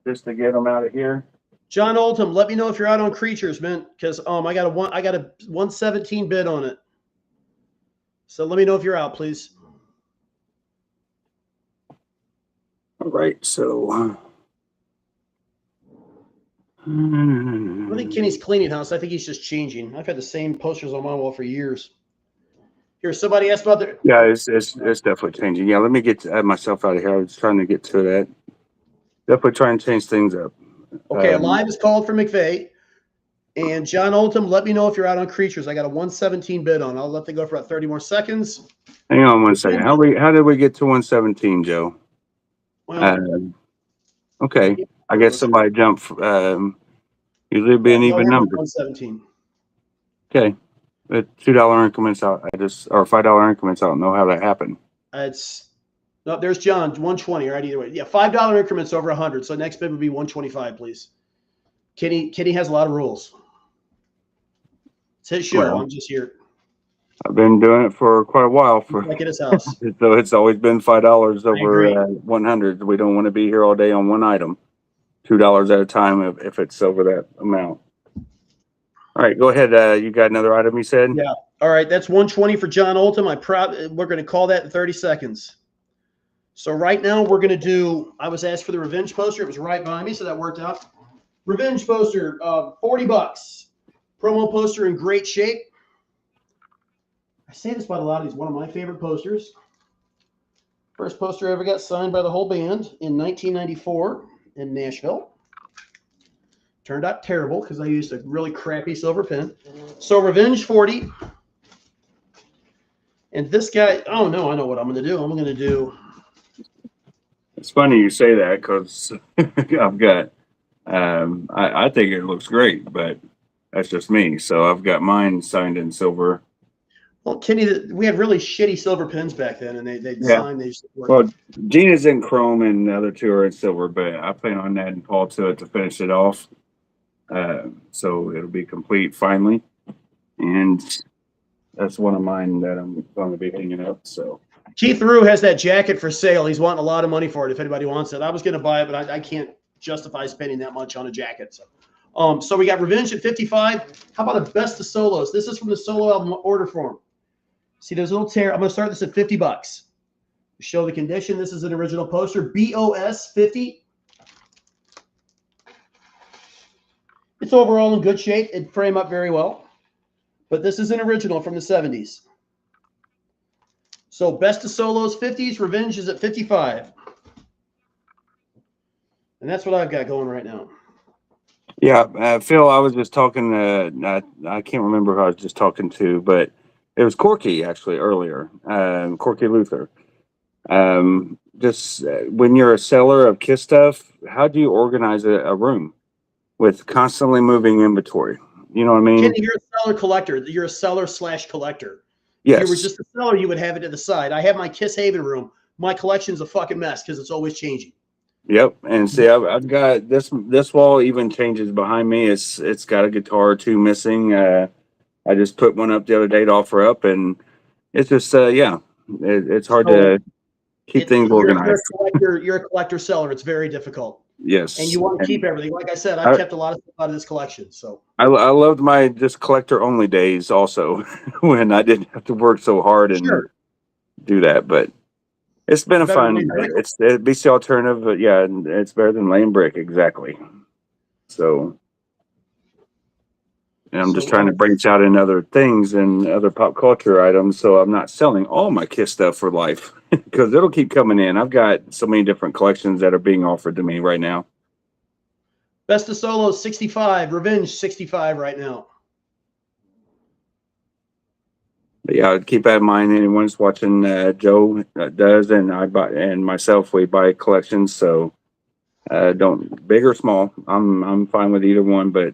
just to get them out of here. John Oldham, let me know if you're out on Creatures, man, because I got a 117 bid on it. So let me know if you're out, please. All right, so I think Kenny's cleaning house. I think he's just changing. I've had the same posters on my wall for years. Here, somebody asked about the. Yeah, it's definitely changing. Yeah, let me get myself out of here. I was trying to get to that. Definitely trying to change things up. Okay, a live is called for McVeigh. And John Oldham, let me know if you're out on Creatures. I got a 117 bid on. I'll let them go for about 30 more seconds. Hang on one second. How did we get to 117, Joe? Well, okay. I guess somebody jumped. Usually it'd be an even number. 117. Okay. But $2 increments out. Or $5 increments. I don't know how that happened. No, there's John, 120. All right, either way. Yeah, $5 increments over 100. So next bid would be 125, please. Kenny has a lot of rules. It's his show. Well, I'm just here. I've been doing it for quite a while. Like at his house. So it's always been $5 over 100. We don't want to be here all day on one item. $2 at a time if it's over that amount. All right, go ahead. You got another item you said? Yeah. All right, that's 120 for John Oldham. We're going to call that in 30 seconds. So right now we're going to do. I was asked for the Revenge poster. It was right behind me, so that worked out. Revenge poster, $40. Promo poster in great shape. I say this about a lot of these. One of my favorite posters. First poster I ever got signed by the whole band in 1994 in Nashville. Turned out terrible because I used a really crappy silver pin. So Revenge 40. And this guy, oh no, I know what I'm going to do. I'm going to do. It's funny you say that because I've got, I think it looks great, but that's just me. So I've got mine signed in silver. Well, Kenny, we had really shitty silver pins back then, and they'd Yeah. sign. They just Well, Gina's in chrome and the other two are in silver, but I plan on adding Paul to it to finish it off. So it'll be complete finally. And that's one of mine that I'm going to be hanging up. So Keith Rue has that jacket for sale. He's wanting a lot of money for it if anybody wants it. I was going to buy it, but I can't justify spending that much on a jacket. So we got Revenge at 55. How about a Best of Solos? This is from the solo album order form. See, there's a little tear. I'm going to start this at $50. Show the condition. This is an original poster. BOS 50. It's overall in good shape. It'd frame up very well. But this is an original from the 70s. So Best of Solos 50s, Revenge is at 55. And that's what I've got going right now. yeah, Phil, I was just talking. I can't remember who I was just talking to, but it was Corky actually earlier. Corky Luther. Just when you're a seller of Kiss stuff, how do you organize a room with constantly moving inventory? You know what I mean? Kenny, you're a seller collector. You're a seller / collector. Yes. If you were just a seller, you would have it to the side. I have my Kiss Haven room. My collection's a fucking mess because it's always changing. Yep. And see, I've got this wall even changes behind me. It's got a guitar or two missing. I just put one up the other day to offer up, and it's just it's hard to keep things organized. You're a collector seller. It's very difficult. Yes. And you want to keep everything. Like I said, I've kept a lot of stuff out of this collection. So I loved my just collector only days also when I didn't have to work so hard and do that. But it's been a fun. It's it beats the alternative, but yeah, and it's better than laying brick, exactly. So, and I'm just trying to branch out in other things and other pop culture items, so I'm not selling all my Kiss stuff for life because it'll keep coming in. I've got so many different collections that are being offered to me right now. Best of Solos 65, Revenge 65 right now. But yeah, keep that in mind. Anyone's watching, Joe does, and I buy, and myself, we buy collections. So don't big or small. I'm fine with either one, but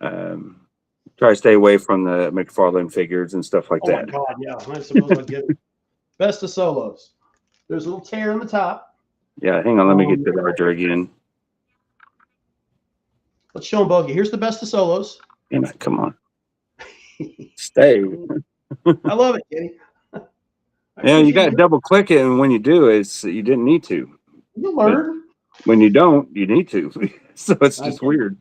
try to stay away from the McFarlane figures and stuff like that. Oh my God, yeah, I suppose I'd get it. Best of Solos. There's a little tear in the top. Yeah, hang on. Let me get the larger again. Let's show them bogey. Here's the Best of Solos. Damn it, come on. Stay. I love it, Kenny. Yeah, you got to double click it, and when you do, you didn't need to. You learn. When you don't, you need to. So it's just weird.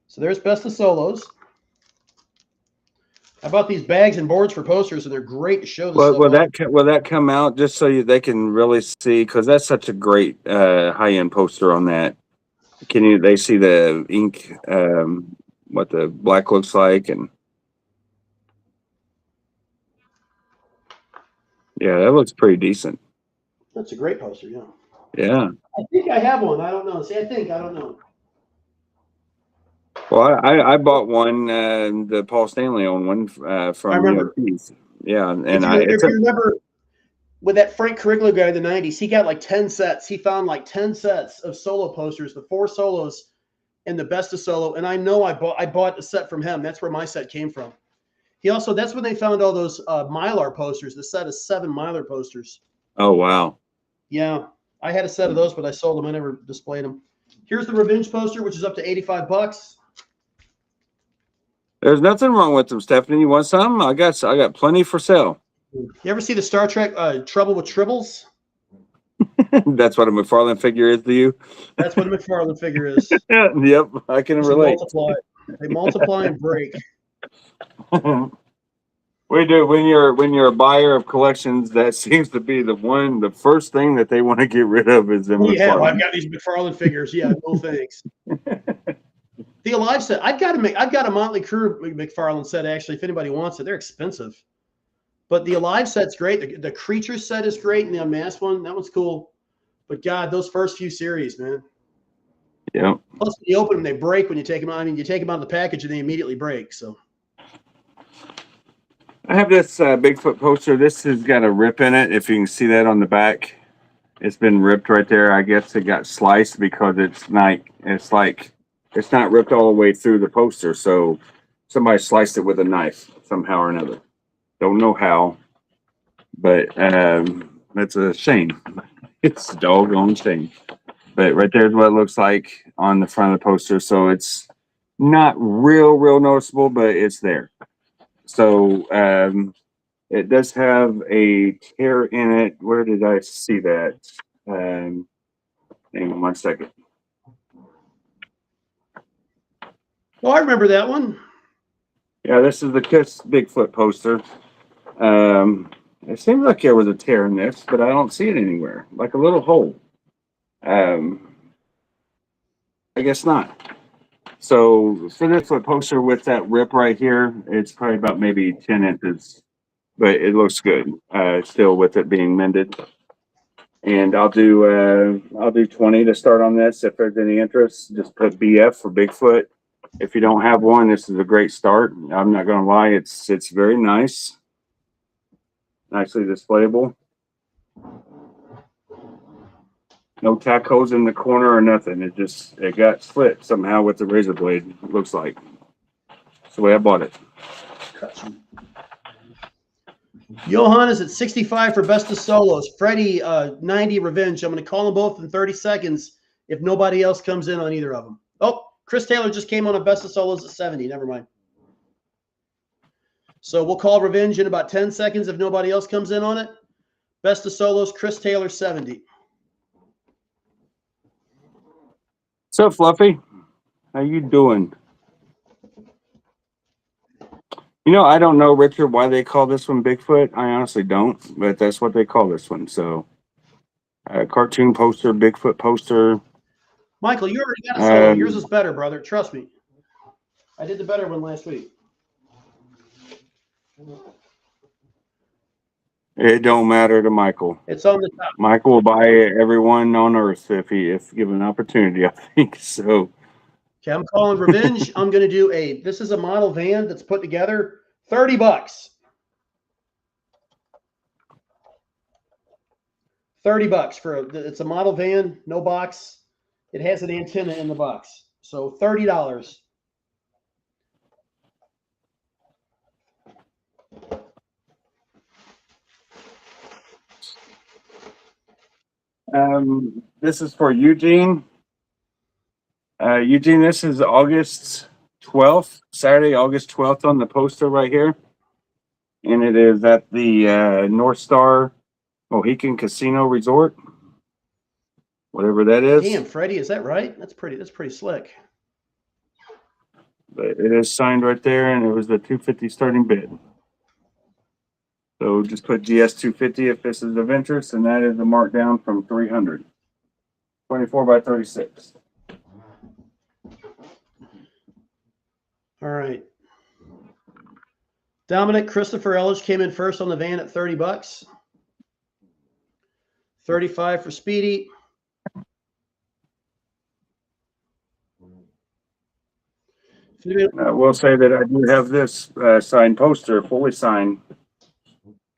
So there's Best of Solos. I bought these bags and boards for posters, and they're great to show. Will that come out just so they can really see? Because that's such a great high end poster on that. They see the ink, what the black looks like, and yeah, that looks pretty decent. That's a great poster, yeah. Yeah. I think I have one. I don't know. See, I don't know. Well, I bought one, the Paul Stanley owned one from. I remember. Yeah, and if you remember, with that Frank Cariglo guy in the 90s, he got like 10 sets. He found like 10 sets of solo posters, the 4 solos and the Best of Solo. And I know I bought a set from him. That's where my set came from. He also, that's when they found all those Mylar posters. The set of 7 Mylar posters. Oh, wow. Yeah. I had a set of those, but I sold them. I never displayed them. Here's the Revenge poster, which is up to $85. There's nothing wrong with them, Stephanie. You want some? I got plenty for sale. You ever see the Star Trek Trouble with Tribbles? That's what a McFarlane figure is to you? That's what a McFarlane figure is. Yep, I can relate. They multiply and break. We do. When you're a buyer of collections, that seems to be the first thing that they want to get rid of is them. Yeah, I've got these McFarlane figures. Yeah, no thanks. The Alive set. I've got a Motley Crue McFarlane set actually. If anybody wants it, they're expensive. But the Alive set's great. The Creature set is great, and the Unmasked one, that one's cool. But God, those first few series, man. Yep. Plus, when you open them, they break when you take them out. I mean, you take them out of the package and they immediately break. So I have this Bigfoot poster. This has got a rip in it. If you can see that on the back, it's been ripped right there. I guess it got sliced because it's not ripped all the way through the poster. So somebody sliced it with a knife somehow or another. Don't know how, but that's a shame. It's a doggone shame. But right there's what it looks like on the front of the poster. So it's not real noticeable, but it's there. So it does have a tear in it. Where did I see that? Hang on 1 second. oh, I remember that one. Yeah, this is the Kiss Bigfoot poster. It seems like there was a tear in this, but I don't see it anywhere. Like a little hole. I guess not. So for this poster with that rip right here, it's probably about maybe 10 inches, but it looks good. Still with it being mended. And I'll do 20 to start on this. If there's any interest, just put BF for Bigfoot. If you don't have one, this is a great start. I'm not gonna lie, it's very nice. Nicely displayable. No tack holes in the corner or nothing. It got slit somehow with the razor blade, it looks like. That's the way I bought it. Johan is at 65 for best of solos. Freddie, 90 revenge. I'm going to call them both in 30 seconds if nobody else comes in on either of them. Oh, Chris Taylor just came on a best of solos at 70. Never mind. So we'll call revenge in about 10 seconds if nobody else comes in on it. Best of solos, Chris Taylor, 70. What's up, Fluffy? How you doing? You know, I don't know, Richard, why they call this one Bigfoot. I honestly don't, but that's what they call this one. So, cartoon poster, Bigfoot poster. Michael, you already got a solo. Yours is better, brother. Trust me. I did the better one last week. It don't matter to Michael. It's on the top. Michael will buy everyone on Earth if given an opportunity. I think so. Okay, I'm calling revenge. I'm going to do this is a model van that's put together. $30. $30 it's a model van, no box. It has an antenna in the box. So $30. This is for Eugene. Eugene, this is August 12th, Saturday, August 12th on the poster right here. And it is at the North Star Mohican Casino Resort. Whatever that is. Damn, Freddie, is that right? That's pretty slick. But it is signed right there, and it was the $250 starting bid. So just put GS 250 if this is of interest, and that is a markdown from 300. 24 by 36. All right. Dominic Christopher Ellis came in first on the van at $30. 35 for Speedy. I will say that I do have this signed poster, fully signed,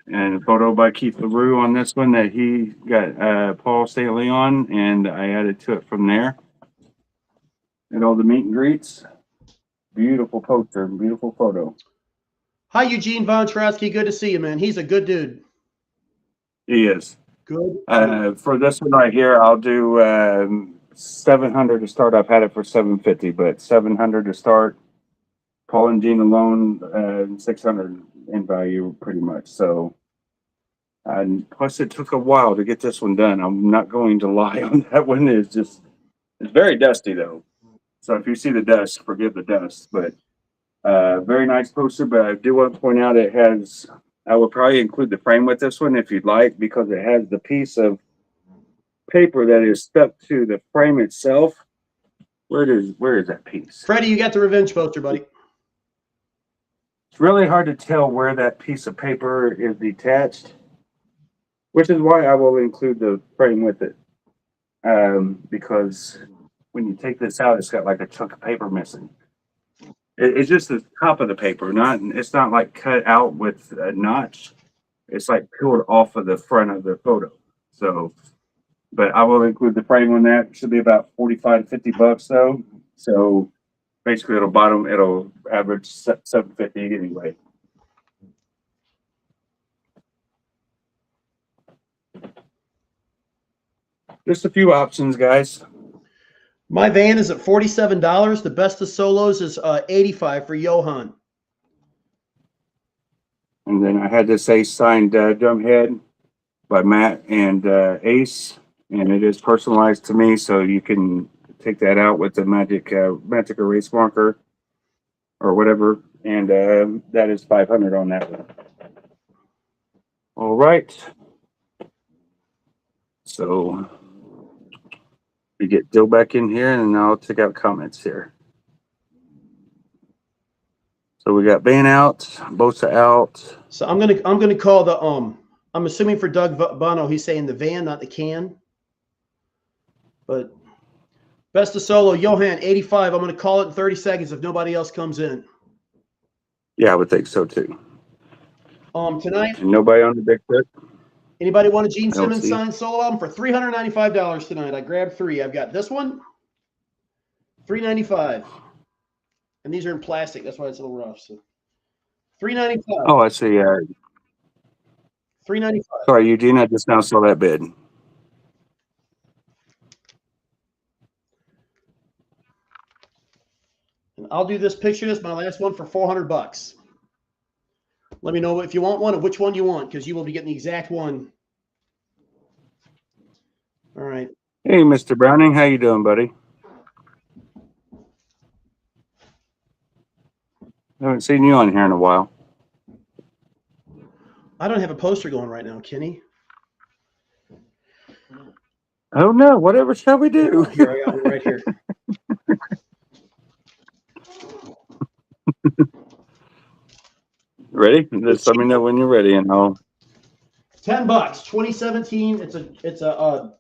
and a photo by Keith LaRue on this one that he got Paul Staley on, and I added to it from there. And all the meet and greets. Beautiful poster, beautiful photo. Hi, Eugene Von Trotsky. Good to see you, man. He's a good dude. He is. Good. For this one right here, I'll do 700 to start. I've had it for 750, but 700 to start. Paul and Gene alone, 600 in value, pretty much. So, and plus it took a while to get this one done. I'm not going to lie on that one. It's very dusty though. So if you see the dust, forgive the dust. But very nice poster. But I do want to point out I will probably include the frame with this one if you'd like, because it has the piece of paper that is stuck to the frame itself. Where is that piece? Freddie, you got the revenge poster, buddy. It's really hard to tell where that piece of paper is detached, which is why I will include the frame with it, because when you take this out, it's got like a chunk of paper missing. It's just the top of the paper, it's not like cut out with a notch. It's like peeled off of the front of the photo. So, but I will include the frame on that. It should be about 45 to 50 bucks though. So basically it'll average 750 anyway. Just a few options, guys. My van is at $47. The best of solos is $85 for Johan. And then I had this Ace signed drum head by Matt and Ace, and it is personalized to me, so you can take that out with the magic erase marker or whatever, and that is $500 on that one. All right. So we get Dill back in here, and I'll take out comments here. So we got Van out, Bosa out. So I'm gonna call the I'm assuming for Doug Bono, he's saying the van, not the can. But best of solo, Johan, 85. I'm gonna call it in 30 seconds if nobody else comes in. Yeah, I would think so too. Tonight. And nobody on the big foot. Anybody want a Gene Simmons signed solo album for $395 tonight? I grabbed 3. I've got this one, $395, and these are in plastic. That's why it's a little rough. So, $395. Oh, I see. $395. Sorry, Eugene. I just now saw that bid. And I'll do this picture. This is my last one for $400. Let me know if you want one and which one you want, because you will be getting the exact one. All right. Hey, Mr. Browning, how you doing, buddy? I haven't seen you on here in a while. I don't have a poster going right now, Kenny. Oh no, whatever shall we do? Here, I got one right here. Ready? Just let me know when you're ready, and I'll. $10, 2017. It's a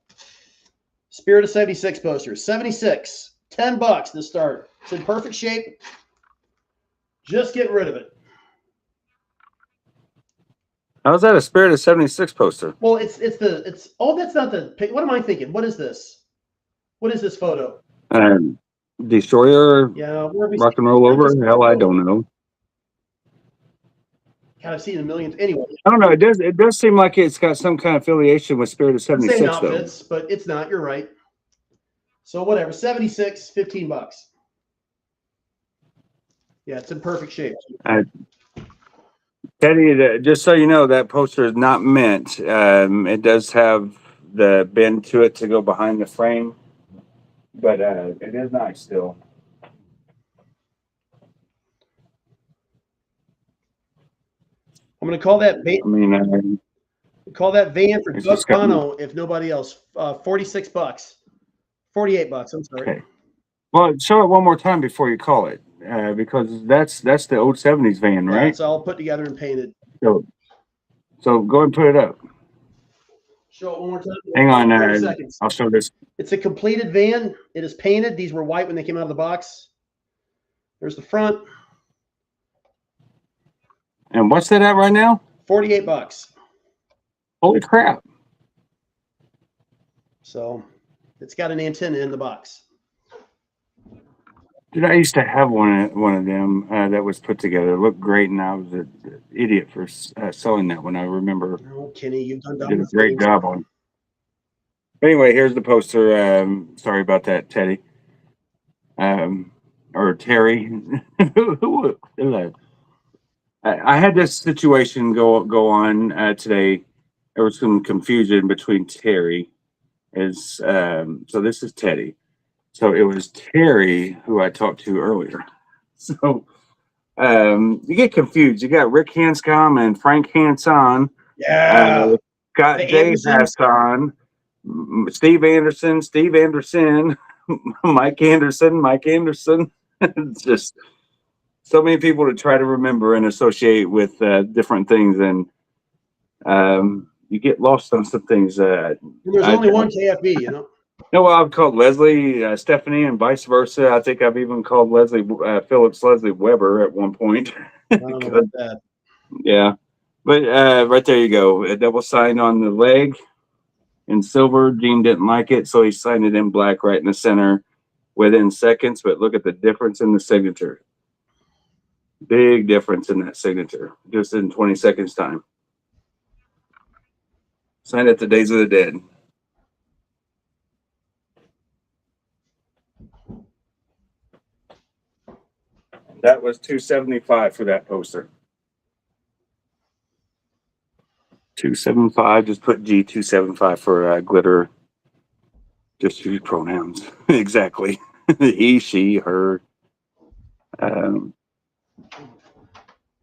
Spirit of 76 poster. 76, $10 to start. It's in perfect shape. Just get rid of it. How's that a Spirit of 76 poster? Well, it's oh, that's not the pic. What am I thinking? What is this? What is this photo? Destroyer. Yeah, where we Rock and Roll Over. Hell, I don't know. God, I've seen a million. Anyway, I don't know. It does seem like it's got some kind of affiliation with Spirit of 76, same outfits, but it's not. You're right. So whatever. 76, $15. Yeah, it's in perfect shape. Teddy, just so you know, that poster is not mint. It does have the bend to it to go behind the frame, but it is nice still. I'm going to call that van. I mean, Call that van for it's Doug just got- Bono if nobody else. $46, $48. I'm sorry. Okay. Well, show it one more time before you call it, because that's the old 70s van, Yeah, right? it's all put together and painted. So go and put it up. Show it one more time. Hang on, 30 seconds. I'll show this. It's a completed van. It is painted. These were white when they came out of the box. There's the front. And what's that at right now? $48. Holy crap! So it's got an antenna in the box. Dude, I used to have one of them that was put together. It looked great, and I was an idiot for selling that one. I remember Oh, Kenny, you've done did a great job on. Anyway, here's the poster. Sorry about that, Teddy. Or Terry. I had this situation go on today. There was some confusion between Terry. So this is Teddy. So it was Terry who I talked to earlier. So you get confused. You got Rick Hanscom and Frank Hanson. Yeah. Got The Jay Andersons. Hassan, Steve Anderson, Mike Anderson. It's just so many people to try to remember and associate with different things, and you get lost on some things. And there's only one KFB, you know. No, well, I've called Leslie, Stephanie, and vice versa. I think I've even called Leslie Phillips, Leslie Weber at one point. I don't know about that. Yeah, but right there you go. A double sign on the leg in silver. Gene didn't like it, so he signed it in black right in the center within seconds. But look at the difference in the signature. Big difference in that signature, just in 20 seconds time. Signed at the Days of the Dead. That was $275 for that poster. $275. Just put G 275 for glitter. Just use pronouns. Exactly. He, she, her.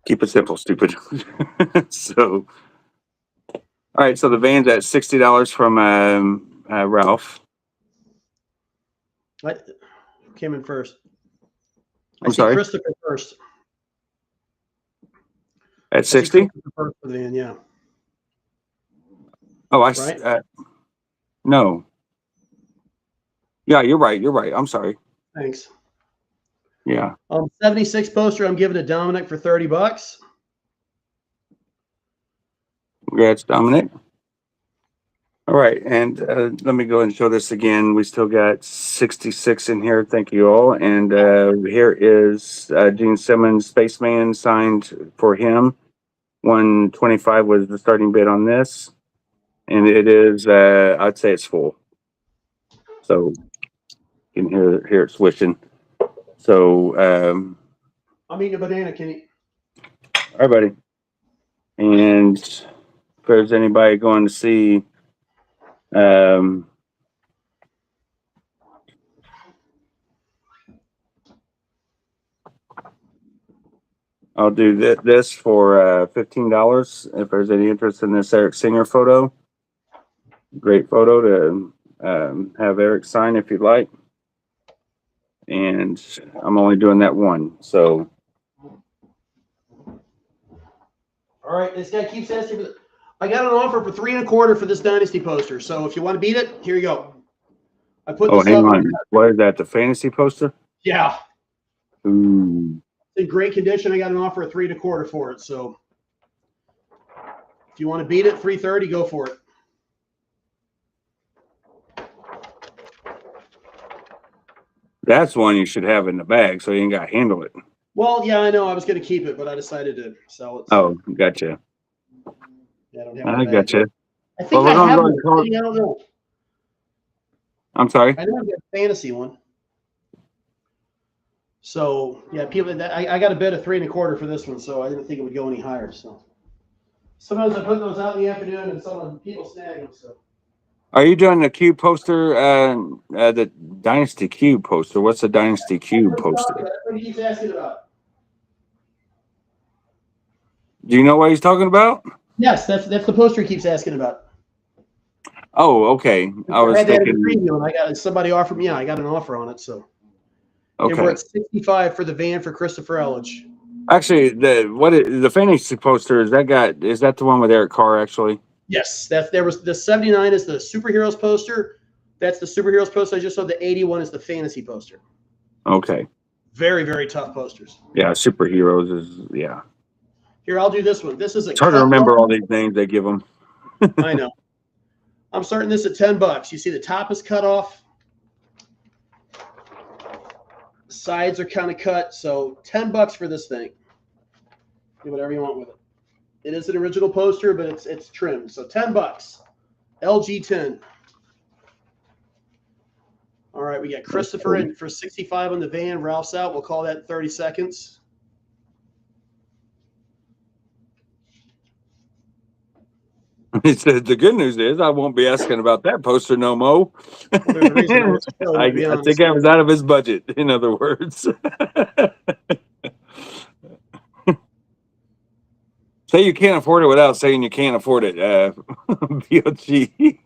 Keep it simple, stupid. So, all right. So the van's at $60 from Ralph. What came in first? I'm sorry? Christopher first. At 60? First for the van, yeah. Oh, Right? No. Yeah, you're right. You're right. I'm sorry. Thanks. Yeah. 76 poster, I'm giving to Dominic for $30. Congrats, Dominic. All right, and let me go and show this again. We still got 66 in here. Thank you all. And here is Gene Simmons, Spaceman, signed for him. 125 was the starting bid on this, and it is. I'd say it's full. So you can hear it swishing. So I'm eating a banana, Kenny. all right, buddy. And if there's anybody going to see. I'll do this for $15 if there's any interest in this Eric Singer photo. Great photo to have Eric sign if you'd like. And I'm only doing that one. So. All right, this guy keeps asking for I got an offer for $3 1/4 for this Dynasty poster. So if you want to beat it, here you go. I put this hang up. on. What is that? The fantasy poster? Yeah. Ooh. It's in great condition. I got an offer of $3 1/4 for it. So if you want to beat it, $330, go for it. That's one you should have in the bag, so you ain't got to handle it. Well, yeah, I know. I was going to keep it, but I decided to sell it. So. Oh, gotcha. Yeah, I don't have I gotcha. I think I have one. I don't know. I'm sorry? I know I've got a fantasy one. So, yeah, people. I got a bid of $3 1/4 for this one, so I didn't think it would go any higher. So sometimes I put those out in the afternoon, and some people snag them. So. Are you doing the Cube poster, the Dynasty Cube poster? What's the Dynasty Cube poster? That's what he's asking about. Do you know what he's talking about? Yes, that's the poster he keeps asking about. Oh, okay. I was had that in thinking. the preview, and I got somebody offered me. Yeah, I got an offer on it. So. Okay. And we're at 65 for the van for Christopher Elledge. Actually, the fantasy poster is that the one with Eric Carr? Actually. Yes, there was the 79 is the superheroes poster. That's the superheroes poster I just saw. The 81 is the fantasy poster. Okay. Very, very tough posters. Yeah, superheroes is yeah. Here, I'll do this one. This is It's hard to remember all these names they give them. I know. I'm starting this at $10. You see the top is cut off. The sides are kind of cut. So $10 for this thing. Do whatever you want with it. It is an original poster, but it's trimmed. So $10. LG 10. All right, we got Christopher in for 65 on the van. Ralph's out. We'll call that in 30 seconds. He said the good news is I won't be asking about that poster no more. Well, there's a reason I was killing, to be I honest. think I was out of his budget, in other words. Say you can't afford it without saying you can't afford it. BOG. I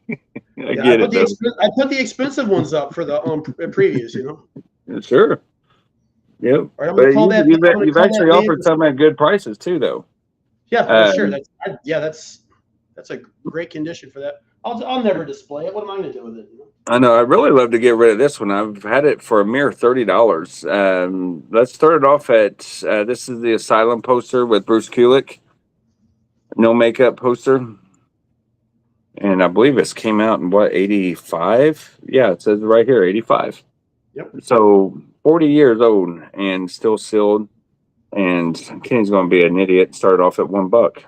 get it, though. I put the expensive ones up for the previews, you know. Yeah, sure. Yep. All right, I'm But gonna call that. you've actually offered some at good prices too, though. Yeah, for sure. That's a great condition for that. I'll never display it. What am I going to do with it? I know. I'd really love to get rid of this one. I've had it for a mere $30. Let's start it off at this is the Asylum poster with Bruce Kulick, no makeup poster, and I believe this came out in what 85? Yeah, it says right here 85. Yep. So 40 years old and still sealed. And Kenny's going to be an idiot. Start off at $1.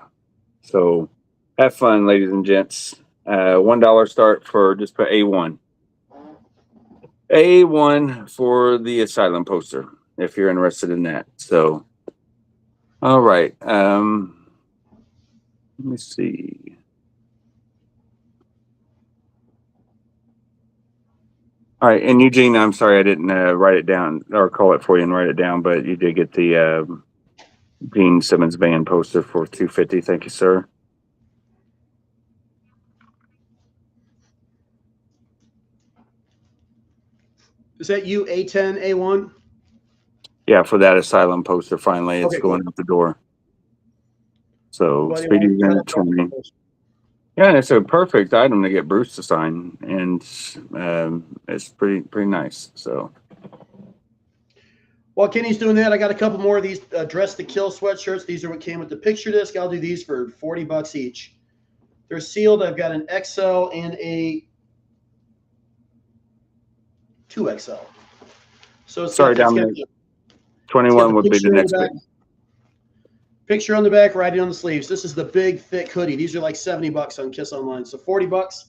So have fun, ladies and gents. $1 start for just put A1. A1 for the Asylum poster if you're interested in that. So, all right. Let me see. All right, and Eugene, I'm sorry I didn't write it down or call it for you and write it down, but you did get the Gene Simmons band poster for $250. Thank you, sir. Is that you, A10, A1? Yeah, for that Asylum poster, finally, it's Okay, going cool. out the door. So Buddy, Speedy's in at 20. Yeah, it's a perfect item to get Bruce to sign, and it's pretty nice. So While Kenny's doing that, I got a couple more of these Dress to Kill sweatshirts. These are what came with the picture disc. I'll do these for $40 each. They're sealed. I've got an XL and a 2XL. So it's sorry, got, Dominic. it's 21 would be the picture on next back. big. Picture on the back, writing on the sleeves. This is the big, thick hoodie. These are like $70 on Kiss Online. So $40.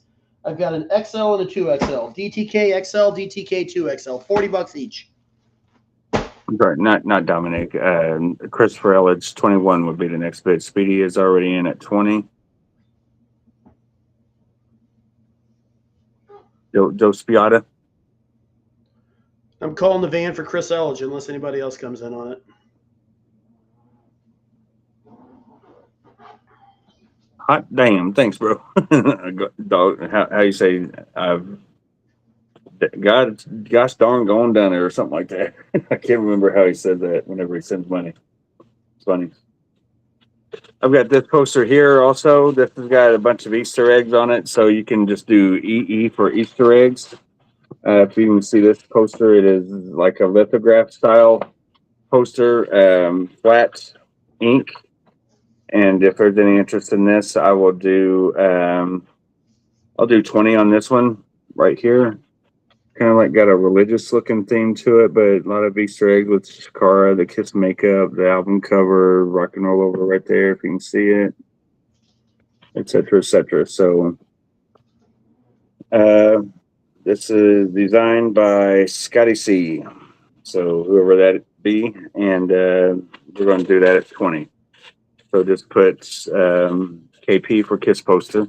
I've got an XL and a 2XL. DTK XL, DTK 2XL. $40 each. Sorry, not Dominic. Christopher Elledge, 21 would be the next bid. Speedy is already in at 20. Joe Spiata. I'm calling the van for Chris Elledge unless anybody else comes in on it. Hot damn. Thanks, bro. Dog, how you say, gosh darn gone down there or something like that. I can't remember how he said that whenever he sends money. It's funny. I've got this poster here also. This has got a bunch of Easter eggs on it, so you can just do EE for Easter eggs. If you can see this poster, it is like a lithograph style poster, flat ink. And if there's any interest in this, I will do I'll do 20 on this one right here. Kind of like got a religious looking theme to it, but a lot of Easter eggs with Shakara, the Kiss makeup, the album cover, rock and roll over right there if you can see it, etc., etc. So this is designed by Scotty C. So whoever that be, and we're going to do that at 20. So just put KP for Kiss poster.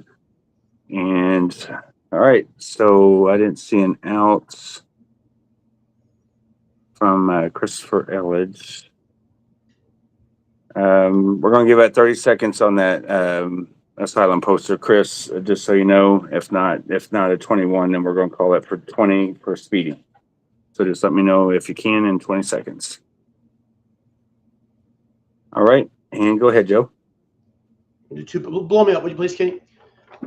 And all right, so I didn't see an out from Christopher Elledge. We're going to give it 30 seconds on that Asylum poster, Chris. Just so you know, if not at 21, then we're going to call it for 20 for Speedy. So just let me know if you can in 20 seconds. All right, and go ahead, Joe. Blow me up, would you please, Kenny?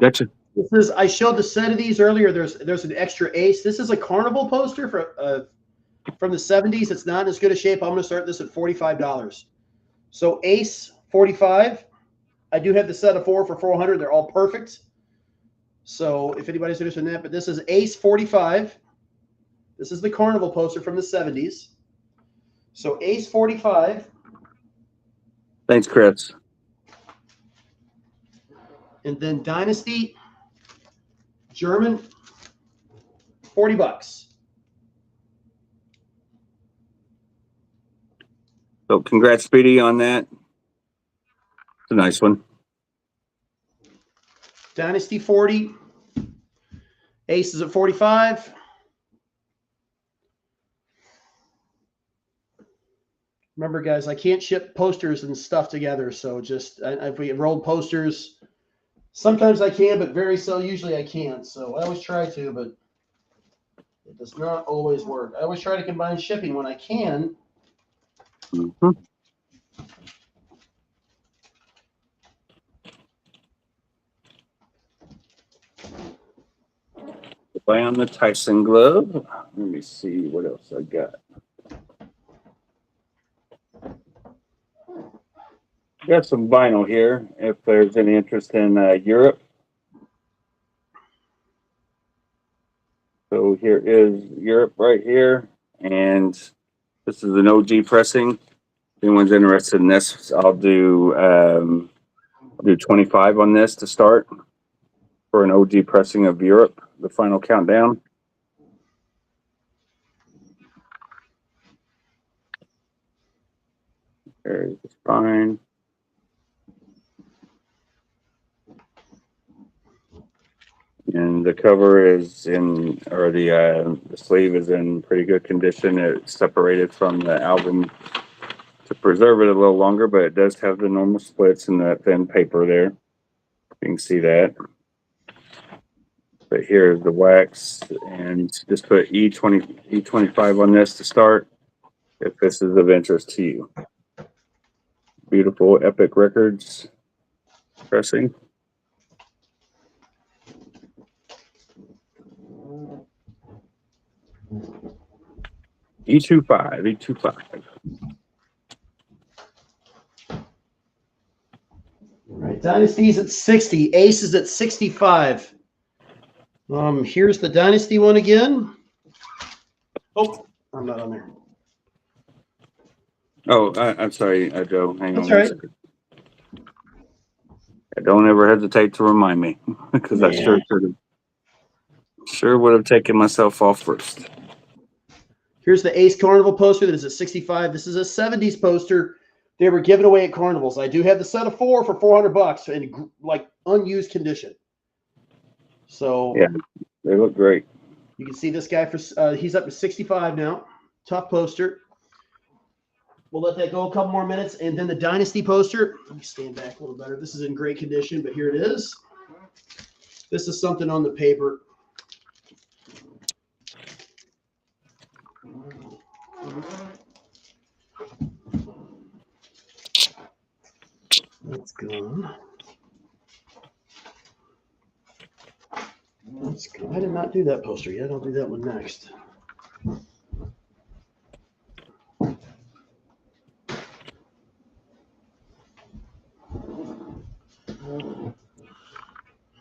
Gotcha. This is, I showed the set of these earlier. There's an extra ace. This is a carnival poster from the 70s. It's not in as good a shape. I'm going to start this at $45. So ace 45. I do have the set of 4 for 400. They're all perfect. So if anybody's interested in that, but this is ace 45. This is the carnival poster from the 70s. So ace 45. Thanks, Chris. And then Dynasty German, $40. So congrats, Speedy, on that. It's a nice one. Dynasty 40. Ace is at 45. Remember, guys, I can't ship posters and stuff together. So just if we rolled posters, sometimes I can, but very usually I can't. So I always try to, but it does not always work. I always try to combine shipping when I can. Mm-hmm. Play on the Tyson glove. Let me see what else I got. Got some vinyl here if there's any interest in Europe. So here is Europe right here, and this is an OG pressing. If anyone's interested in this, I'll do 25 on this to start for an OG pressing of Europe, the final countdown. There's the spine. And the cover is in, or the sleeve is in pretty good condition. It's separated from the album to preserve it a little longer, but it does have the normal splits and the thin paper there. You can see that. But here's the wax, and just put E25 on this to start if this is of interest to you. Beautiful Epic Records pressing. E25. All right, Dynasty's at 60. Ace is at 65. Here's the Dynasty one again. Oh, I'm not on there. Oh, I'm sorry, Joe. Hang That's on all one right. second. Don't ever hesitate to remind me, because I sure would have taken myself off first. Here's the Ace Carnival poster that is at 65. This is a 70s poster. They were given away at carnivals. I do have the set of 4 for $400 in like unused condition. So yeah, they look great. You can see this guy for he's up to 65 now. Tough poster. We'll let that go a couple more minutes, and then the Dynasty poster. Let me stand back a little better. This is in great condition, but here it is. This is something on the paper. That's gone. That's gone. I did not do that poster yet. I'll do that one next.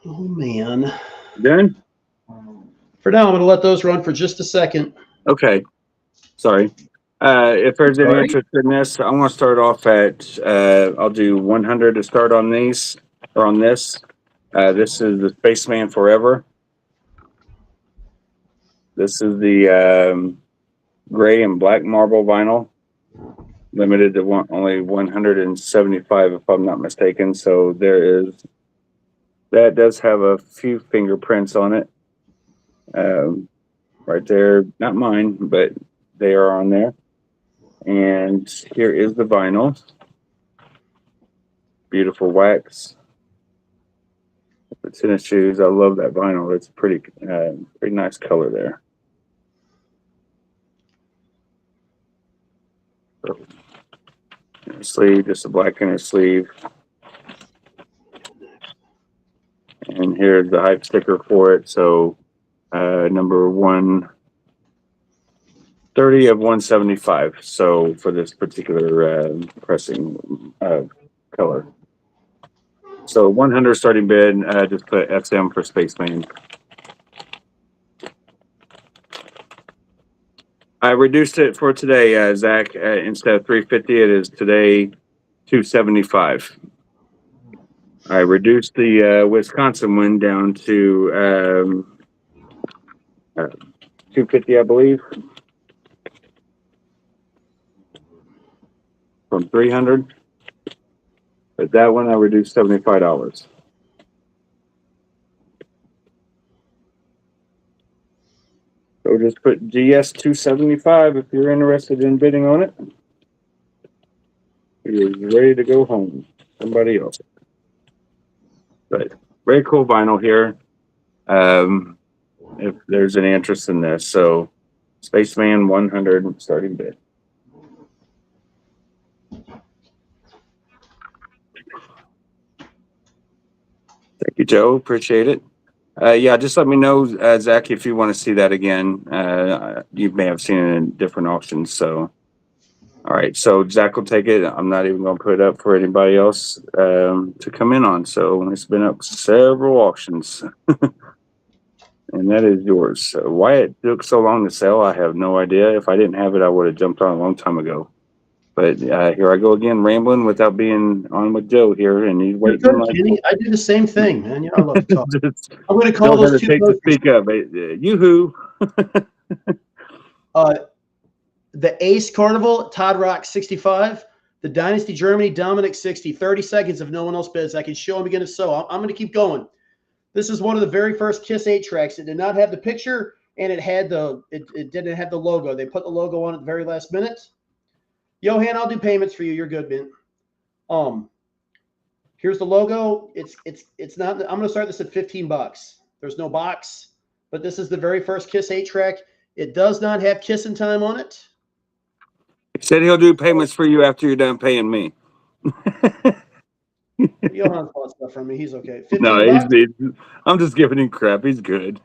Oh, man. Done? For now, I'm going to let those run for just a second. Okay. Sorry. If there's any interest in this, I'm going to start off at, I'll do 100 to start on these, or on this. This is the Spaceman Forever. This is the gray and black marble vinyl. Limited to only 175, if I'm not mistaken. So that does have a few fingerprints on it. Right there, not mine, but they are on there. And here is the vinyl. Beautiful wax. The tennis shoes, I love that vinyl. It's pretty nice color there. Sleeve, just a black inner sleeve. And here's the hype sticker for it. So number 130 of 175. So for this particular pressing color. So 100 starting bid, just put SM for Spaceman. I reduced it for today, Zach. Instead of 350, it is today 275. I reduced the Wisconsin one down to 250, I believe, from 300. But that one I reduced $75. So just put GS 275 if you're interested in bidding on it. You're ready to go home. Somebody else. But very cool vinyl here. If there's any interest in this. So Spaceman 100 starting bid. Thank you, Joe. Appreciate it. Yeah, just let me know, Zach, if you want to see that again. You may have seen it in different auctions. So, all right. So Zach will take it. I'm not even going to put it up for anybody else to come in on. So it's been up several auctions, and that is yours. So why it took so long to sell, I have no idea. If I didn't have it, I would have jumped on a long time ago. But here I go again, rambling without being on with Joe here, and he's You're waiting. good, Like, Kenny. I do the same thing, man. You know, I love to talk. just I'm going to call don't those two hesitate to posters. speak up. Yoo-hoo. The Ace Carnival, Todd Rock 65. The Dynasty Germany, Dominic 60. 30 seconds if no one else bids. I can show him again if so. I'm going to keep going. This is one of the very first Kiss 8 tracks. It did not have the picture, and it had it didn't have the logo. They put the logo on at the very last minute. Johan, I'll do payments for you. You're good, man. Here's the logo. It's not. I'm going to start this at $15. There's no box, but this is the very first Kiss 8 track. It does not have Kissin' Time on it. He said he'll do payments for you after you're done paying me. Johan bought stuff from me. He's okay. No, $15. I'm just giving him crap. He's good.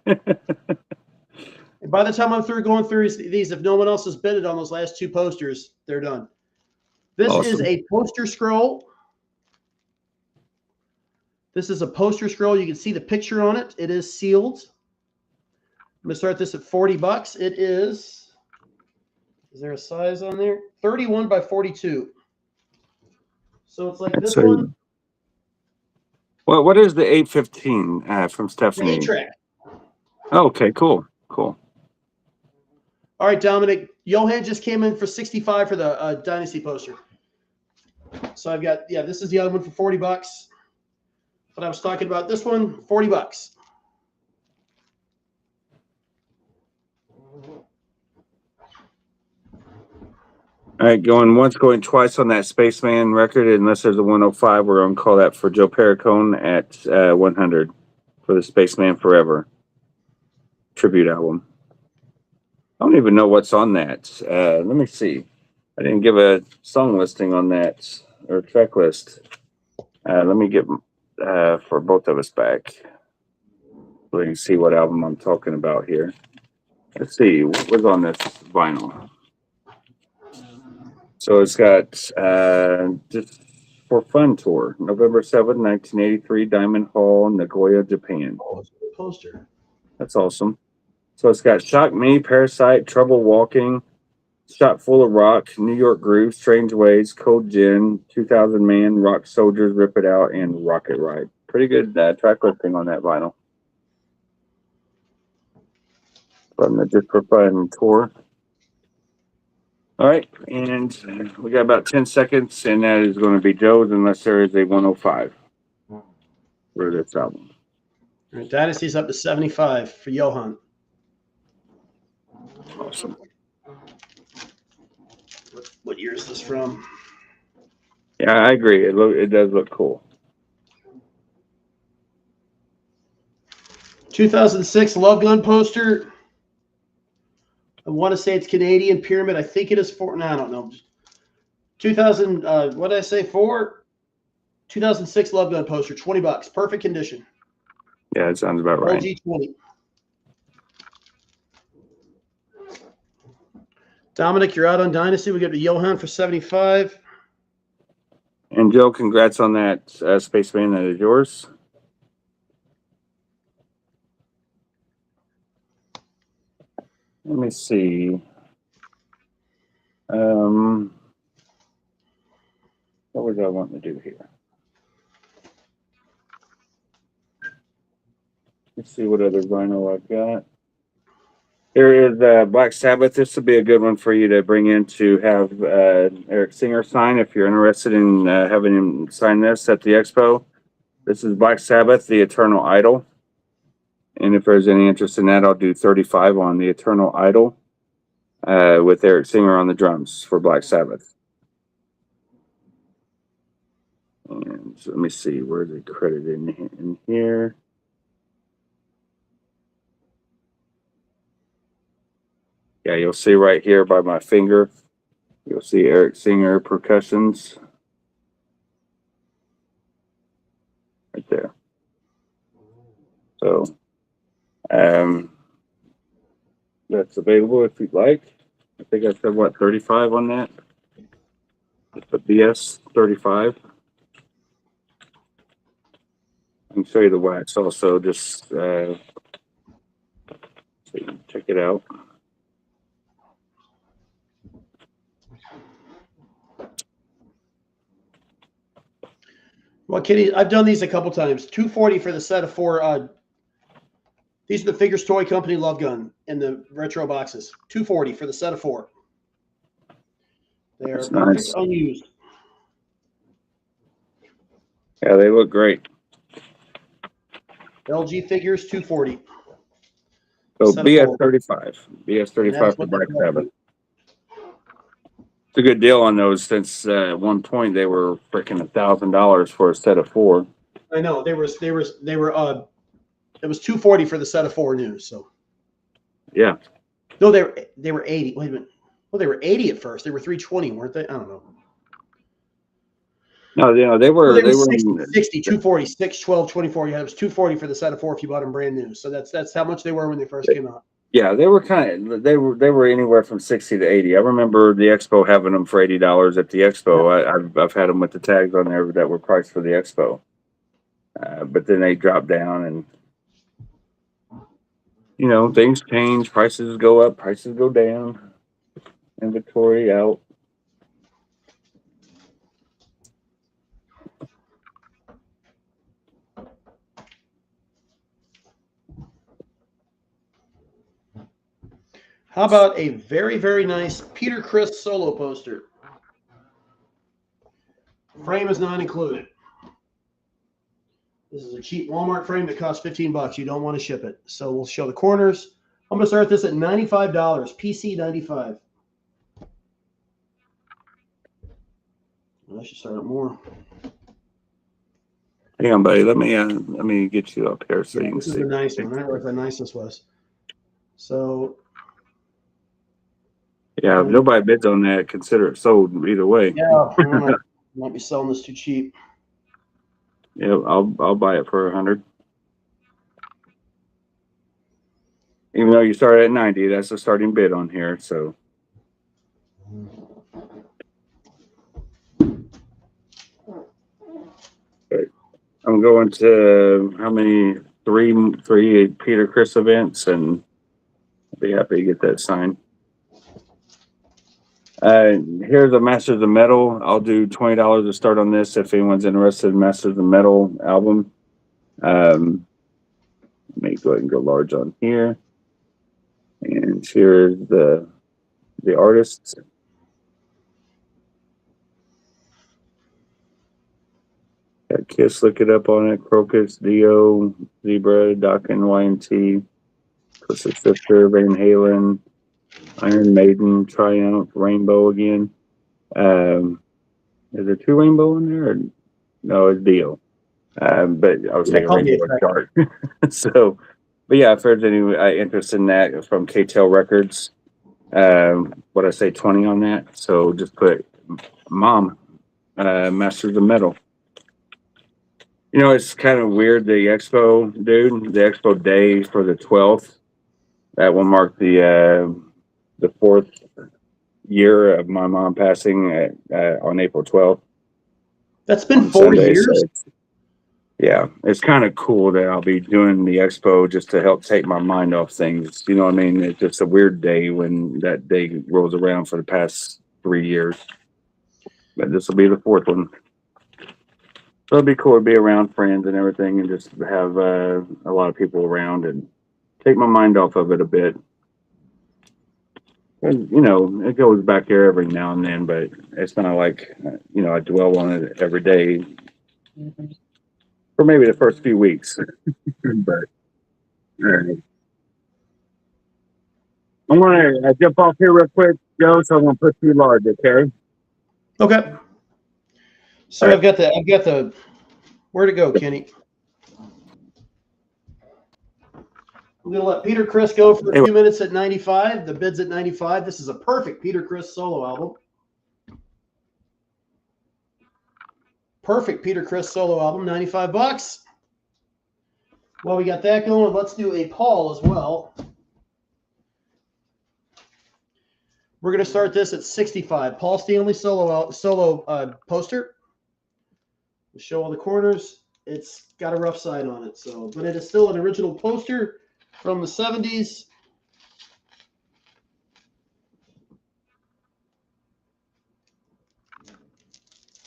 And by the time I'm through going through these, if no one else has bidded on those last two posters, they're done. This is Awesome. a poster scroll. This is a poster scroll. You can see the picture on it. It is sealed. I'm going to start this at $40. It is there a size on there? 31 by 42. So it's like this one. Well, what is the 815 from The Stephanie? 8-track. Oh, okay, cool. All right, Dominic. Johan just came in for 65 for the Dynasty poster. So I've got, this is the other one for $40. But I was talking about this one, $40. All right, going once, going twice on that Spaceman record. Unless there's a 105, we're going to call that for Joe Perricone at 100 for the Spaceman Forever tribute album. I don't even know what's on that. Let me see. I didn't give a song listing on that or track list. Let me get for both of us back so we can see what album I'm talking about here. Let's see what was on this vinyl. So it's got just for fun tour, November 7th, 1983, Diamond Hall, Nagoya, Japan. Oh, it's a poster. That's awesome. So it's got Shock Me, Parasite, Trouble Walking, Shot Full of Rock, New York Groove, Strange Ways, Cold Gin, 2000 Man, Rock Soldiers, Rip It Out, and Rocket Ride. Pretty good track listing on that vinyl. From the Just for Fun tour. All right, and we got about 10 seconds, and that is going to be Joe's unless there is a 105 for this album. All right, Dynasty's up to 75 for Johan. Awesome. What year is this from? Yeah, I agree. It does look cool. 2006 Love Gun poster. I want to say it's Canadian Pyramid. I think it is for. No, I don't know. 2000. What did I say for? 2006 Love Gun poster. $20. Perfect condition. Yeah, it sounds about right. LG 20. Dominic, you're out on Dynasty. We got to Johan for 75. And Joe, congrats on that Spaceman. That is yours. Let me see. What was I wanting to do here? Let's see what other vinyl I've got. Here is Black Sabbath. This would be a good one for you to bring in to have Eric Singer sign if you're interested in having him sign this at the expo. This is Black Sabbath, The Eternal Idol. And if there's any interest in that, I'll do 35 on The Eternal Idol with Eric Singer on the drums for Black Sabbath. And so let me see, where's it credited in here? Yeah, you'll see right here by my finger, you'll see Eric Singer percussions. Right there. So that's available if you'd like. I think I said what, 35 on that? Just put BS 35. I can show you the wax also, just so you can check it out. Well, Kitty, I've done these a couple times. $240 for the set of 4. These are the Figures Toy Company Love Gun in the retro boxes. $240 for the set of 4. They are That's perfect, nice. unused. Yeah, they look great. LG Figures, $240. So Set of BS 4. 35. BS And 35 that's for what they're Black Sabbath. called. It's a good deal on those since at one point they were freaking $1,000 for a set of 4. I know they were. It was $240 for the set of 4 new. So Yeah. no, they were 80. Wait a minute. Well, they were 80 at first. They were 320, weren't they? I don't know. No, you know, they Well, were 60, 240, 6, 12, 24. Yeah, it was $240 for the set of 4 if you bought them brand new. So that's how much they were when they first came out. Yeah, they were they were anywhere from 60 to 80. I remember the Expo having them for $80 at the Expo. I've had them with the tags on there that were priced for the Expo, but then they dropped down, and you know things change. Prices go up, prices go down. Inventory out. How about a very, very nice Peter Criss solo poster? Frame is not included. This is a cheap Walmart frame that costs $15. You don't want to ship it. So we'll show the corners. I'm going to start this at $95. PC 95. I should start it more. Hang on, buddy. Let me get you up here so you can This is see. a nice one. I don't know what the nice this was. So Yeah, if nobody bids on that, consider it sold either way. yeah, I might be selling this too cheap. Yeah, I'll buy it for 100. Even though you started at 90, that's the starting bid on here. So I'm going to how many three Peter Criss events, and I'll be happy to get that signed. Here's a Masters of Metal. I'll do $20 to start on this if anyone's interested in Masters of Metal album. Let me go ahead and go large on here. And here's the artists. Got Kiss, look it up on it. Crocus, Dio, Zebra, Dokken, YNT, Twisted Sister, Van Halen, Iron Maiden, Triumph, Rainbow again. Is there 2 Rainbow in there? Or? No, it's Dio. But I was thinking Rainbow and Dark. So, but yeah, if there's any interest in that from K-Tel Records, what I say 20 on that. So just put Mom, Masters of Metal. You know, it's kind of weird. The expo, dude, the expo day for the 12th, that will mark the 4th year of my mom passing on April 12th. That's been 4 years. So yeah, it's kind of cool that I'll be doing the expo just to help take my mind off things. You know what I mean? It's just a weird day when that day rolls around for the past 3 years. But this will be the 4th one. So it'll be cool to be around friends and everything and just have a lot of people around and take my mind off of it a bit. And, you know, it goes back there every now and then, but it's not like, you know, I dwell on it every day for maybe the first few weeks. But, all right. I'm going to jump off here real quick, Joe, so I'm going to put you large, okay? Okay. So All I've got the, where to go, Kenny? I'm going to let Peter Criss go for a few minutes at 95. The bid's at 95. This is a perfect Peter Criss solo album. Perfect Peter Criss solo album, $95. While we got that going, let's do a Paul as well. We're going to start this at 65. Paul Stanley solo poster. We'll show all the corners. It's got a rough side on it, but it is still an original poster from the 70s.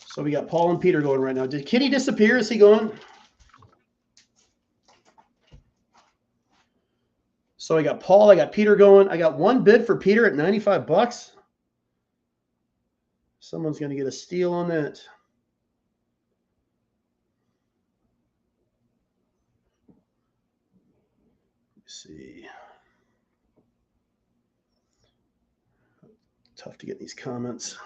So we got Paul and Peter going right now. Did Kenny disappear? Is he gone? So I got Paul, I got Peter going. I got one bid for Peter at $95. Someone's going to get a steal on that. Let's see. Tough to get these comments.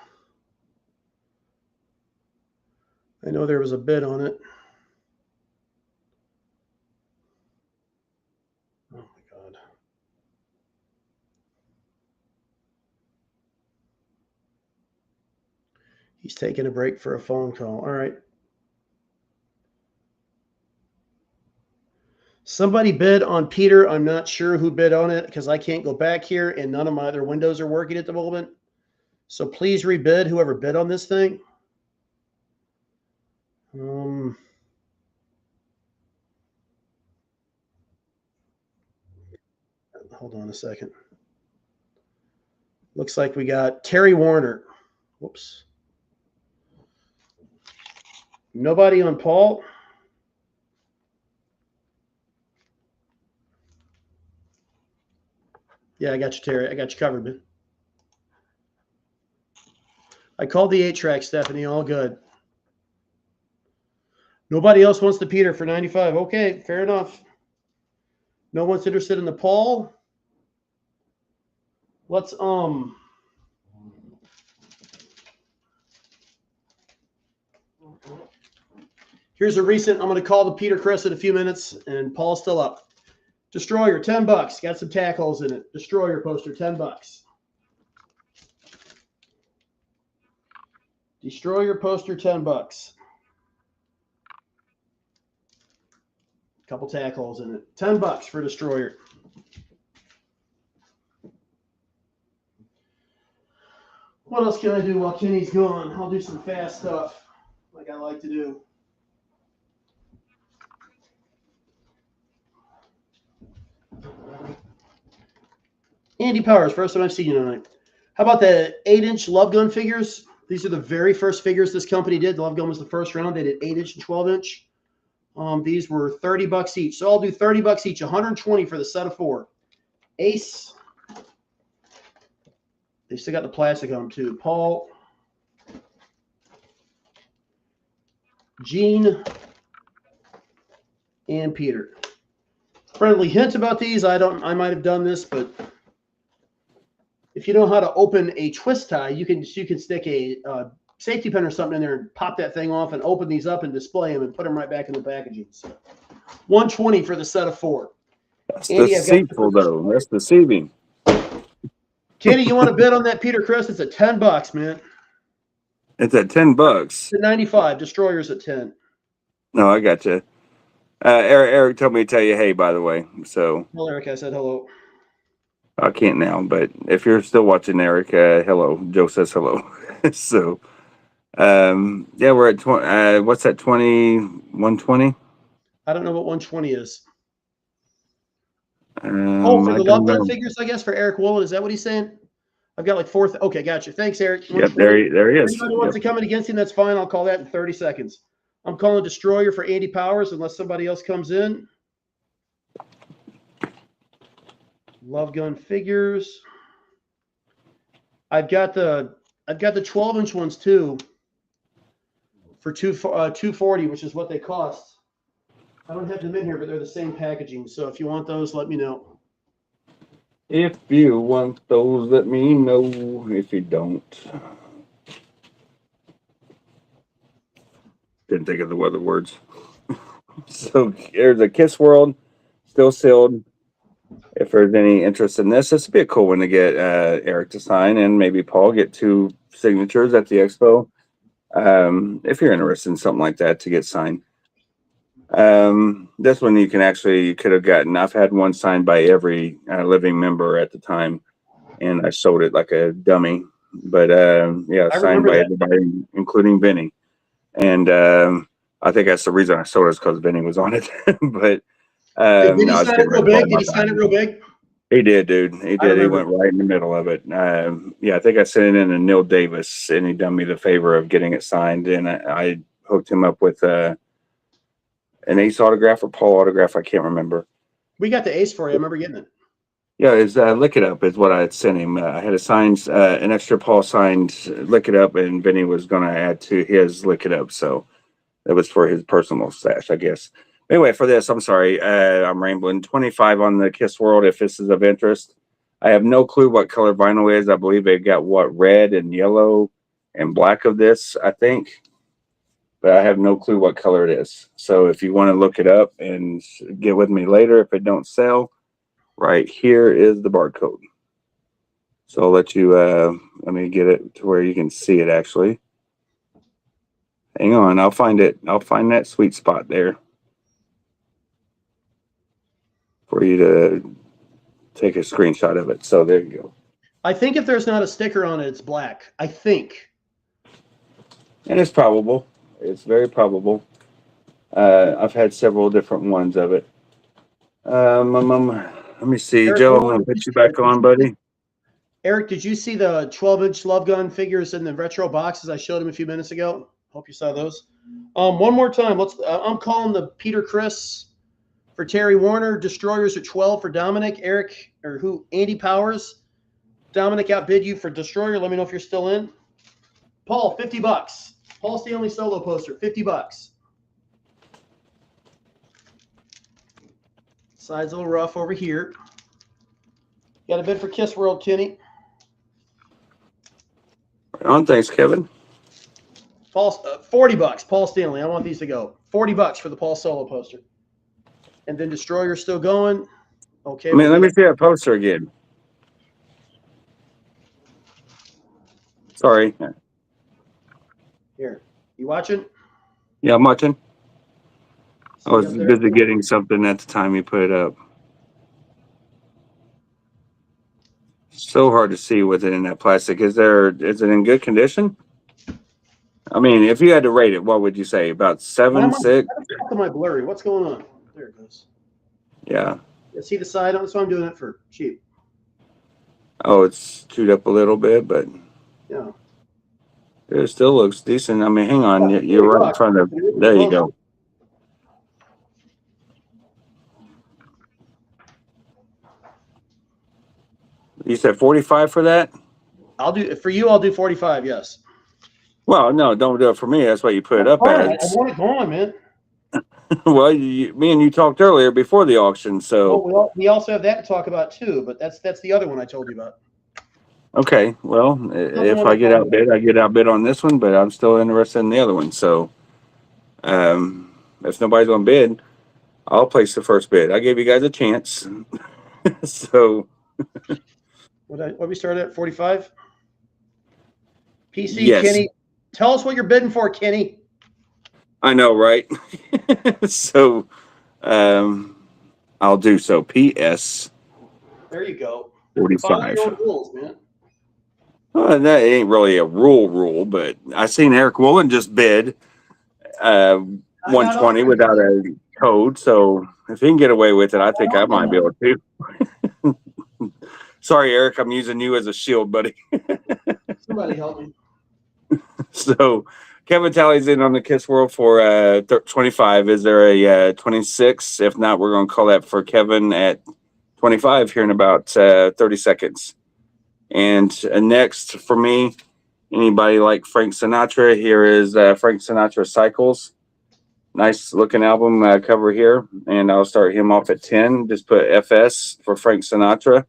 I know there was a bid on it. Oh my God. He's taking a break for a phone call. All right. Somebody bid on Peter. I'm not sure who bid on it because I can't go back here and none of my other windows are working at the moment. So please rebid whoever bid on this thing. Hold on a second. Looks like we got Terry Warner. Whoops. Nobody on Paul. Yeah, I got you, Terry. I got you covered, man. I called the 8-track, Stephanie. All good. Nobody else wants the Peter for 95. Okay, fair enough. No one's interested in the Paul. Let's here's a recent. I'm going to call the Peter Chris in a few minutes, and Paul's still up. Destroyer, $10. Got some tack holes in it. Destroyer poster, $10. Destroyer poster, $10. Couple tack holes in it. $10 for Destroyer. What else can I do while Kenny's gone? I'll do some fast stuff like I like to do. Andy Powers, first time I've seen you tonight. How about the 8-inch Love Gun figures? These are the very first figures this company did. The Love Gun was the first round. They did 8-inch and 12-inch. These were $30 each. So I'll do $30 each, $120 for the set of 4. Ace. They still got the plastic on them too. Paul. Gene. And Peter. Friendly hint about these. I might have done this, but if you know how to open a twist tie, you can stick a safety pin or something in there and pop that thing off and open these up and display them and put them right back in the packaging. So $120 for the set of 4. That's deceitful, though. That's deceiving. Kenny, you want to bid on that Peter Chris? It's at $10, man. It's at $10. It's at 95. Destroyer's at 10. No, I got you. Eric told me to tell you, hey, by the way. So, Well, Eric, I said hello. I can't now, but if you're still watching, Eric, hello. Joe says hello. So, yeah, we're at 20. What's that? 120? I don't know what 120 is. For I the don't Love Gun know. figures, I guess, for Eric Woolen. Is that what he's saying? I've got like 4. Okay, gotcha. Thanks, Eric. Yep, there he is. Anybody wants to come in against him, that's fine. I'll call that in 30 seconds. I'm calling Destroyer for Andy Powers unless somebody else comes in. Love Gun figures. I've got the 12-inch ones too for $240, which is what they cost. I don't have them in here, but they're the same packaging. So if you want those, let me know. If you want those, let me know. If you don't. Didn't think of the other words. So there's a Kiss World, still sealed. If there's any interest in this would be a cool one to get Eric to sign, and maybe Paul get 2 signatures at the expo. If you're interested in something like that to get signed. This one you could have gotten. I've had one signed by every living member at the time. and I sold it like a dummy. But yeah, I signed remember by that. everybody, including Vinny. And I think that's the reason I sold it, is because Vinny was on it. But Did no, he I was sign it getting real ready to big? fall Did my he sign it time. real big? He did, dude. He I did. He remember. went right in the middle of it. Yeah, I think I sent it in to Neil Davis, and he done me the favor of getting it signed. And I hooked him up with an Ace autograph or Paul autograph. I can't remember. We got the ace for you. I remember getting it. Yeah, it's Lick It Up is what I had sent him. I had a signed, an extra Paul signed Lick It Up, and Vinny was going to add to his Lick It Up. So that was for his personal stash, I guess. Anyway, for this, I'm sorry. I'm rambling. 25 on the Kiss World, if this is of interest. I have no clue what color vinyl is. I believe they got red and yellow and black of this, I think. But I have no clue what color it is. So if you want to look it up and get with me later, if it don't sell, right here is the barcode. So I'll let you, let me get it to where you can see it actually. Hang on, I'll find it. I'll find that sweet spot there for you to take a screenshot of it. So there you go. I think if there's not a sticker on it, it's black. I think. And it's probable. It's very probable. I've had several different ones of it. Let me see, Eric, Joe. I'm gonna put you back on, buddy. Eric, did you see the 12-inch Love Gun figures in the retro boxes I showed him a few minutes ago? Hope you saw those. One more time. I'm calling the Peter Chris for Terry Warner. Destroyers at 12 for Dominic. Eric, or who? Andy Powers. Dominic outbid you for Destroyer. Let me know if you're still in. Paul, $50. Paul Stanley solo poster, $50. Side's a little rough over here. Got a bid for Kiss World, Kenny. Right on, thanks, Kevin. Paul, $40. Paul Stanley. I want these to go. $40 for the Paul solo poster. And then Destroyer still going. Okay. Man, let me see that poster again. Sorry. Here. You watching? Yeah, I'm watching. I See was up there? busy getting something at the time you put it up. So hard to see with it in that plastic. Is it in good condition? I mean, if you had to rate it, what would you say? About 7, 6? Am I blurry? What's going on? There it goes. Yeah. Yeah, see the side on it? So I'm doing it for cheap. Oh, it's chewed up a little bit, but Yeah. it still looks decent. I mean, hang on. You're right in front of. There you go. You said 45 for that? I'll do for you. I'll do 45. Yes. Well, no, don't do it for me. That's what you put it up Fine. I as. want it going, man. Well, me and you talked earlier before the auction, so. Well, we also have that to talk about too, but that's the other one I told you about. Okay, well, if I get outbid, I get outbid on this one, but I'm still interested in the other one. So, if nobody's gonna bid, I'll place the first bid. I gave you guys a chance. So, What we started at 45? PC yes. Kenny, tell us what you're bidding for, Kenny. I know, right? So, I'll do so. PS. There you go. 45. Follow your own rules, man. Well, that ain't really a rule, but I seen Eric Woolen just bid 120 without a code. So if he can get away with it, I think I might be able to. Sorry, Eric, I'm using you as a shield, buddy. Somebody help me. So Kevin Talley's in on the Kiss World for 25. Is there a 26? If not, we're going to call that for Kevin at 25 here in about 30 seconds. And next for me, anybody like Frank Sinatra? Here is Frank Sinatra Cycles. Nice looking album cover here. And I'll start him off at 10. Just put FS for Frank Sinatra.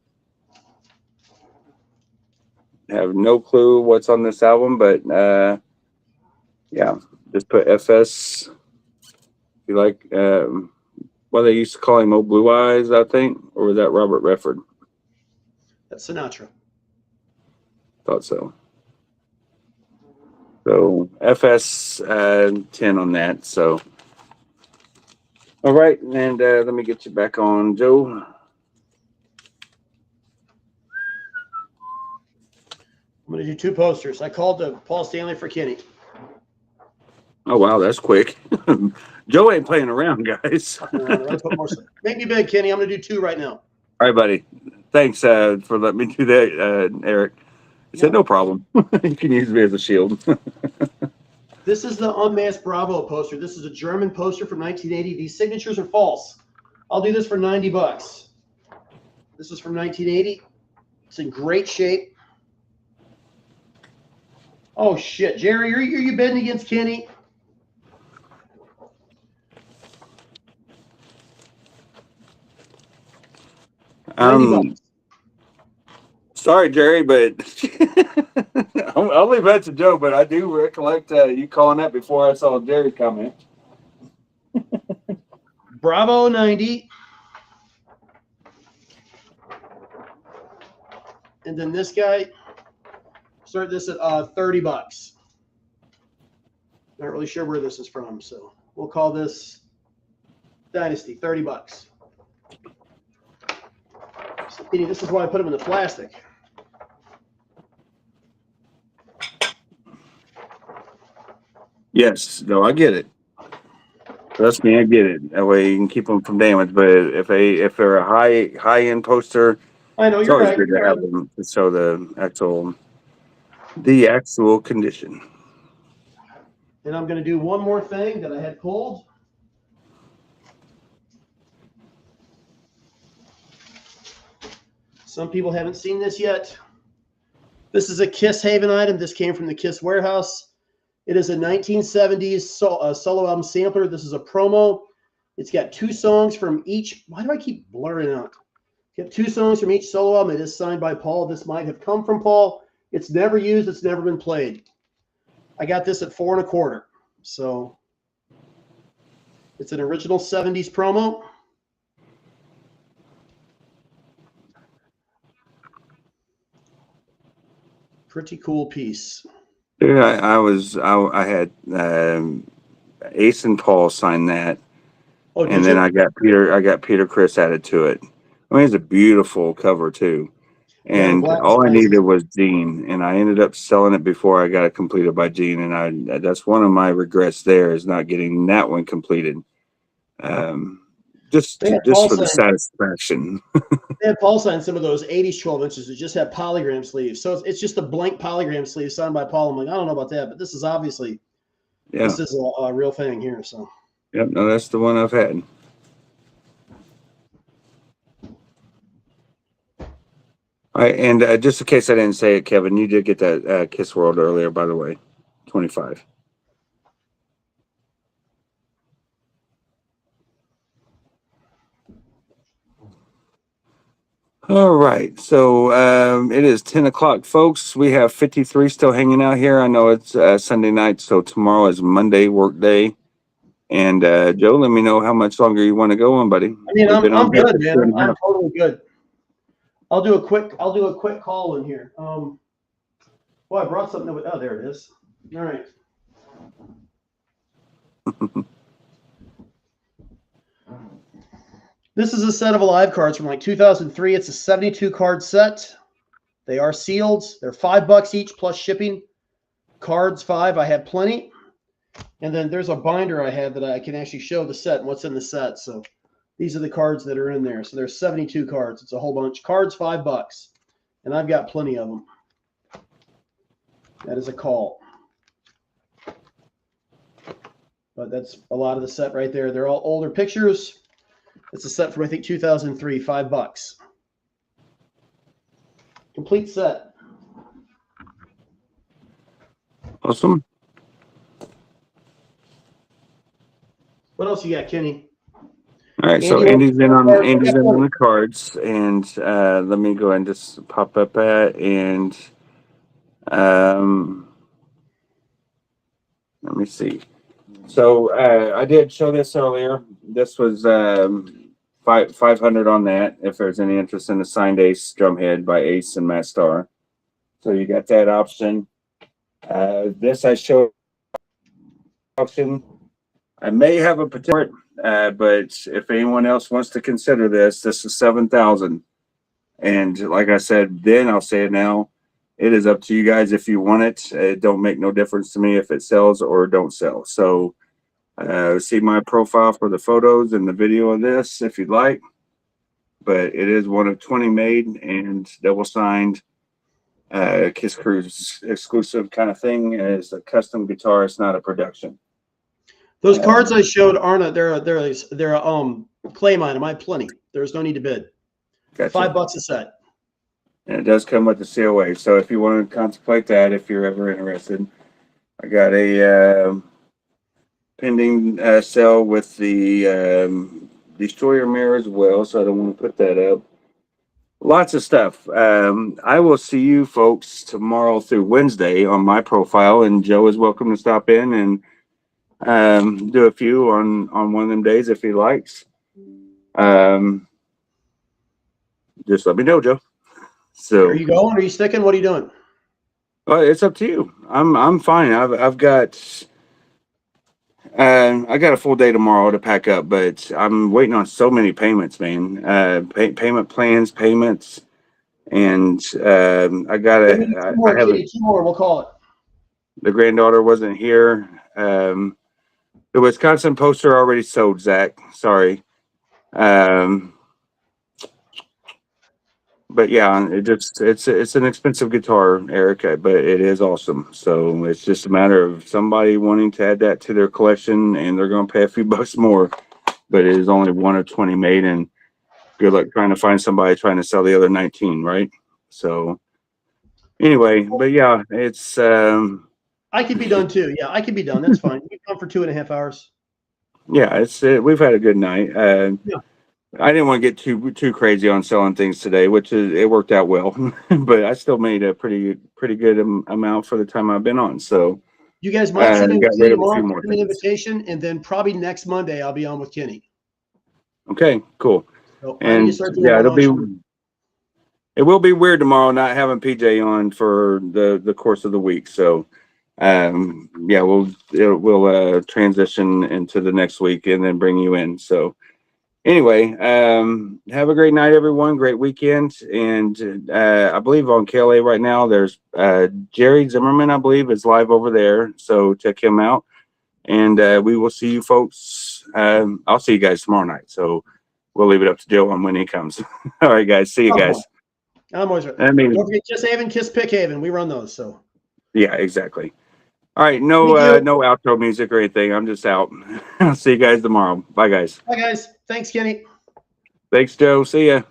Have no clue what's on this album, but yeah, just put FS. You like, well, they used to call him Old Blue Eyes, I think, or was that Robert Redford? That's Sinatra. Thought so. So FS 10 on that. So, all right, and let me get you back on, Joe. I'm going to do 2 posters. I called to Paul Stanley for Kenny. Oh wow, that's quick. Joe ain't playing around, guys. I'm gonna put more. Make me big, Kenny. I'm going to do 2 right now. All right, buddy. Thanks for letting me do that, Eric. He said no problem. You can use me as a shield. This is the Unmasked Bravo poster. This is a German poster from 1980. These signatures are false. I'll do this for $90. This is from 1980. It's in great shape. Oh shit, Jerry, are you betting against Kenny? $90. Sorry, Jerry, but I'll leave that to Joe. But I do recollect you calling that before I saw Jerry comment. Bravo 90. And then this guy, start this at $30. Not really sure where this is from, so we'll call this Dynasty, $30. So, this is why I put them in the plastic. Yes, no, I get it. Trust me, I get it. That way you can keep them from damage. But if they're a high end poster, I know it's you're always right. good to have them to show the actual condition. And I'm going to do one more thing that I had pulled. Some people haven't seen this yet. This is a Kiss Haven item. This came from the Kiss warehouse. It is a 1970s solo album sampler. This is a promo. It's got 2 songs from each. Why do I keep blurring out? It's got 2 songs from each solo album. It is signed by Paul. This might have come from Paul. It's never used. It's never been played. I got this at $4 1/4. So it's an original 70s promo. Pretty cool piece. Yeah, I had Ace and Paul sign that, Oh, and then I got Peter Chris added to it. I mean, it's a beautiful cover too. And all I needed was Gene, and I ended up selling it before I got it completed by Gene. And that's one of my regrets there is not getting that one completed. Just for the satisfaction. They had Paul sign some of those 80s 12 inches that just have polygram sleeves. So it's just a blank polygram sleeve signed by Paul. I'm like, I don't know about that, but this is obviously, this is a real thing here. So, yep, no, that's the one I've had. All right, and just in case I didn't say it, Kevin, you did get that Kiss World earlier, by the way, 25. All right, so it is 10 o'clock, folks. We have 53 still hanging out here. I know it's Sunday night, so tomorrow is Monday work day. And Joe, let me know how much longer you want to go on, buddy. I mean, I'm good, man. I'm totally good. I'll do a quick call in here. Well, I brought something. Oh, there it is. All right. This is a set of Alive cards from like 2003. It's a 72 card set. They are sealed. They're $5 each plus shipping. Cards $5. I have plenty. And then there's a binder I have that I can actually show the set and what's in the set. So these are the cards that are in there. So there's 72 cards. It's a whole bunch. Cards $5. And I've got plenty of them. That is a call. But that's a lot of the set right there. They're all older pictures. It's a set from, I think, 2003, $5. Complete set. Awesome. What else you got, Kenny? All right, so Andy's in on the cards, and let me go ahead and just pop up that, and let me see. So I did show this earlier. This was 500 on that. If there's any interest in the signed Ace drumhead by Ace and Matt Starr, so you got that option. This I showed option. I may have a potential, but if anyone else wants to consider this is 7,000. And like I said, then I'll say it now. it is up to you guys if you want it. It don't make no difference to me if it sells or don't sell. So see my profile for the photos and the video of this if you'd like. But it is one of 20 made and double signed. Kiss Cruise exclusive kind of thing. It's a custom guitar. It's not a production. Those cards I showed aren't they're a claim item. I have plenty. There's no need to bid. Gotcha. $5 a set. And it does come with the COA. So if you want to contemplate that, if you're ever interested, I got a pending sale with the Destroyer mirror as well. So I don't want to put that up. Lots of stuff. I will see you folks tomorrow through Wednesday on my profile, and Joe is welcome to stop in and do a few on one of them days if he likes. Just let me know, Joe. So Are you going? Are you sticking? What are you doing? well, it's up to you. I'm fine. I got a full day tomorrow to pack up, but I'm waiting on so many payments, man. Payment plans, payments, and I gotta. I have Two more. We'll call it. the granddaughter wasn't here. The Wisconsin poster already sold, Zach. Sorry. But yeah, it's an expensive guitar, Erica, but it is awesome. So it's just a matter of somebody wanting to add that to their collection, and they're going to pay a few bucks more. But it is only one of 20 made, and good luck trying to find somebody trying to sell the other 19, right? So anyway, but yeah, it's I could be done too. Yeah, I could be done. That's fine. We've gone for 2.5 hours. yeah, we've had a good night. Yeah. I didn't want to get too crazy on selling things today, which it worked out well, but I still made a pretty good amount for the time I've been on. So You guys might see me got with rid Kenny of a few tomorrow, more send me an things. invitation, and then probably next Monday I'll be on with Kenny. Okay, cool. So I need to And start doing yeah, one-on-one. it will be weird tomorrow not having PJ on for the course of the week. So yeah, we'll transition into the next week and then bring you in. So anyway, have a great night, everyone. Great weekend. And I believe on KLA right now, there's Jerry Zimmerman, I believe, is live over there. So check him out. And we will see you folks. I'll see you guys tomorrow night. So we'll leave it up to Joe on when he comes. All right, guys. See you guys. I'm always right. I mean, Don't forget Kiss Haven, Kiss Pick Haven. We run those. So yeah, exactly. All right. No outro music or anything. I'm just out. I'll see you guys tomorrow. Bye, guys. bye, guys. Thanks, Kenny. Thanks, Joe. See ya.